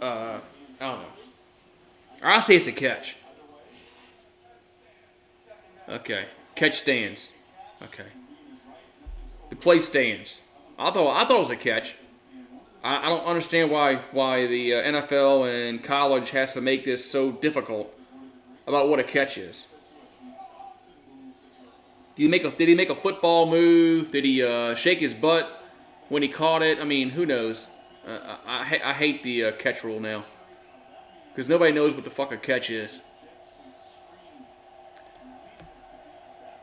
I don't know. I'll say it's a catch. Okay, catch stands. Okay, the play stands. I thought it was a catch. I don't understand why the NFL and college has to make this so difficult about what a catch is. Did he make a football move? Did he shake his butt when he caught it? I mean, who knows? I hate the catch rule now because nobody knows what the fuck a catch is.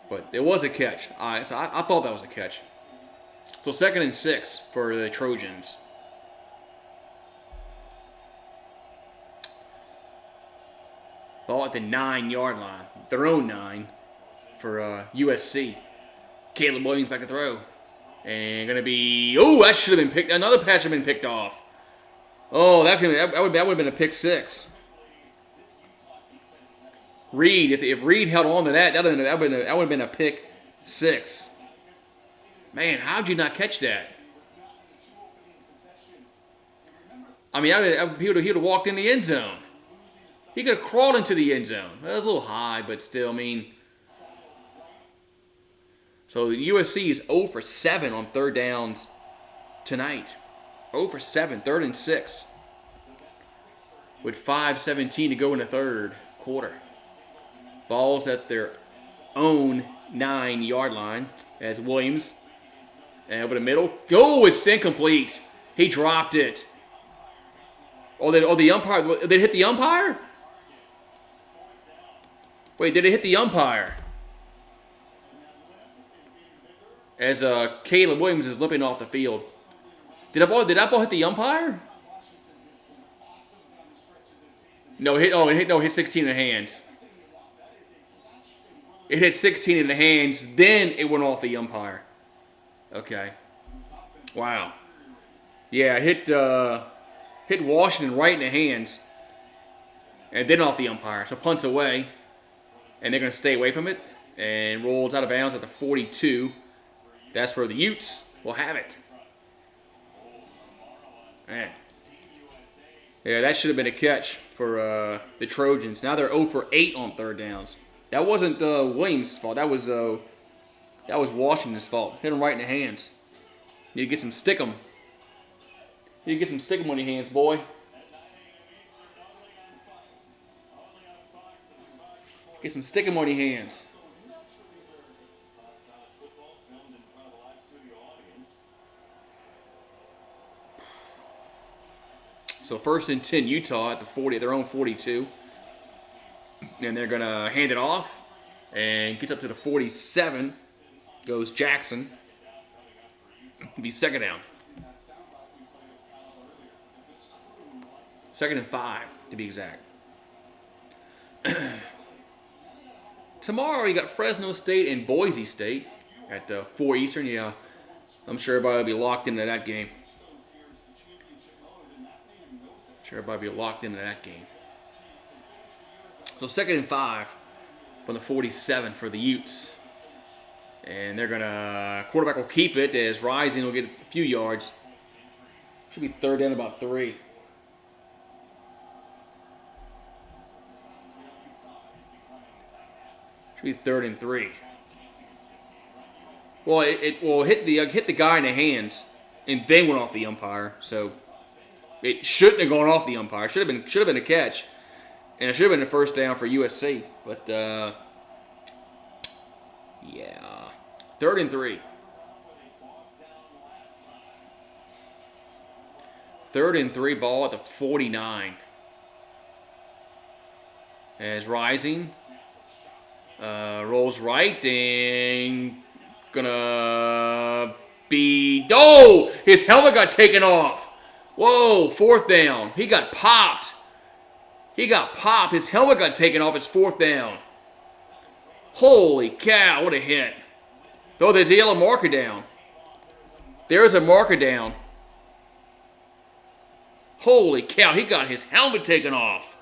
But it was a catch. So I thought that was a catch. So 2nd and 6 for the Trojans. Ball at the 9-yard line. Their own 9 for USC. Caleb Williams back to throw. And going to be... Oh, that should have been picked... Another pass should have been picked off. Oh, that would have been a pick 6. Reed, if Reed held on to that, that would have been a pick 6. Man, how'd you not catch that? I mean, he would have walked in the end zone. He could have crawled into the end zone. That was a little high, but still, I mean. So the USC is 0 for 7 on 3rd downs tonight. 0 for 7, 3rd and 6. With 5:17 to go in the 3rd quarter. Ball's at their own 9-yard line as Williams. And over the middle. Oh, it's incomplete. He dropped it. The umpire. Did it hit the umpire? Wait, did it hit the umpire? As Caleb Williams is limping off the field. Did that ball hit the umpire? No, it hit 16 in the hands. It hit 16 in the hands, then it went off the umpire. Okay. Wow. Yeah, it hit Washington right in the hands. And then off the umpire. So punts away. And they're going to stay away from it. And rolls out of bounds at the 42. That's where the Utes will have it. Man. Yeah, that should have been a catch for the Trojans. Now they're 0 for 8 on 3rd downs. That wasn't Williams' fault. That was Washington's fault. Hit him right in the hands. Need to get some stickum. Need to get some stickum on your hands, boy. Get some stickum on your hands. So 1st and 10, Utah at the 40, their own 42. And they're going to hand it off. And gets up to the 47. Goes Jackson. It'll be 2nd down. 2nd and 5, to be exact. Tomorrow, you got Fresno State and Boise State at 4 Eastern. Yeah, I'm sure everybody will be locked into that game. So 2nd and 5 from the 47 for the Utes. And they're going to... Quarterback will keep it as Rising will get a few yards. Should be 3rd down about 3. Should be 3rd and 3. Well, it hit the guy in the hands, and then went off the umpire. So it shouldn't have gone off the umpire. Should have been a catch, and it should have been a first down for USC. But yeah, 3rd and 3. 3rd and 3, ball at the 49. As Rising rolls right and gonna be... Oh! His helmet got taken off. Whoa, 4th down. He got popped. His helmet got taken off. It's 4th down. Holy cow, what a hit. Oh, there's a yellow marker down. There's a marker down. Holy cow, he got his helmet taken off.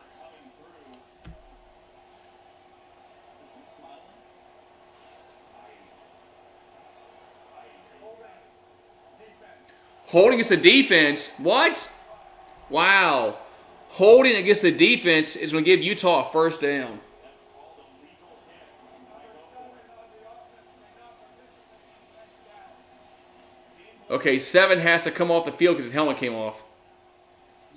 Holding against the defense. What? Wow. Holding against the defense is going to give Utah a first down. Okay, 7 has to come off the field because his helmet came off.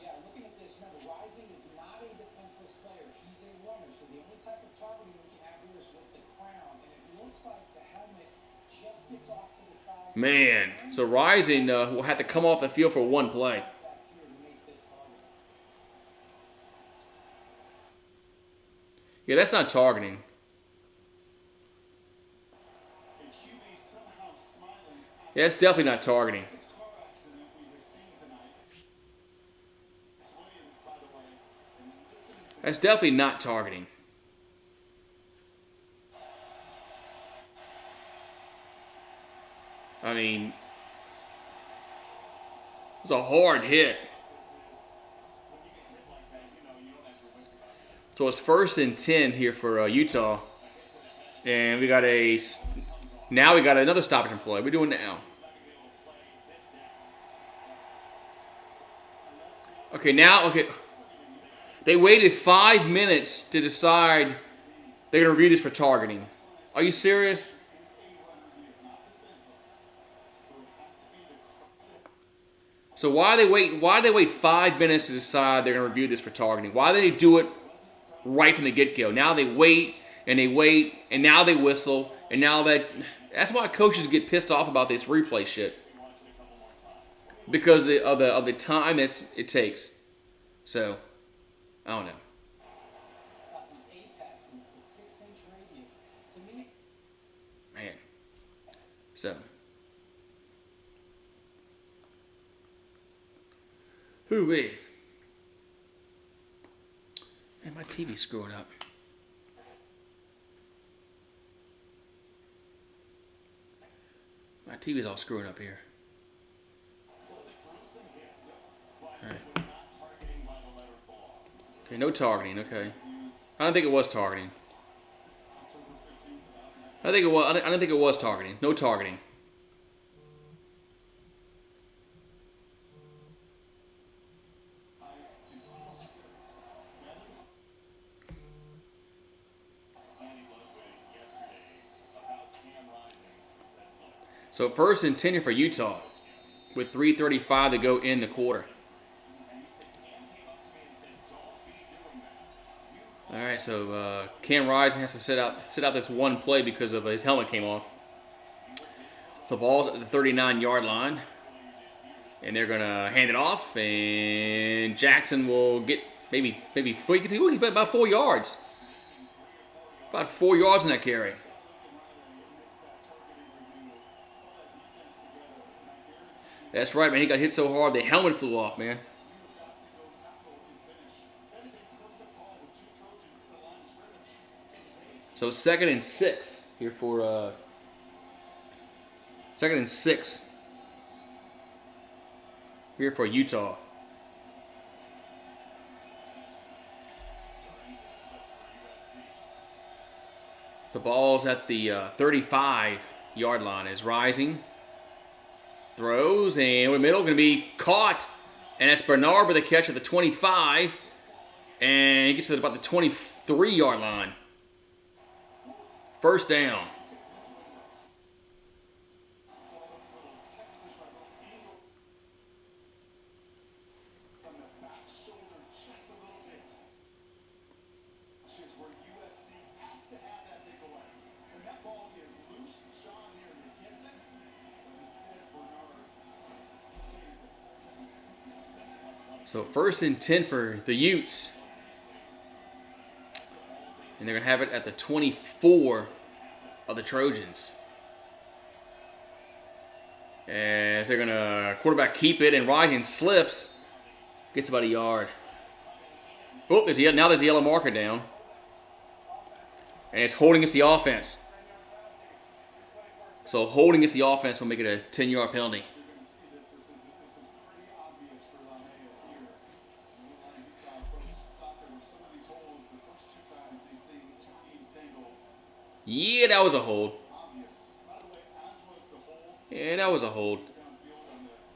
Yeah, looking at this, remember, Rising is not a defenseless player. He's a runner, so the only type of targeting we can have here is with the crown, and it looks like the helmet just gets off to the side. Man, so Rising will have to come off the field for one play. Yeah, that's not targeting. Yeah, it's definitely not targeting. That's definitely not targeting. I mean, it was a hard hit. So it's 1st and 10 here for Utah. And we got now we got another stoppage and play. We're doing now. Okay. They waited 5 minutes to decide they're going to review this for targeting. Are you serious? So why they wait 5 minutes to decide they're going to review this for targeting? Why do they do it right from the get-go? Now they wait, and now they whistle, and now that's why coaches get pissed off about this replay shit. Because of the time it takes. So, I don't know. Man. So. Hoo-wee. Man, my TV's screwing up. My TV's all screwing up here. Alright. Okay, no targeting, okay. I don't think it was targeting. I don't think it was targeting. No targeting. So 1st and 10 for Utah with 3:35 to go in the quarter. All right, so Cam Rising has to sit out this one play because of his helmet came off. So ball's at the 39-yard line, and they're gonna hand it off, and Jackson will get maybe about 4 yards. About 4 yards in that carry. That's right, man. He got hit so hard, the helmet flew off, man. So 2nd and 6 here for 2nd and 6 here for Utah. The ball's at the 35-yard line. Is Rising. Throws, and in the middle, going to be caught. And that's Bernard with a catch at the 25. And he gets to about the 23-yard line. First down. From the back shoulder just a little bit. Which is where USC has to have that takeaway. When that ball is loose, Sean nearly gets it, but instead Bernard saves it. So 1st and 10 for the Utes. And they're going to have it at the 24 of the Trojans. As they're going to quarterback keep it, and Ryan slips. Gets about a yard. Oh, now there's a yellow marker down. And it's holding against the offense. So holding against the offense will make it a 10-yard penalty. This is pretty obvious for Lamea here. Utah approached soccer with some of these holds the first 2 times these two teams tangled. Yeah, that was a hold. Obvious. By the way, as was the hold Yeah, that was a hold. downfield on the near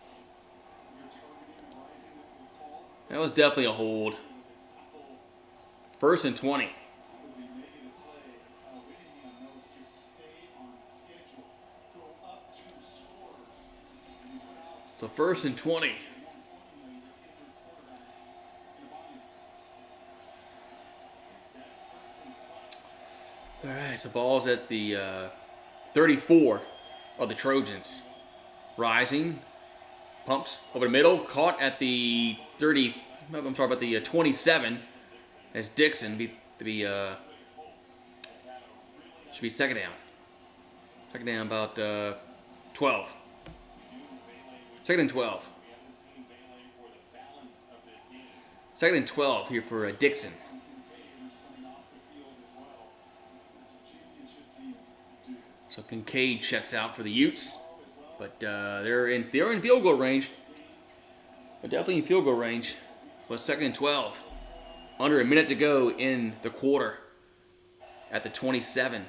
targeting and rising that we called. That was definitely a hold. It was a tackle. 1st and 20. It was a negative play. Whittingham knows just stay on schedule. Go up 2 scores. And you put out So 1st and 20. the more importantly, your injured quarterback in a bondage. Instead, it's first and 20. All right, so ball's at the 34 of the Trojans. Rising, pumps over the middle, caught at the 30. I'm sorry about the 27. As Dixon should be 2nd down. 2nd down about 12. 2nd and 12. 2nd and 12 here for Dixon. So Kincaid checks out for the Utes, but they're in field goal range. They're definitely in field goal range. Well, 2nd and 12, under a minute to go in the quarter, at the 27.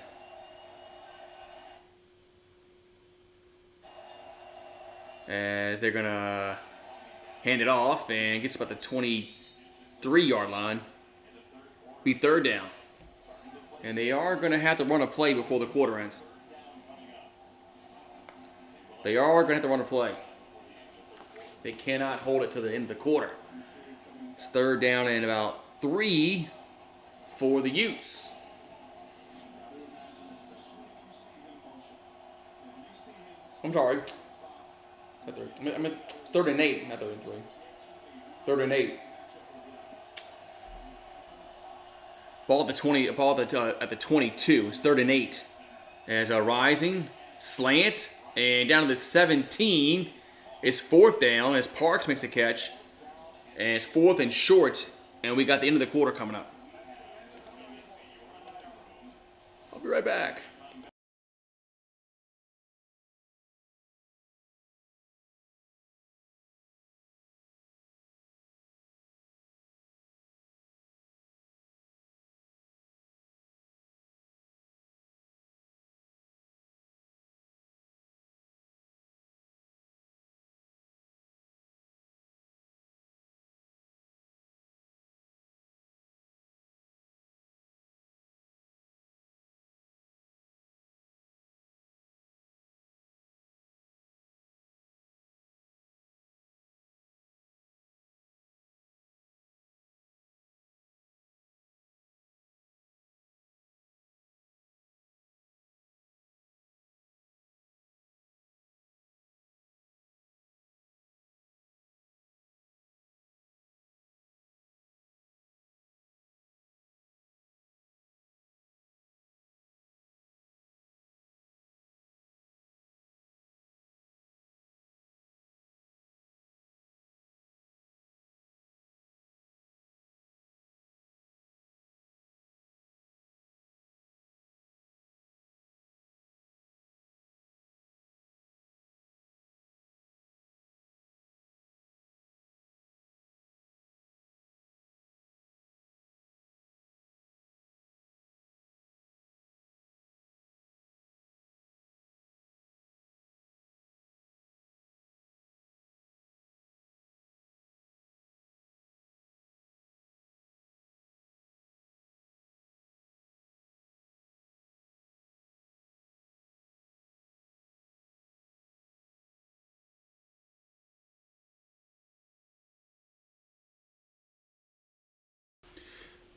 As they're gonna hand it off and gets about the 23-yard line. Be 3rd down, and they are gonna have to run a play before the quarter ends. They are going to have to run a play. They cannot hold it to the end of the quarter. It's 3rd down and about 3 for the Utes. I'm sorry. I meant it's 3rd and 8, not 3rd and 3. 3rd and 8. Ball at the 20. Ball at the 22. It's 3rd and 8. As a rising slant. And down to the 17 is 4th down as Parks makes a catch. And it's 4th and short. And we got the end of the quarter coming up. I'll be right back.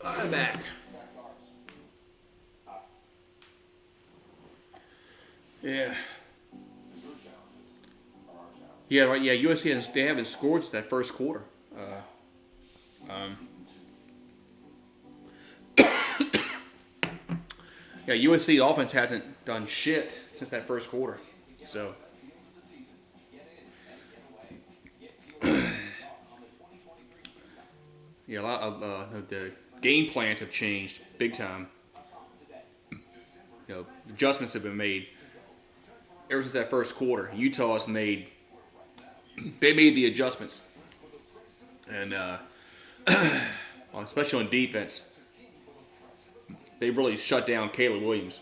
I'm back. Yeah. Yeah, right. Yeah, USC they haven't scored since that first quarter. Yeah, USC offense hasn't done shit since that first quarter. So. Yeah, a lot of the game plans have changed big time. Adjustments have been made ever since that first quarter. Utah's made the adjustments, and especially on defense, they really shut down Caleb Williams.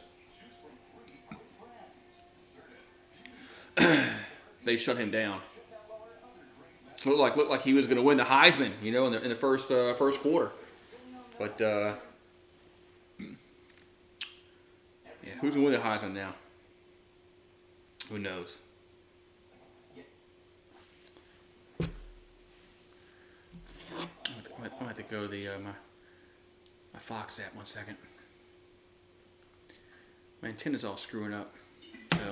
They shut him down. Looked like he was going to win the Heisman, in the first quarter. But yeah, who's going to win the Heisman now? Who knows? I'm gonna have to go to the my Fox app 1 second. My antenna's all screwing up, so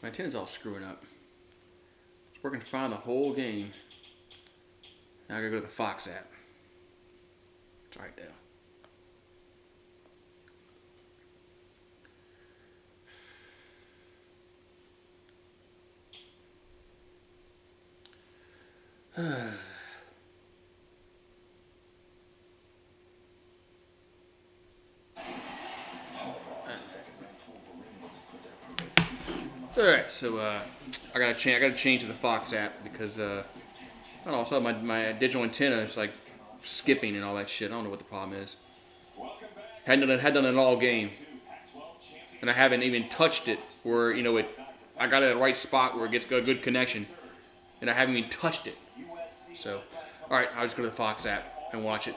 my antenna's all screwing up. It's working fine the whole game. Now I gotta go to the Fox app. It's right there. All right, so I gotta change to the Fox app because I don't know. So my digital antenna is like skipping and all that shit. I don't know what the problem is. Hadn't done it all game, and I haven't even touched it where I got it at the right spot where it gets a good connection, and I haven't even touched it. So, all right, I'll just go to the Fox app and watch it.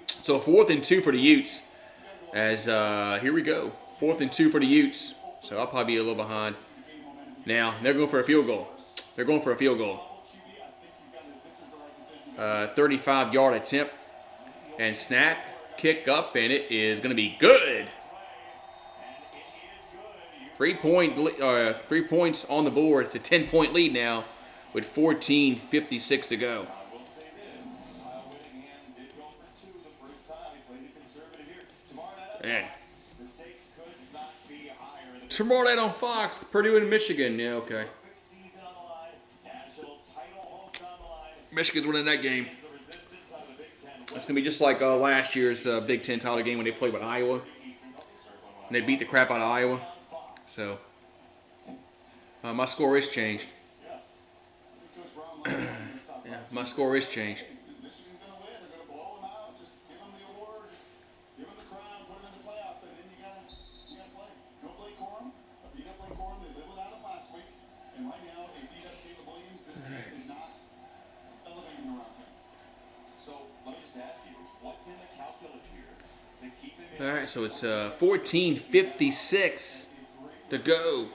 So 4th and 2 for the Utes. As here we go, 4th and 2 for the Utes. So I'll probably be a little behind. Now they're going for a field goal. 35-yard attempt and snap, kick up, and it is going to be good. 3 points on the board. It's a 10-point lead now with 14:56 to go. Man. Tomorrow night on Fox, Purdue and Michigan. Yeah, okay. Michigan's winning that game. It's going to be just like last year's Big Ten title game when they played with Iowa. And they beat the crap out of Iowa. So, my score is changed. Yeah, my score is changed. All right, so it's 14:56 to go.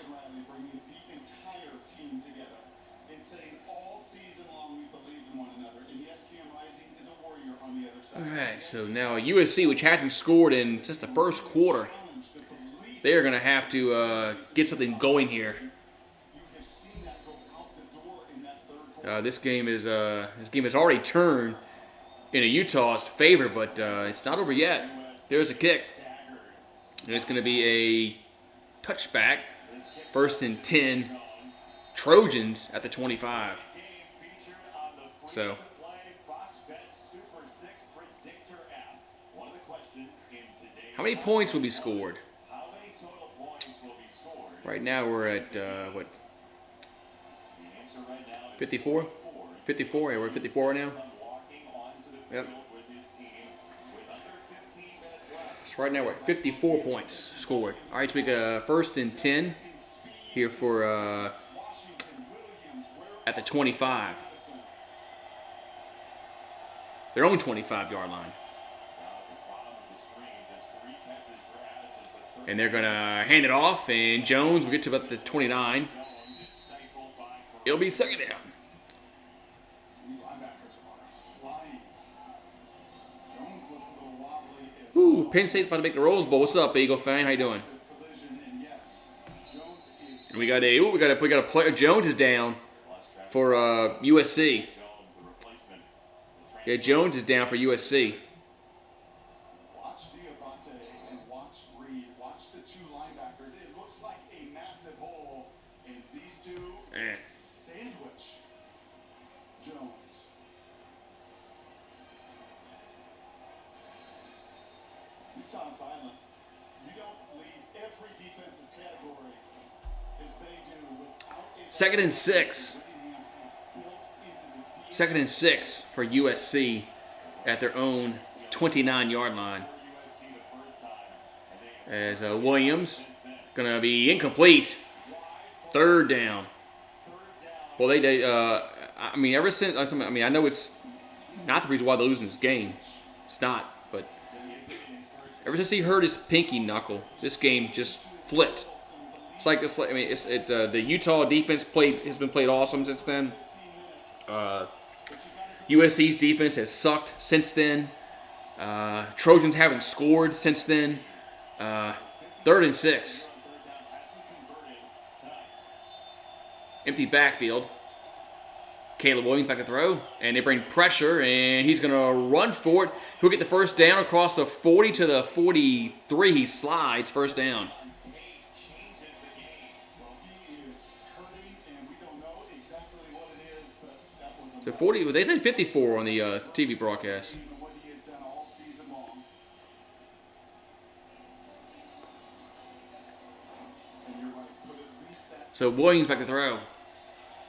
All right, so now USC, which hasn't scored in just the first quarter, they are going to have to get something going here. This game has already turned into Utah's favor, but it's not over yet. There's a kick. And it's going to be a touchback. 1st and 10. Trojans at the 25. So. How many points will be scored? Right now we're at, 54? 54? Yeah, we're at 54 right now. Yep. So right now we're at 54 points scored. All right, so we got 1st and 10 here for at the 25. Their own 25-yard line. And they're going to hand it off, and Jones will get to about the 29. It'll be 2nd down. Ooh, Penn State's about to make the Rose Bowl. What's up, Eagle fan? How you doing? Collision, and yes, Jones is And we got a player. Jones is down for USC. Yeah, Jones is down for USC. watch Diabate and watch Reed. Watch the two linebackers. It looks like a massive hole, and these two sandwich Jones. Utah's violent. You don't lead every defensive category as they do without a Second and 6. Second and 6 for USC at their own 29-yard line. As Williams gonna be incomplete. Third down. Well, I mean, ever since I know it's not the reason why they're losing this game. It's not, but ever since he hurt his pinky knuckle, this game just flipped. The Utah defense has been played awesome since then. USC's defense has sucked since then. Trojans haven't scored since then. Third and 6. Empty backfield. Caleb Williams back to throw, and they bring pressure, and he's going to run for it. He'll get the first down across the 40 to the 43. He slides, first down. So 40. They said 54 on the TV broadcast. So Williams back to throw.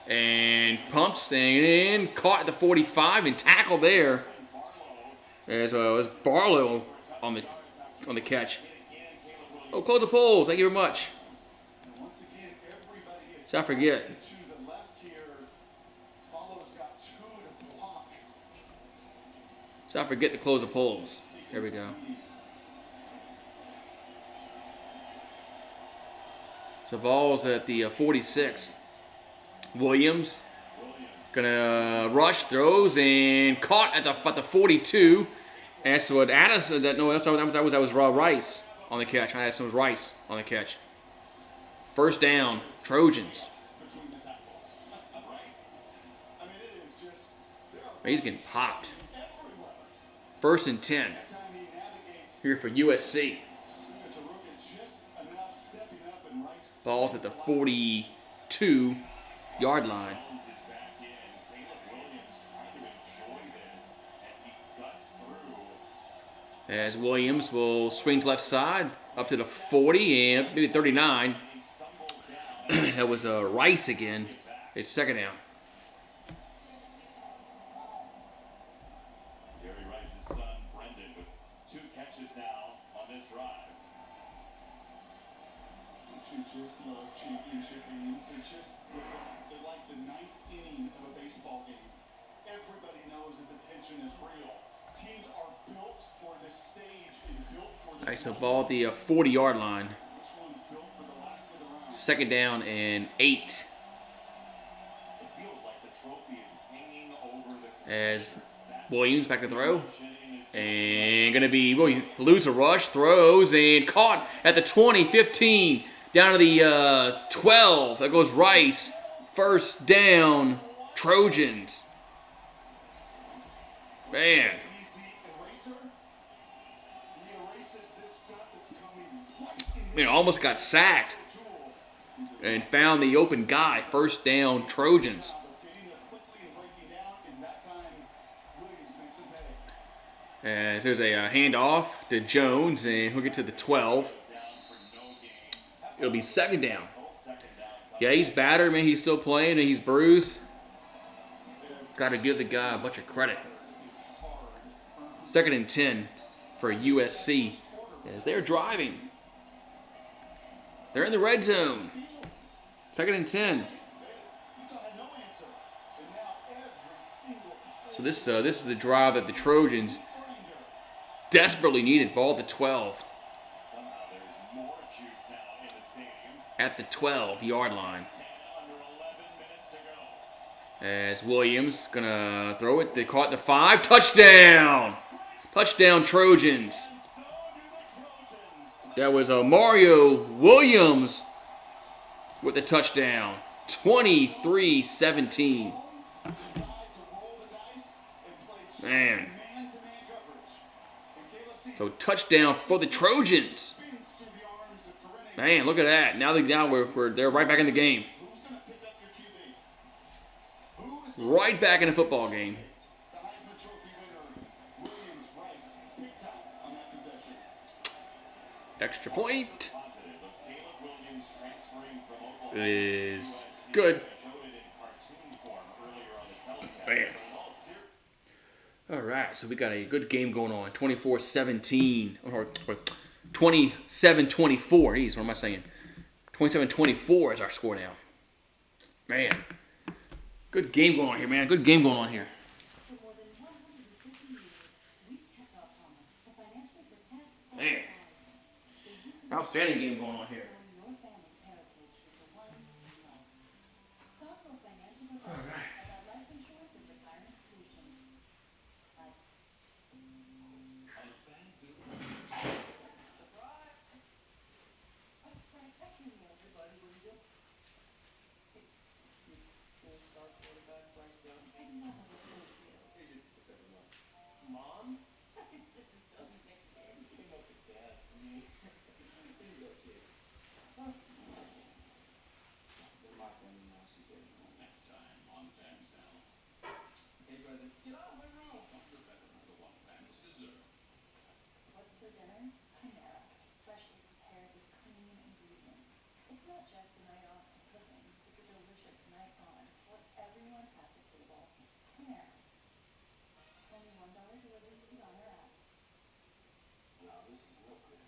And pumps and caught at the 45 and tackled there. As was Barlow on the catch. Oh, close the polls. Thank you very much. So I forget. So I forget to close the polls. There we go. So ball's at the 46. Williams gonna rush, throws, and caught at about the 42. And so Addison, that was Rice on the catch. Addison was Rice on the catch. First down, Trojans. He's getting popped. First and 10 here for USC. Ball's at the 42-yard line. As Williams will swing to left side up to the 40 and maybe 39. That was Rice again. It's second down. Just love championship games. They're like the ninth inning of a baseball game. Everybody knows that the tension is real. Teams are built for this stage and built for this. All right, so ball at the 40-yard line. Which one's built for the last of the round? Second down and 8. It feels like the trophy is hanging over the As Williams back to throw. And going to be Williams lose a rush, throws, and caught at the 20, 15. Down to the 12. That goes Rice. First down, Trojans. Man. Man, almost got sacked. And found the open guy. First down, Trojans. And there's a handoff to Jones, and he'll get to the 12. It'll be second down. Yeah, he's battered, man. He's still playing, and he's bruised. Got to give the guy a bunch of credit. Second and 10 for USC as they're driving. They're in the red zone. Second and 10. So this is the drive that the Trojans desperately needed. Ball at the 12. At the 12-yard line. As Williams gonna throw it. They caught the 5. Touchdown! Touchdown, Trojans. That was Mario Williams with the touchdown. 23-17. Man. So touchdown for the Trojans. Man, look at that. Now they're right back in the game. Right back in the football game. Extra point is good. Bam. All right, so we got a good game going on. 24-17 or 27-24. Jeez, what am I saying? 27-24 is our score now. Man, good game going on here, man. Good game going on here. Man, outstanding game going on here. All right. Mom? Next time on Fans Panel. Hey, brother. Get out of my room. You're better than the one fans deserve. What's for dinner? Chimera, freshly prepared with clean ingredients. It's not just a night off for cooking, it's a delicious night on for everyone at the table. Chimera. Only $1 delivery fee on our app. Now this is real clear.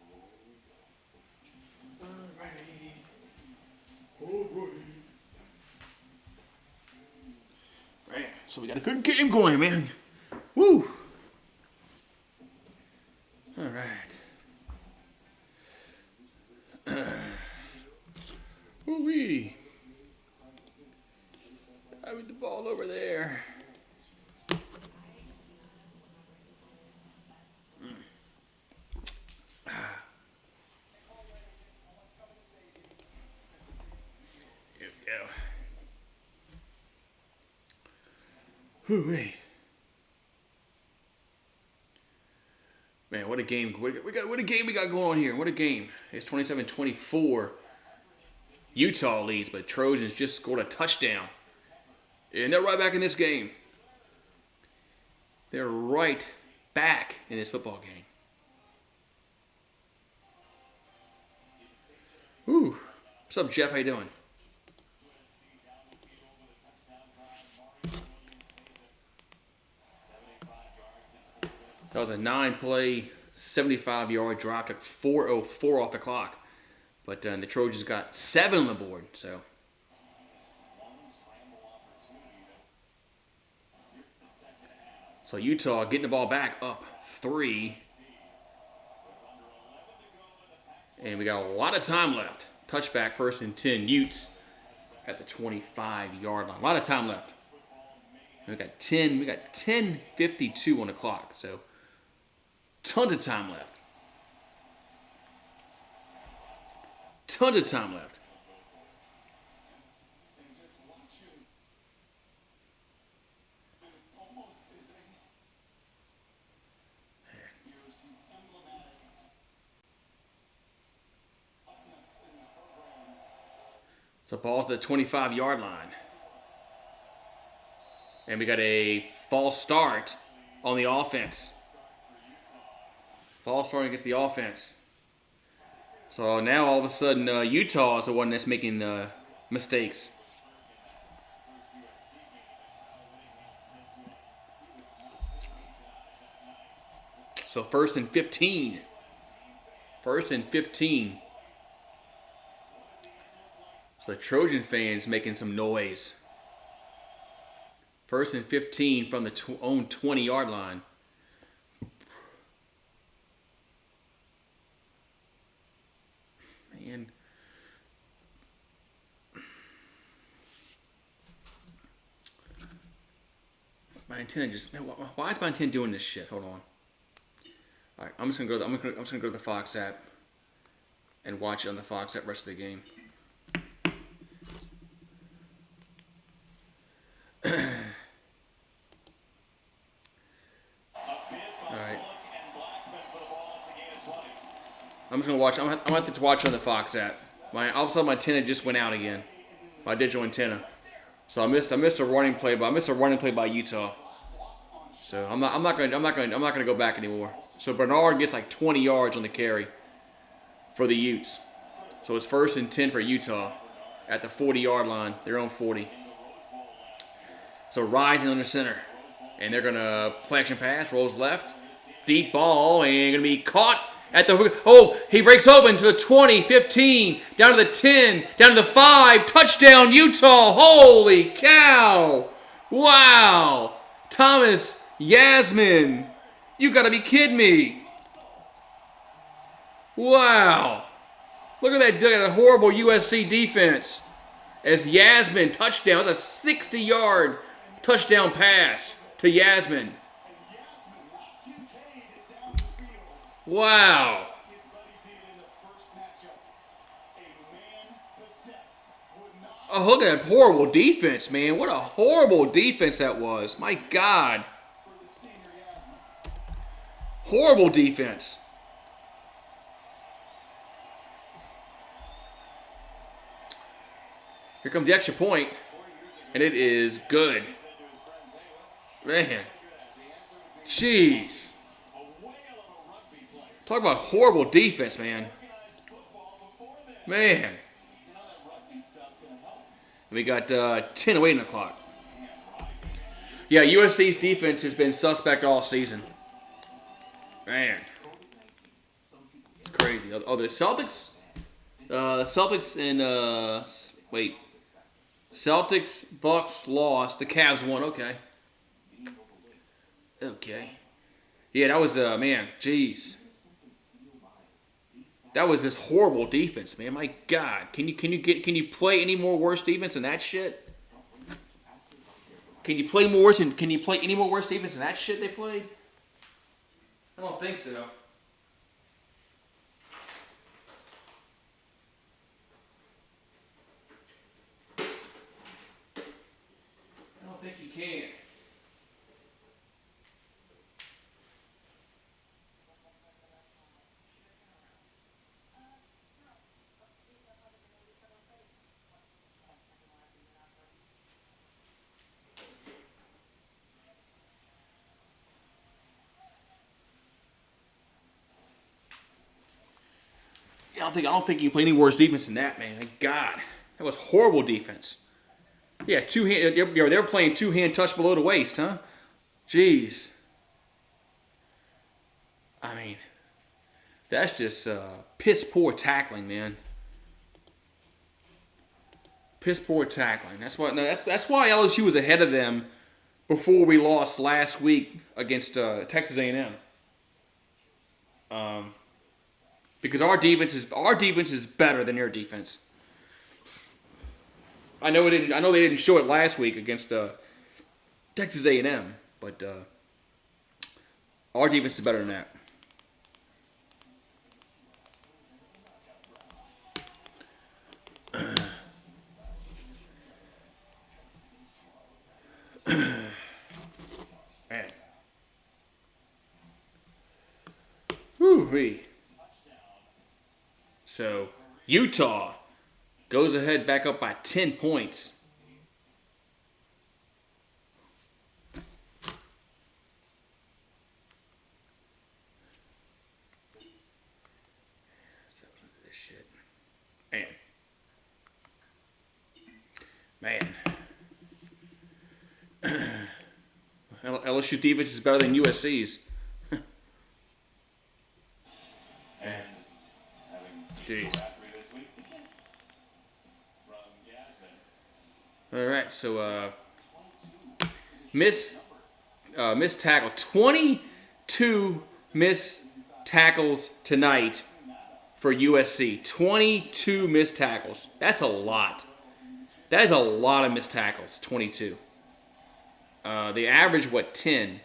Oh, here we go. Man, so we got a good game going, man. Woo! All right. Woo-wee. I with the ball over there. Here we go. Woo-wee. Man, what a game. What a game we got going on here. What a game. It's 27-24. Utah leads, but Trojans just scored a touchdown. And they're right back in this game. They're right back in this football game. Ooh. What's up, Jeff? How you doing? That was a 9-play, 75-yard drive. Took 4:04 off the clock. But the Trojans got 7 on the board. So Utah getting the ball back up 3. And we got a lot of time left. Touchback, 1st and 10. Utes at the 25-yard line. A lot of time left. And we got 10:52 on the clock. So tons of time left. Tons of time left. And just watch him. Almost his ace. He's emblematic. Toughness in his program. So ball's to the 25-yard line. And we got a false start on the offense. False start against the offense. So now all of a sudden Utah is the one that's making mistakes. So 1st and 15. 1st and 15. So the Trojan fans making some noise. 1st and 15 from the own 20-yard line. Man. My antenna just... Why is my antenna doing this shit? Hold on. All right, I'm just gonna go. I'm just gonna go to the Fox app and watch it on the Fox app rest of the game. All right. I'm just gonna watch. I'm gonna have to watch it on the Fox app. All of a sudden my antenna just went out again. My digital antenna. So I missed a running play, but I missed a running play by Utah. So I'm not gonna go back anymore. So Bernard gets like 20 yards on the carry for the Utes. So it's 1st and 10 for Utah at the 40-yard line. Their own 40. So Rising under center, and they're gonna play action pass, rolls left, deep ball, and gonna be caught at the, he breaks open to the 20, 15, down to the 10, down to the 5, touchdown Utah, holy cow, wow, Thomas Yasmin, you gotta be kidding me, wow, look at that horrible USC defense, as Yasmin, touchdown, that's a 60-yard touchdown pass to Yasmin. Wow. Oh, look at that horrible defense, man. What a horrible defense that was. My God. Horrible defense. Here comes the extra point, and it is good. Man. Jeez. Talk about horrible defense, man. Man. We got 10 away in the clock. Yeah, USC's defense has been suspect all season. Man. It's crazy. Oh, the Celtics? Celtics and, Celtics, Bucks lost. The Cavs won. Okay. Okay. Yeah, that was, man, jeez. That was this horrible defense, man. My God, can you play any more worse defense than that shit? Can you play any more worse defense than that shit they played? I don't think so. I don't think you can. I don't think you can play any worse defense than that, man. Thank God, that was horrible defense. Yeah, they were playing two-hand touch below the waist, huh? Jeez. I mean, that's just piss poor tackling, man. Piss poor tackling. That's why why LSU was ahead of them before we lost last week against Texas A&M. Because our defense is better than their defense. I know they didn't show it last week against Texas A&M, but our defense is better than that. Man. Woo-wee. So, Utah goes ahead back up by 10 points. This shit. Man. LSU's defense is better than USC's. Jeez. All right, so missed tackle. 22 missed tackles tonight for USC. 22 missed tackles. That's a lot. That is a lot of missed tackles. 22. They average 10.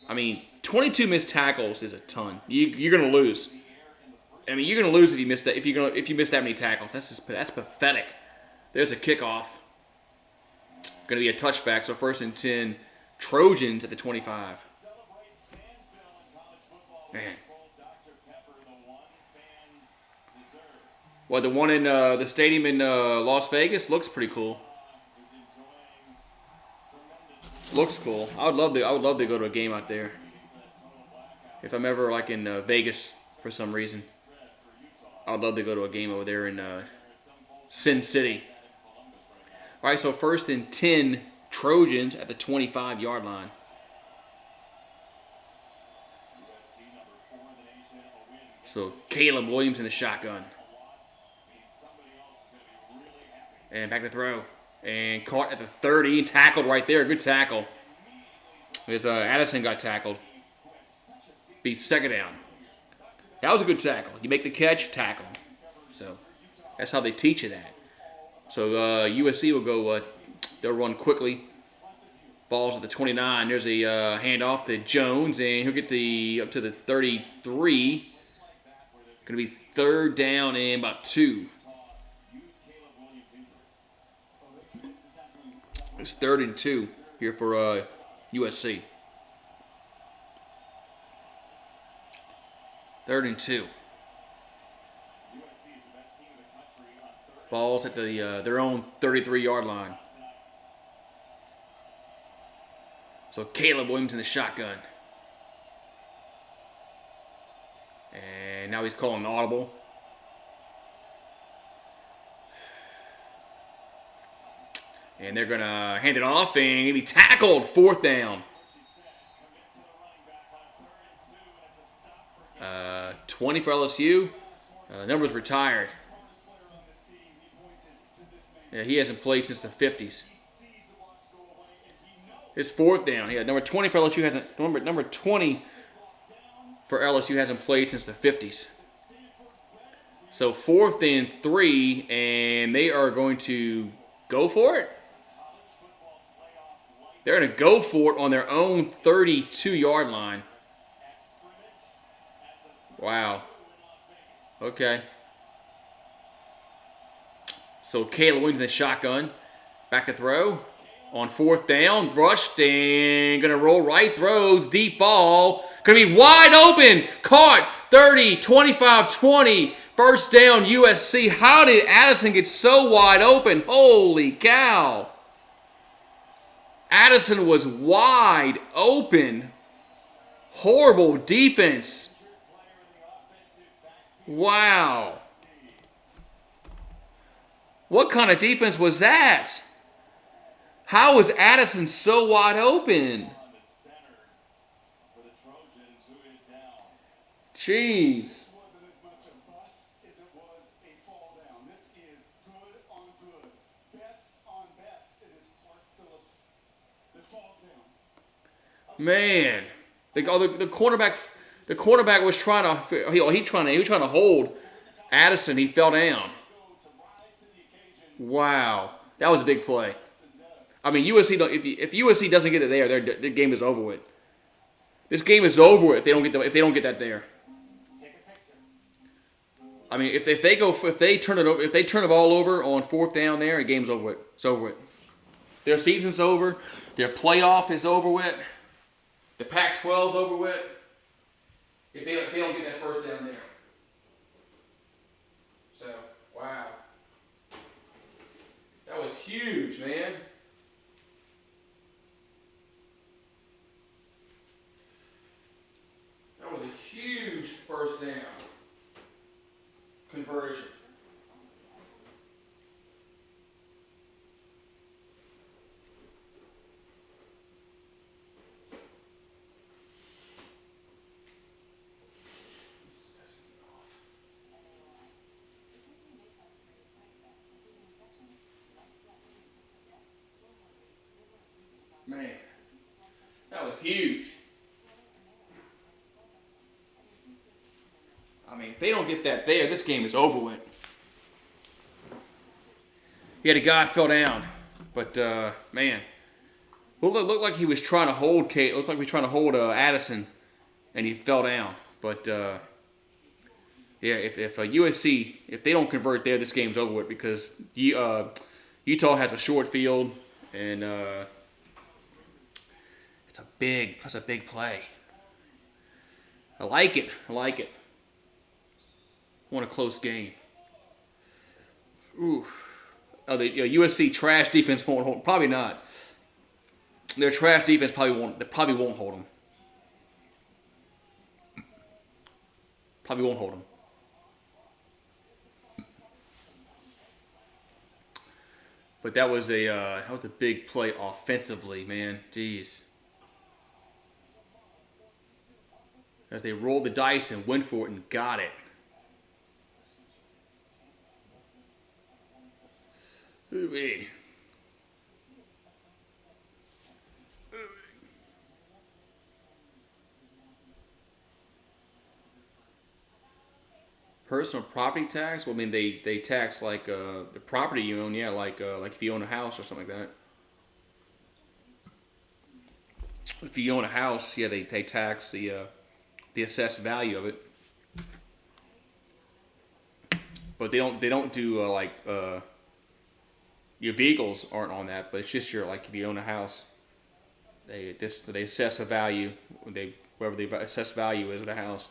I mean, 22 missed tackles is a ton. You're gonna lose. I mean, you're gonna lose if you miss that. If you miss that many tackles, that's pathetic. There's a kickoff. Gonna be a touchback. So 1st and 10, Trojans at the 25. Man. Well, the one in the stadium in Las Vegas looks pretty cool. Looks cool. I would love to go to a game out there. If I'm ever like in Vegas for some reason, I would love to go to a game over there in Sin City. All right, so 1st and 10, Trojans at the 25-yard line. So Caleb Williams in the shotgun. And back to throw. And caught at the 30. Tackled right there. Good tackle. As Addison got tackled. Be 2nd down. That was a good tackle. You make the catch, tackle. So that's how they teach you that. So USC will go, they'll run quickly. Ball's at the 29. There's a handoff to Jones, and he'll get up to the 33. Going to be 3rd down and about 2. It's 3rd and 2 here for USC. 3rd and 2. Ball's at their own 33-yard line. So Caleb Williams in the shotgun. And now he's calling an audible. And they're going to hand it off and he'll be tackled. 4th down. 20 for LSU. Numbers retired. Yeah, he hasn't played since the 50s. It's 4th down. Yeah, number 20 for LSU hasn't. Number 20 for LSU hasn't played since the 50s. So 4th and 3, and they are going to go for it. They're going to go for it on their own 32-yard line. Wow. Okay. So Caleb Williams in the shotgun. Back to throw. On 4th down. Rushed and going to roll right. Throws. Deep ball. Going to be wide open. Caught. 30, 25, 20. 1st down USC. How did Addison get so wide open? Holy cow. Addison was wide open. Horrible defense. Wow. What kind of defense was that? How was Addison so wide open? Jeez. This wasn't as much a bust as it was a fall down. This is good on good. Best on best, and it's Clark Phillips that falls down. Man. The quarterback was trying to hold Addison. He fell down. Wow. That was a big play. I mean, USC if USC doesn't get it there, their game is over with. This game is over with if they don't get that there. I mean, if they turn the ball over on 4th down there, the game's over with. It's over with. Their season's over. Their playoff is over with. The Pac-12's over with. If they don't get that 1st down there. So, wow. That was huge, man. That was a huge 1st down conversion. Man, that was huge. I mean, if they don't get that there, this game is over with. He had a guy fell down, but man, looked like he was trying to hold Kate. Looked like he was trying to hold Addison and he fell down. But yeah, if USC, if they don't convert there, this game's over with because Utah has a short field, and that's a big play. I like it. I want a close game. Ooh. Oh, the USC trash defense won't hold. Probably not. Their trash defense probably won't. They probably won't hold them. Probably won't hold them. But that was a big play offensively, man. Jeez. As they rolled the dice and went for it and got it. Ooh-wee. Personal property tax? Well, I mean, they tax like the property you own, yeah, like if you own a house or something like that. If you own a house, yeah, they tax the assessed value of it. But they don't do your vehicles aren't on that, but it's just your if you own a house, they assess a value, whatever the assessed value is of the house,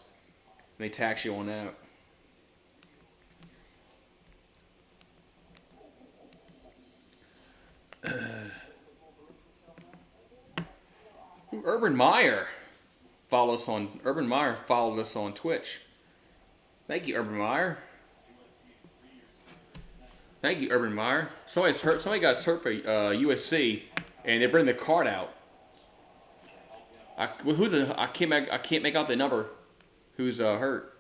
and they tax you on that. Urban Meyer followed us on Twitch. Thank you, Urban Meyer. Thank you, Urban Meyer. Somebody's hurt. Somebody got hurt for USC, and they bring the card out. I can't make out the number. Who's hurt?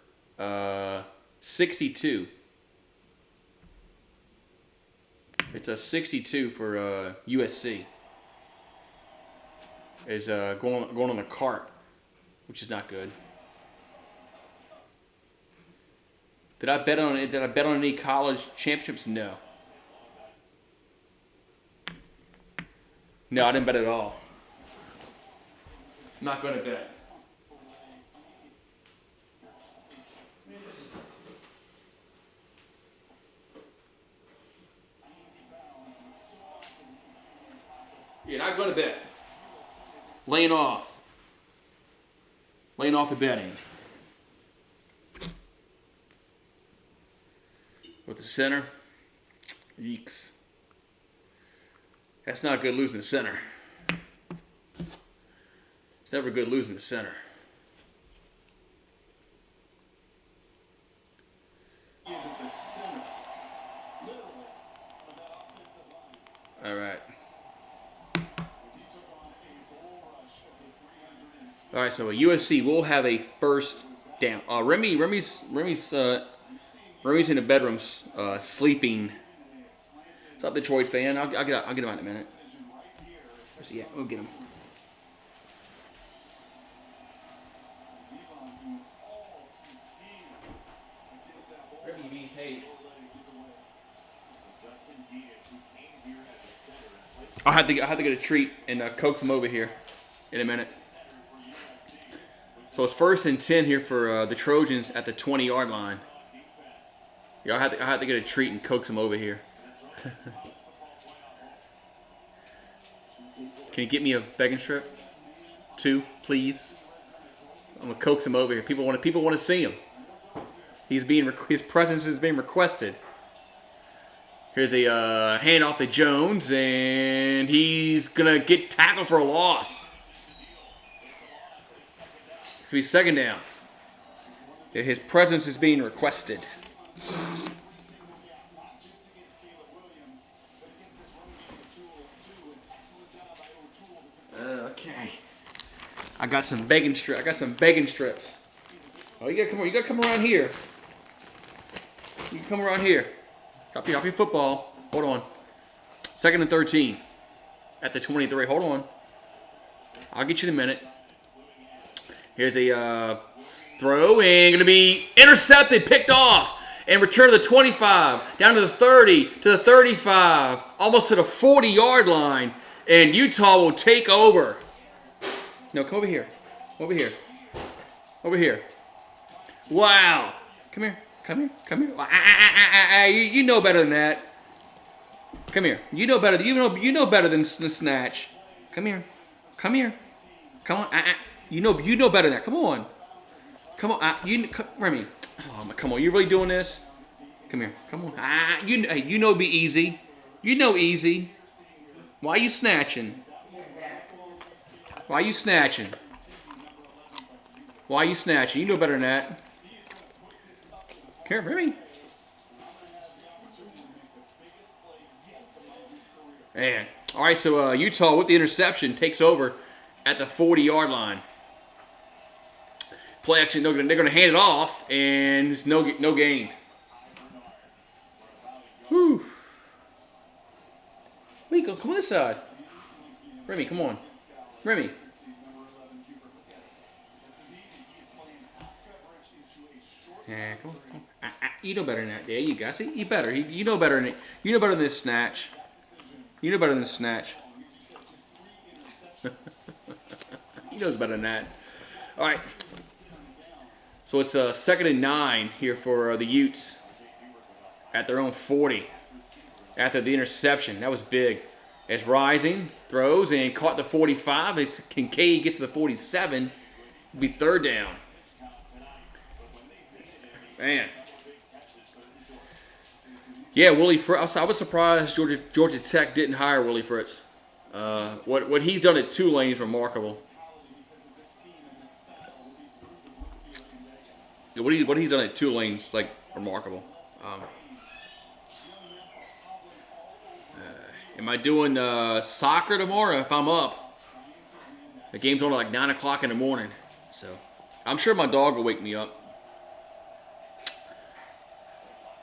62. It's a 62 for USC. Is going on the cart, which is not good. Did I bet on any college championships? No. No, I didn't bet at all. I'm not going to bet. Yeah, not going to bet. Laying off the betting. With the center, yeeks. That's not good losing the center. It's never good losing the center. All right. All right, so USC will have a first down. Remy's in the bedroom sleeping. What's up, Detroit fan? I'll get him out in a minute. Where's he at? We'll get him. Remy being paid. I have to get a treat and coax him over here in a minute. So it's 1st and 10 here for the Trojans at the 20-yard line. Yeah, I have to get a treat and coax him over here. Can you get me a begging strip? 2, please. I'm gonna coax him over here. People want to see him. His presence is being requested. Here's a handoff to Jones, and he's gonna get tackled for a loss. It'll be 2nd down. His presence is being requested. Okay. I got some bacon strips. Oh, you gotta come around here. You can come around here. Drop your football. Hold on. 2nd and 13 at the 23. Hold on. I'll get you in a minute. Here's a throw, and going to be intercepted, picked off, and return to the 25, down to the 30, to the 35, almost to the 40-yard line, and Utah will take over. No, come over here. Over here. Over here. Wow. Come here. Come here. Come here. You know better than that. Come here. You know better. You know better than the snatch. Come here. Come here. Come on. You know better than that. Come on. Come on. Remy. Oh, come on. You really doing this? Come here. Come on. You know be easy. You know easy. Why you snatching? Why you snatching? Why you snatching? You know better than that. Here, Remy. Man. All right, so Utah with the interception takes over at the 40-yard line. Play action, they're going to hand it off, and it's no gain. Whew. Wait, come on this side. Remy, come on. Remy. Yeah, come on. You know better than that. There you go. See, you better. You know better than it. You know better than this snatch. You know better than this snatch. He knows better than that. All right. So it's 2nd and 9 here for the Utes at their own 40 after the interception. That was big. As Rising throws and caught the 45. It's Kincaid gets to the 47. It'll be 3rd down. Man. Yeah, Willie Fritz. I was surprised Georgia Tech didn't hire Willie Fritz. What he's done at Tulane is remarkable. What he's done at Tulane is like remarkable. Am I doing soccer tomorrow? If I'm up, the game's on at like 9 o'clock in the morning. So I'm sure my dog will wake me up.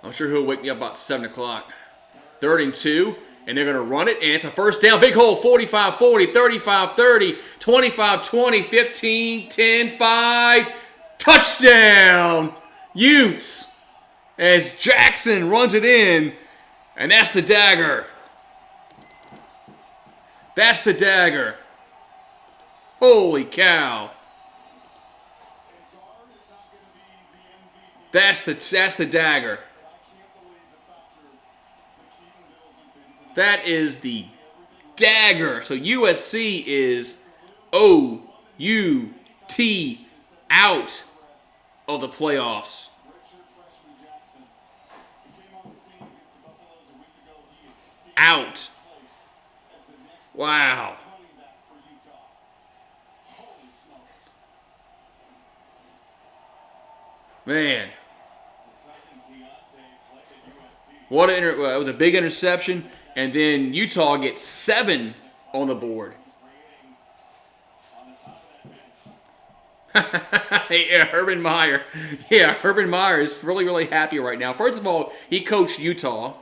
I'm sure he'll wake me up about 7 o'clock. 3rd and 2, and they're going to run it, and it's a 1st down. Big hole, 45-40, 35-30, 25-20, 15, 10, 5. Touchdown, Utes, as Jackson runs it in, and that's the dagger. That's the dagger. Holy cow. That's the dagger. That is the dagger. So USC is O-U-T out of the playoffs. Out. Wow. Man. What it was a big interception, and then Utah gets 7 on the board. Yeah, Urban Meyer. Yeah, Urban Meyer is really, really happy right now. First of all, he coached Utah,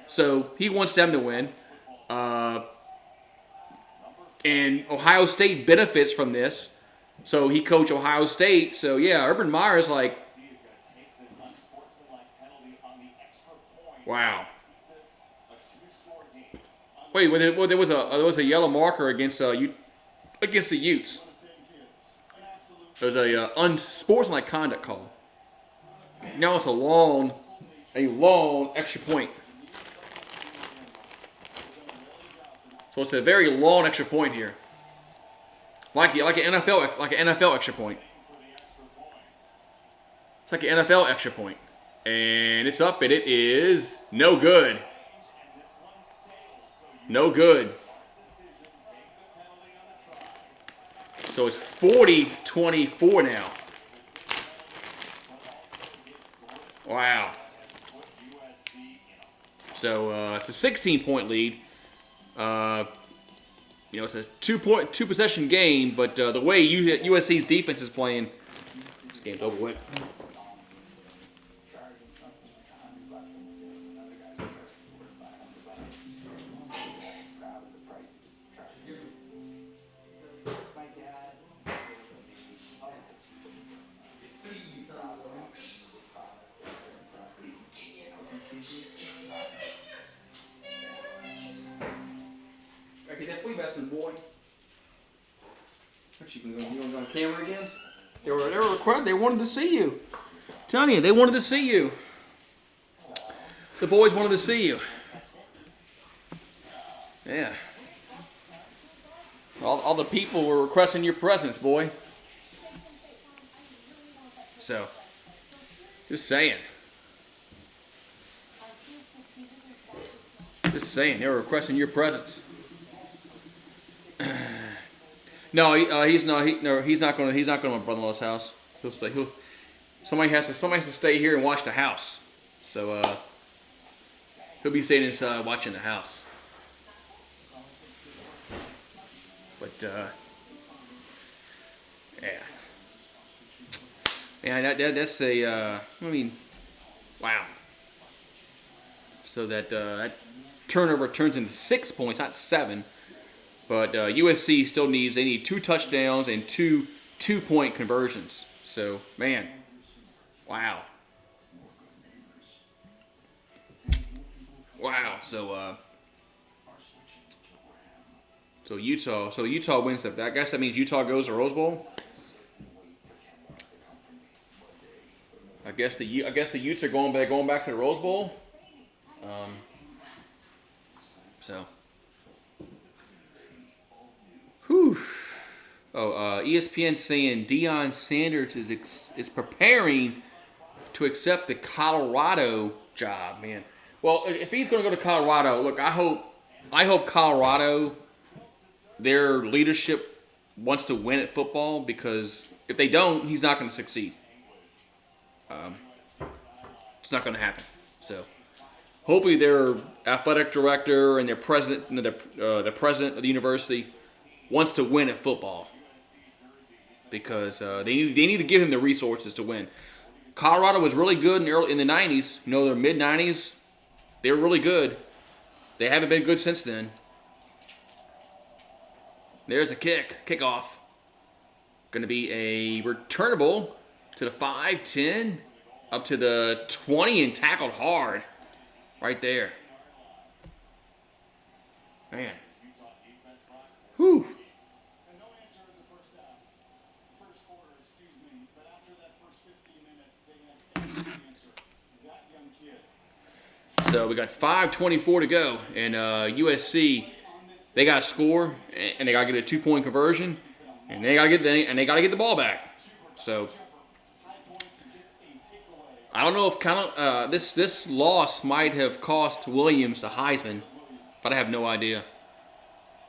so he wants them to win. And Ohio State benefits from this. So he coached Ohio State. So, yeah, Urban Meyer is like, wow. Wait, there was a yellow marker against the Utes. There was a unsportsmanlike conduct call. Now it's a long extra point. So it's a very long extra point here, like an NFL extra point. It's like an NFL extra point, and it's up, and it is no good. No good. So it's 40-24 now. Wow. So it's a 16-point lead. It's a two possession game, but the way USC's defense is playing, this game's over with. Okay, that flea messing boy. What you gonna go on camera again? They wanted to see you. Telling you, they wanted to see you. The boys wanted to see you. Yeah. All the people were requesting your presence, boy. So, just saying. Just saying, they were requesting your presence. No, he's not. He's not going to my brother-in-law's house. He'll stay. Somebody has to stay here and watch the house. So he'll be staying inside watching the house. But yeah, that's a. I mean, wow. So that turnover turns into 6 points, not 7. But USC still needs. They need 2 touchdowns and 2 2-point conversions. So man, wow. Wow. So Utah wins that. I guess that means Utah goes to Rose Bowl. I guess the Utes are going back to the Rose Bowl. So. Whew. Oh, ESPN saying Deion Sanders is preparing to accept the Colorado job. Man, well, if he's going to go to Colorado, look, I hope Colorado, their leadership wants to win at football, because if they don't, he's not going to succeed. It's not going to happen. So, hopefully, their athletic director and their president, the president of the university, wants to win at football, because they need to give him the resources to win. Colorado was really good in the 90s. You know, their mid 90s, they were really good. They haven't been good since then. There's a kickoff. Going to be a returnable to the 5, 10, up to the 20, and tackled hard right there. Man. Whew. And no answer in the first half. First quarter, excuse me. But after that first 15 minutes, they had every answer. That young kid. So we got 5:24 to go, and USC, they got to score, and they got to get a 2-point conversion, and they got to get the ball back. So I don't know if this loss might have cost Williams the Heisman, but I have no idea.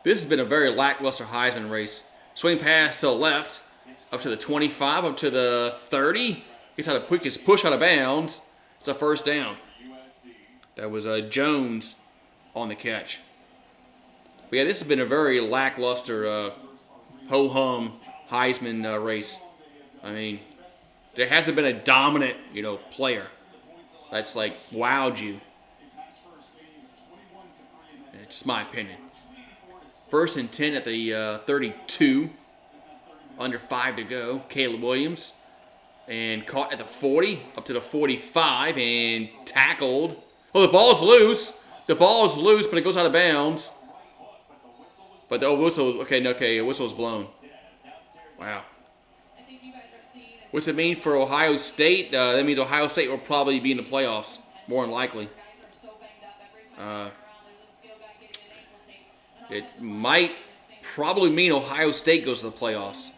This has been a very lackluster Heisman race. Swing pass to the left, up to the 25, up to the 30. Gets out of push out of bounds. It's a first down. That was Jones on the catch. But yeah, this has been a very lackluster ho-hum Heisman race. I mean, there hasn't been a dominant, player that's like wowed you. It's just my opinion. 1st and 10 at the 32. Under 5 to go. Caleb Williams. And caught at the 40. Up to the 45. And tackled. Oh, the ball's loose. The ball's loose, but it goes out of bounds. But the whistle. Okay, whistle's blown. Wow. What's it mean for Ohio State? That means Ohio State will probably be in the playoffs. More than likely. It might probably mean Ohio State goes to the playoffs.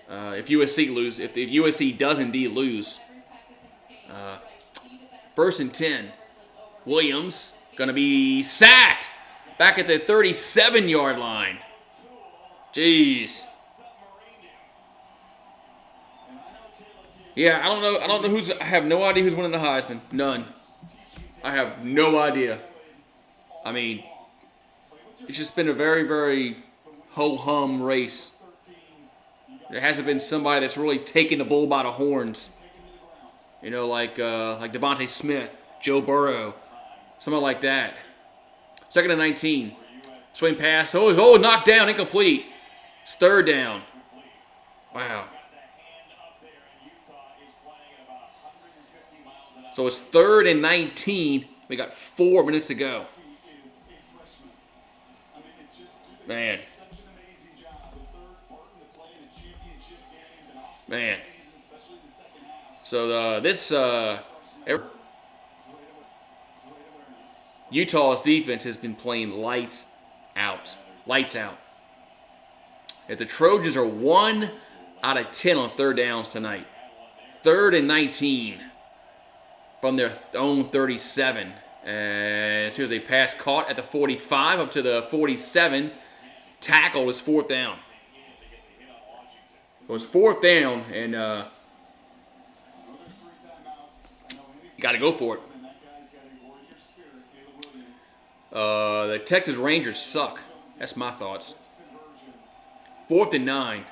If USC does indeed lose. 1st and 10. Williams going to be sacked back at the 37-yard line. Jeez. Yeah, I don't know I have no idea who's winning the Heisman. None. I have no idea. I mean, it's just been a very, very ho-hum race. There hasn't been somebody that's really taken the bull by the horns. Like Devontae Smith, Joe Burrow, something like that. 2nd and 19. Swing pass. Oh, knocked down, incomplete. It's 3rd down. Wow. So it's 3rd and 19. We got 4 minutes to go. Man. Man. So Utah's defense has been playing lights out. Lights out. If the Trojans are 1 out of 10 on third downs tonight. 3rd and 19 from their own 37. As here's a pass caught at the 45 up to the 47. Tackle is 4th down. It was 4th down, and you got to go for it. The Texas Rangers suck. That's my thoughts. 4th and 9.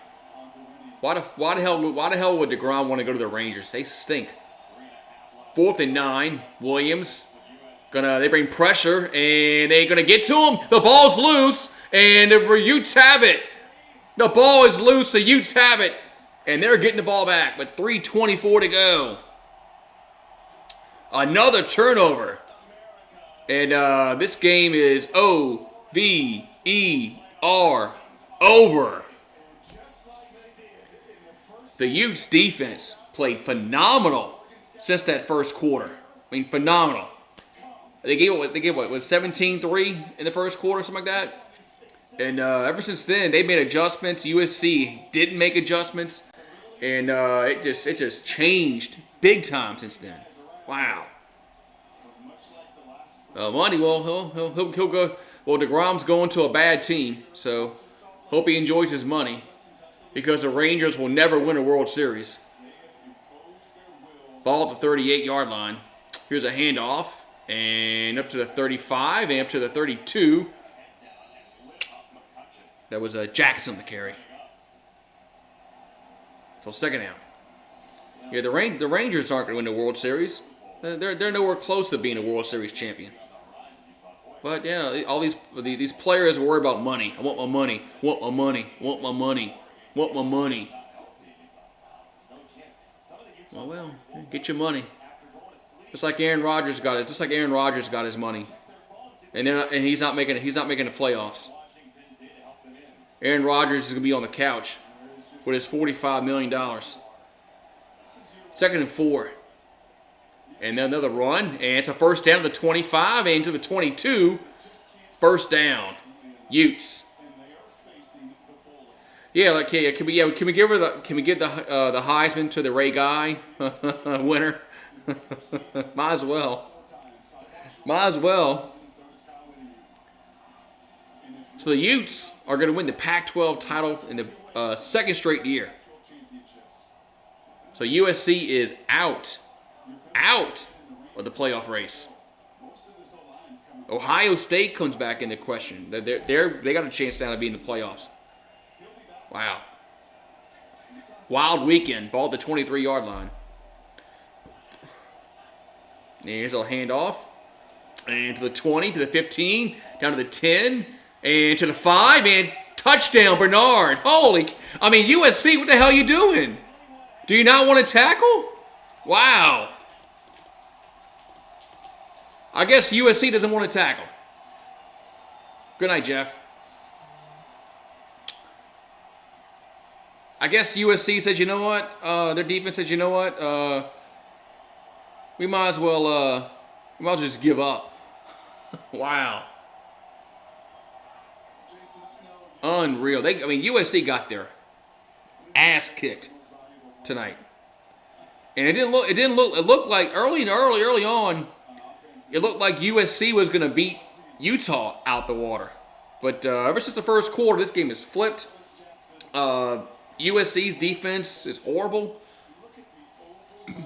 Why the hell would DeGrom want to go to the Rangers? They stink. 4th and 9. Williams they bring pressure and they're gonna get to him. The ball's loose and the Utes have it. The ball is loose. The Utes have it, and they're getting the ball back with 3:24 to go. Another turnover, and this game is OVER, over. The Utes defense played phenomenal since that first quarter. I mean, phenomenal. They gave what was 17-3 in the first quarter, something like that. And ever since then, they made adjustments. USC didn't make adjustments, and it just changed big time since then. Wow. Monty, well, he'll go. Well, DeGrom's going to a bad team, so hope he enjoys his money, because the Rangers will never win a World Series. Ball at the 38-yard line. Here's a handoff, and up to the 35, and up to the 32. That was Jackson the carry. So 2nd down. Yeah, the Rangers aren't going to win the World Series. They're nowhere close to being a World Series champion. But yeah, all these players worry about money. I want my money. Want my money. Want my money. Want my money. Well, get your money. Just like Aaron Rodgers got it. Just like Aaron Rodgers got his money, and he's not making the playoffs. Aaron Rodgers is going to be on the couch with his $45 million. 2nd and 4. And then another run. And it's a first down to the 25 and to the 22. First down. Utes. Yeah, can we give the Heisman to the Ray Guy winner? Might as well. So the Utes are going to win the Pac-12 title in the 2nd straight year. So USC is out of the playoff race. Ohio State comes back into question. They got a chance now to be in the playoffs. Wow. Wild weekend. Ball at the 23-yard line. And here's a handoff. And to the 20, to the 15, down to the 10. And to the 5, and touchdown, Bernard. USC, what the hell are you doing? Do you not want to tackle? Wow. I guess USC doesn't want to tackle. Good night, Jeff. I guess USC said, you know what? Their defense said, you know what? We might as well just give up. Wow. Unreal. USC got their ass kicked tonight, and it looked like early on, it looked like USC was going to beat Utah out the water. But ever since the first quarter, this game has flipped. USC's defense is horrible.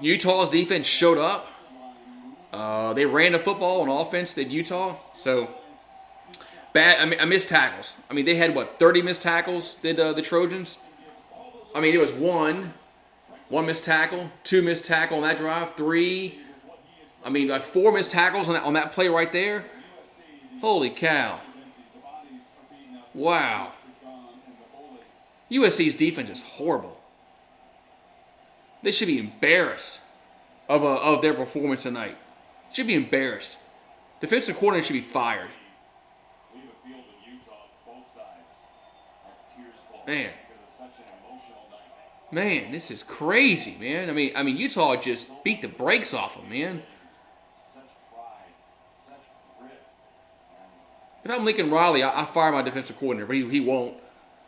Utah's defense showed up. They ran the football on offense, did Utah. So bad. I missed tackles. They had 30 missed tackles, did the Trojans. There was one missed tackle, 2 missed tackle on that drive, 3. 4 missed tackles on that play right there. Holy cow. Wow. USC's defense is horrible. They should be embarrassed of their performance tonight. Should be embarrassed. Defensive coordinator should be fired. Man. Man, this is crazy, man. I mean, Utah just beat the brakes off them, man. Such pride, such grit. If I'm Lincoln Riley, I fire my defensive coordinator, but he won't,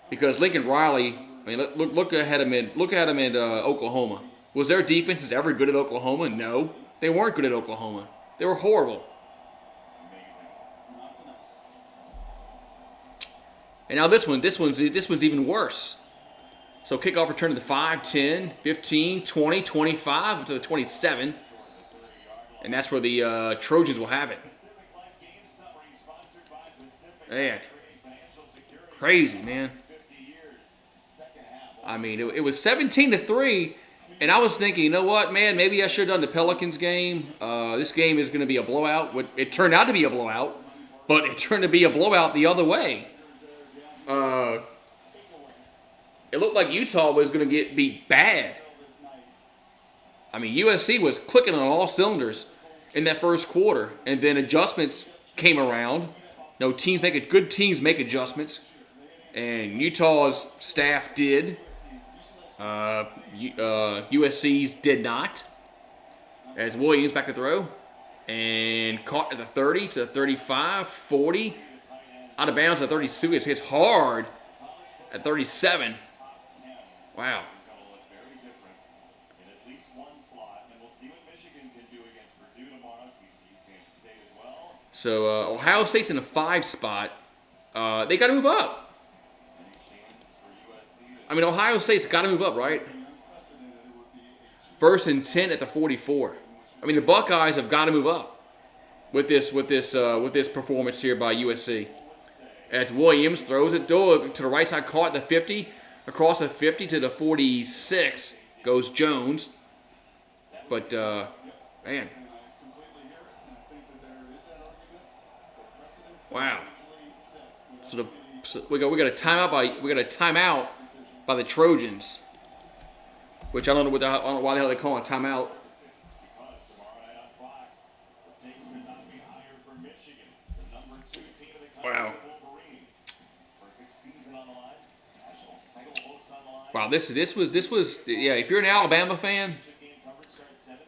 because Lincoln Riley. I mean, look ahead of him. Look at him in Oklahoma. Was their defenses ever good at Oklahoma? No, they weren't good at Oklahoma. They were horrible. And now this one's even worse. So kickoff return to the 5, 10, 15, 20, 25, up to the 27. And that's where the Trojans will have it. Man. Crazy, man. I mean, it was 17-3, and I was thinking, you know what, man, maybe I should have done the Pelicans game. This game is going to be a blowout. It turned out to be a blowout, but it turned to be a blowout the other way. It looked like Utah was going to be bad. I mean, USC was clicking on all cylinders in that first quarter, and then adjustments came around. No, good teams make adjustments, and Utah's staff did. USC's did not. As Williams back to throw, and caught at the 30 to the 35, 40, out of bounds at 32. It hits hard at 37. Wow. So Ohio State's in a 5 spot. They got to move up. I mean, Ohio State's got to move up, right? 1st and 10 at the 44. I mean, the Buckeyes have got to move up with this performance here by USC. As Williams throws it to the right side, caught the 50, across the 50 to the 46 goes Jones. But man, wow. So we got a timeout by the Trojans, which I don't know why the hell they call it timeout. Wow. Wow, this was yeah. If you're an Alabama fan,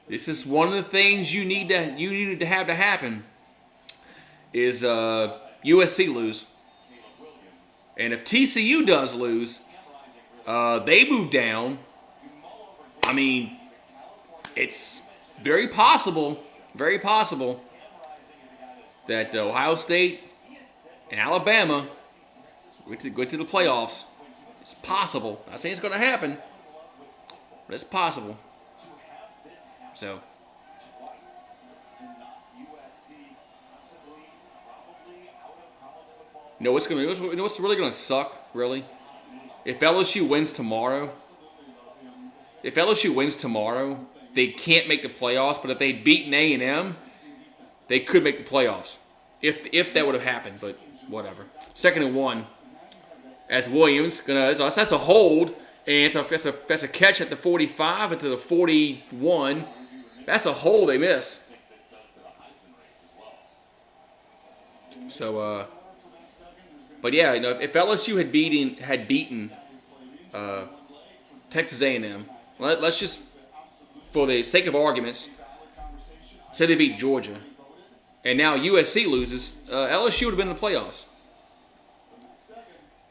this is one of the things you needed to have to happen. Is USC lose, and if TCU does lose, they move down. I mean, it's very possible that Ohio State and Alabama go to the playoffs. It's possible. I'm not saying it's going to happen, but it's possible. So. You know what's really going to suck, really? If LSU wins tomorrow, they can't make the playoffs, but if they'd beaten A&M, they could make the playoffs. If that would have happened, but whatever. 2nd and 1. As Williams that's a hold, and that's a catch at the 45 and to the 41. That's a hold they missed. So but yeah, you know, if LSU had beaten Texas A&M, let's just, for the sake of arguments, say they beat Georgia, and now USC loses, LSU would have been in the playoffs.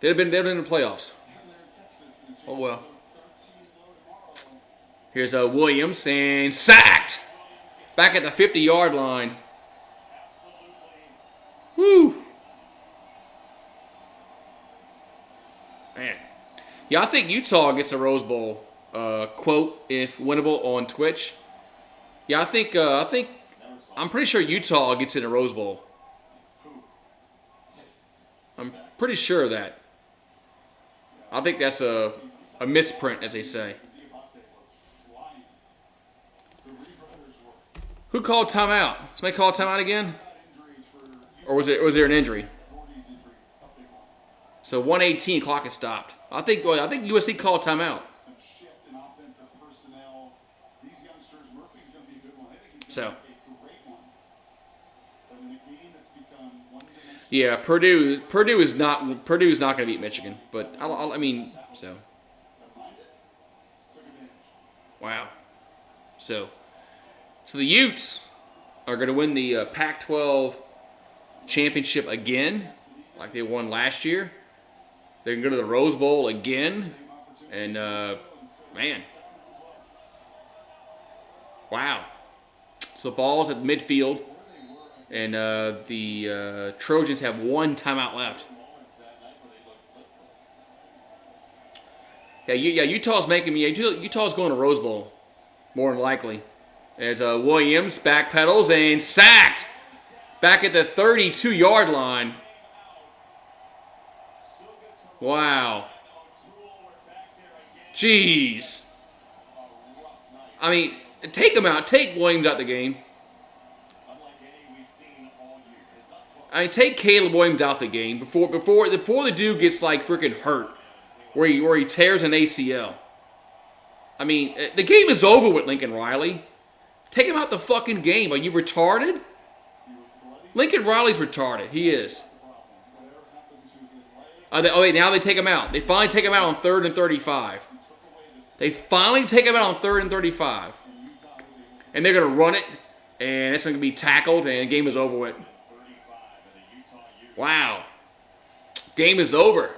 They'd have been in the playoffs. Oh well. Here's Williams and sacked back at the 50-yard line. Woo. Man. Yeah, I think Utah gets a Rose Bowl quote if winnable on Twitch. Yeah, I think I'm pretty sure Utah gets in a Rose Bowl. I'm pretty sure of that. I think that's a misprint, as they say. Who called timeout? Somebody called timeout again? Or was there an injury? So 1:18 clock is stopped. I think USC called timeout. So yeah, Purdue is not going to beat Michigan, but I mean so. Wow. So the Utes are going to win the Pac-12 championship again, like they won last year. They're going to go to the Rose Bowl again. And, man. Wow. So ball's at midfield. And the Trojans have one timeout left. Yeah, Utah's making me. Utah's going to Rose Bowl, more than likely. As Williams backpedals and sacked back at the 32-yard line. Wow. Jeez. I mean, take him out. Take Williams out the game. I mean, take Caleb Williams out the game before the dude gets like freaking hurt, where he tears an ACL. I mean, the game is over with Lincoln Riley. Take him out the fucking game. Are you retarded? Lincoln Riley's retarded. He is. Wait, now they take him out. They finally take him out on 3rd and 35. They finally take him out on 3rd and 35. And they're going to run it, and it's going to be tackled, and the game is over with. Wow. Game is over.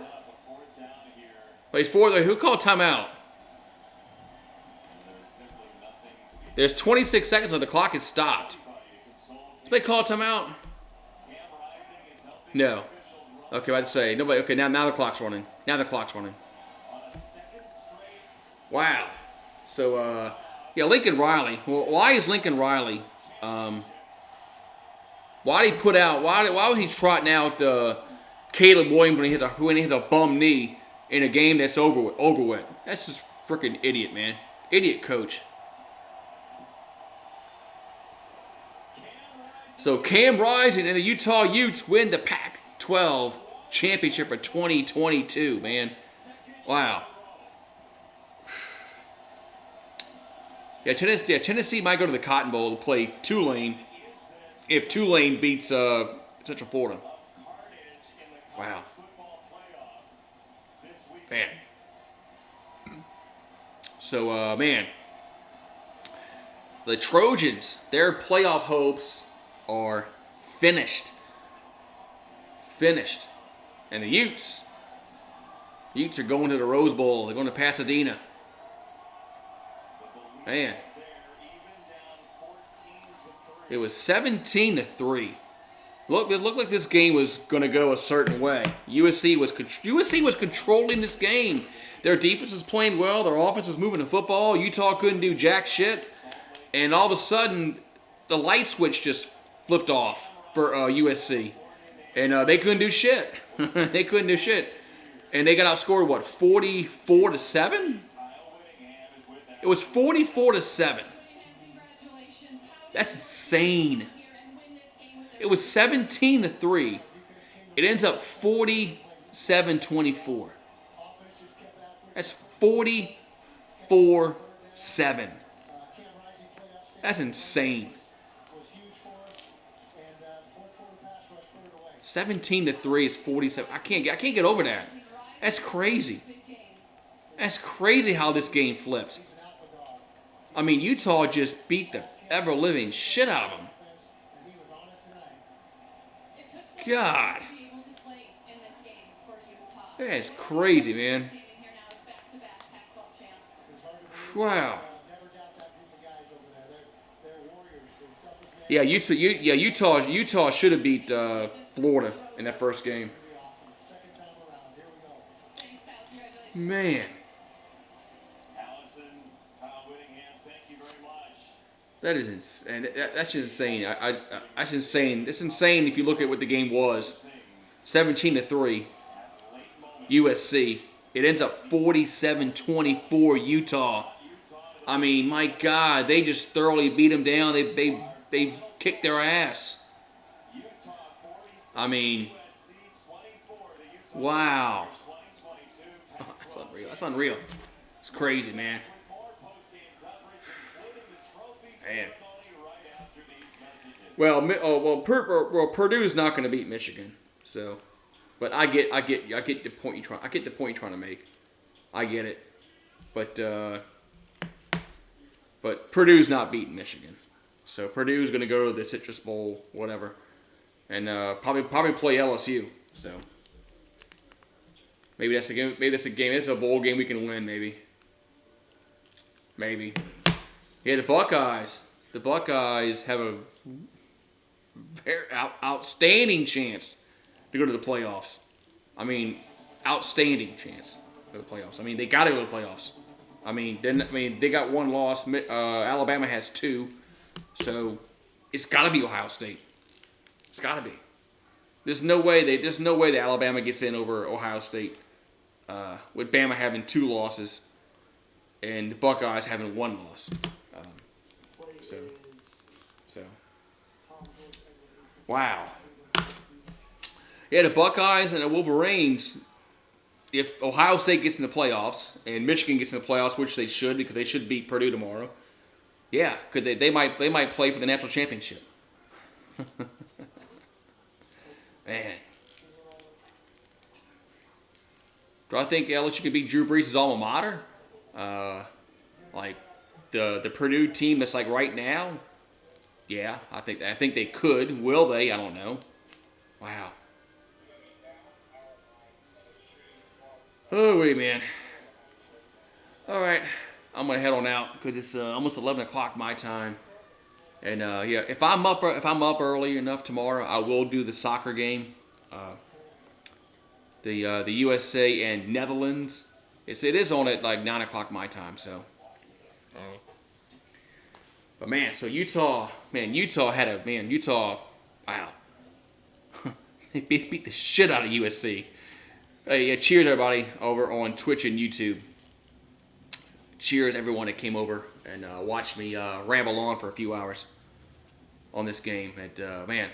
Wait, who called timeout? There's 26 seconds on the clock is stopped. Did they call timeout? No. Okay, I'd say nobody. Okay, now the clock's running. Now the clock's running. Wow. So yeah, Lincoln Riley. Well, why is Lincoln Riley? Why did he put out? Why was he trotting out Caleb Williams when he has a bum knee in a game that's over with? That's just freaking idiot, man. Idiot coach. So Cam Rising and the Utah Utes win the Pac-12 championship for 2022, man. Wow. Yeah, Tennessee might go to the Cotton Bowl to play Tulane if Tulane beats Central Florida. Wow. Man. So, man. The Trojans, their playoff hopes are finished. Finished. And the Utes are going to the Rose Bowl. They're going to Pasadena. Man. It was 17-3. It looked like this game was going to go a certain way. USC was controlling this game. Their defense is playing well. Their offense is moving the football. Utah couldn't do jack shit. And all of a sudden, the light switch just flipped off for USC. And they couldn't do shit. They couldn't do shit. And they got outscored, what, 44-7? It was 44-7. That's insane. It was 17-3. It ends up 47-24. That's 44-7. That's insane. 17-3 is 47. I can't get over that. That's crazy. That's crazy how this game flipped. I mean, Utah just beat the ever-living shit out of them. God. That's crazy, man. Wow. Yeah, Utah should have beat Florida in that first game. Man. That is insane. That's insane. That's insane. It's insane if you look at what the game was. 17-3. USC. It ends up 47-24 Utah. I mean, my God, they just thoroughly beat them down. They kicked their ass. I mean, wow. That's unreal. That's unreal. It's crazy, man. Man. Well, Purdue's not going to beat Michigan. So, but I get the point you're trying. I get the point you're trying to make. I get it. But But Purdue's not beating Michigan. So Purdue's going to go to the Citrus Bowl, whatever. And probably play LSU. So maybe that's a game. Maybe that's a game. It's a bowl game we can win. Maybe. Yeah, the Buckeyes. The Buckeyes have a very outstanding chance to go to the playoffs. I mean, outstanding chance to go to the playoffs. I mean, they got to go to the playoffs. I mean, they got one loss. Alabama has 2, so it's got to be Ohio State. It's got to be. There's no way that Alabama gets in over Ohio State. With Bama having 2 losses and the Buckeyes having 1 loss. So. Wow. Yeah, the Buckeyes and the Wolverines, if Ohio State gets in the playoffs and Michigan gets in the playoffs, which they should because they should beat Purdue tomorrow, yeah, they might play for the national championship. Man. Do I think LSU could beat Drew Brees' alma mater? Like the Purdue team that's like right now? Yeah, I think they could. Will they? I don't know. Wow. Oh, wait, man. All right. I'm going to head on out because it's almost 11 o'clock my time. And, yeah, if I'm up early enough tomorrow, I will do the soccer game. The USA and Netherlands. It is on at like 9 o'clock my time, so. But, man, so Utah, wow. They beat the shit out of USC. Hey, yeah, cheers, everybody, over on Twitch and YouTube. Cheers, everyone that came over and watched me ramble on for a few hours on this game. And, man,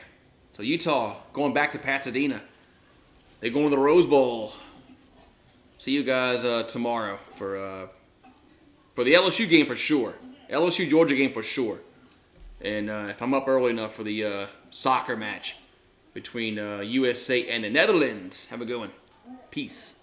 so Utah going back to Pasadena. They're going to the Rose Bowl. See you guys tomorrow for the LSU game for sure. LSU-Georgia game for sure. And if I'm up early enough for the soccer match between USA and the Netherlands. Have a good one. Peace.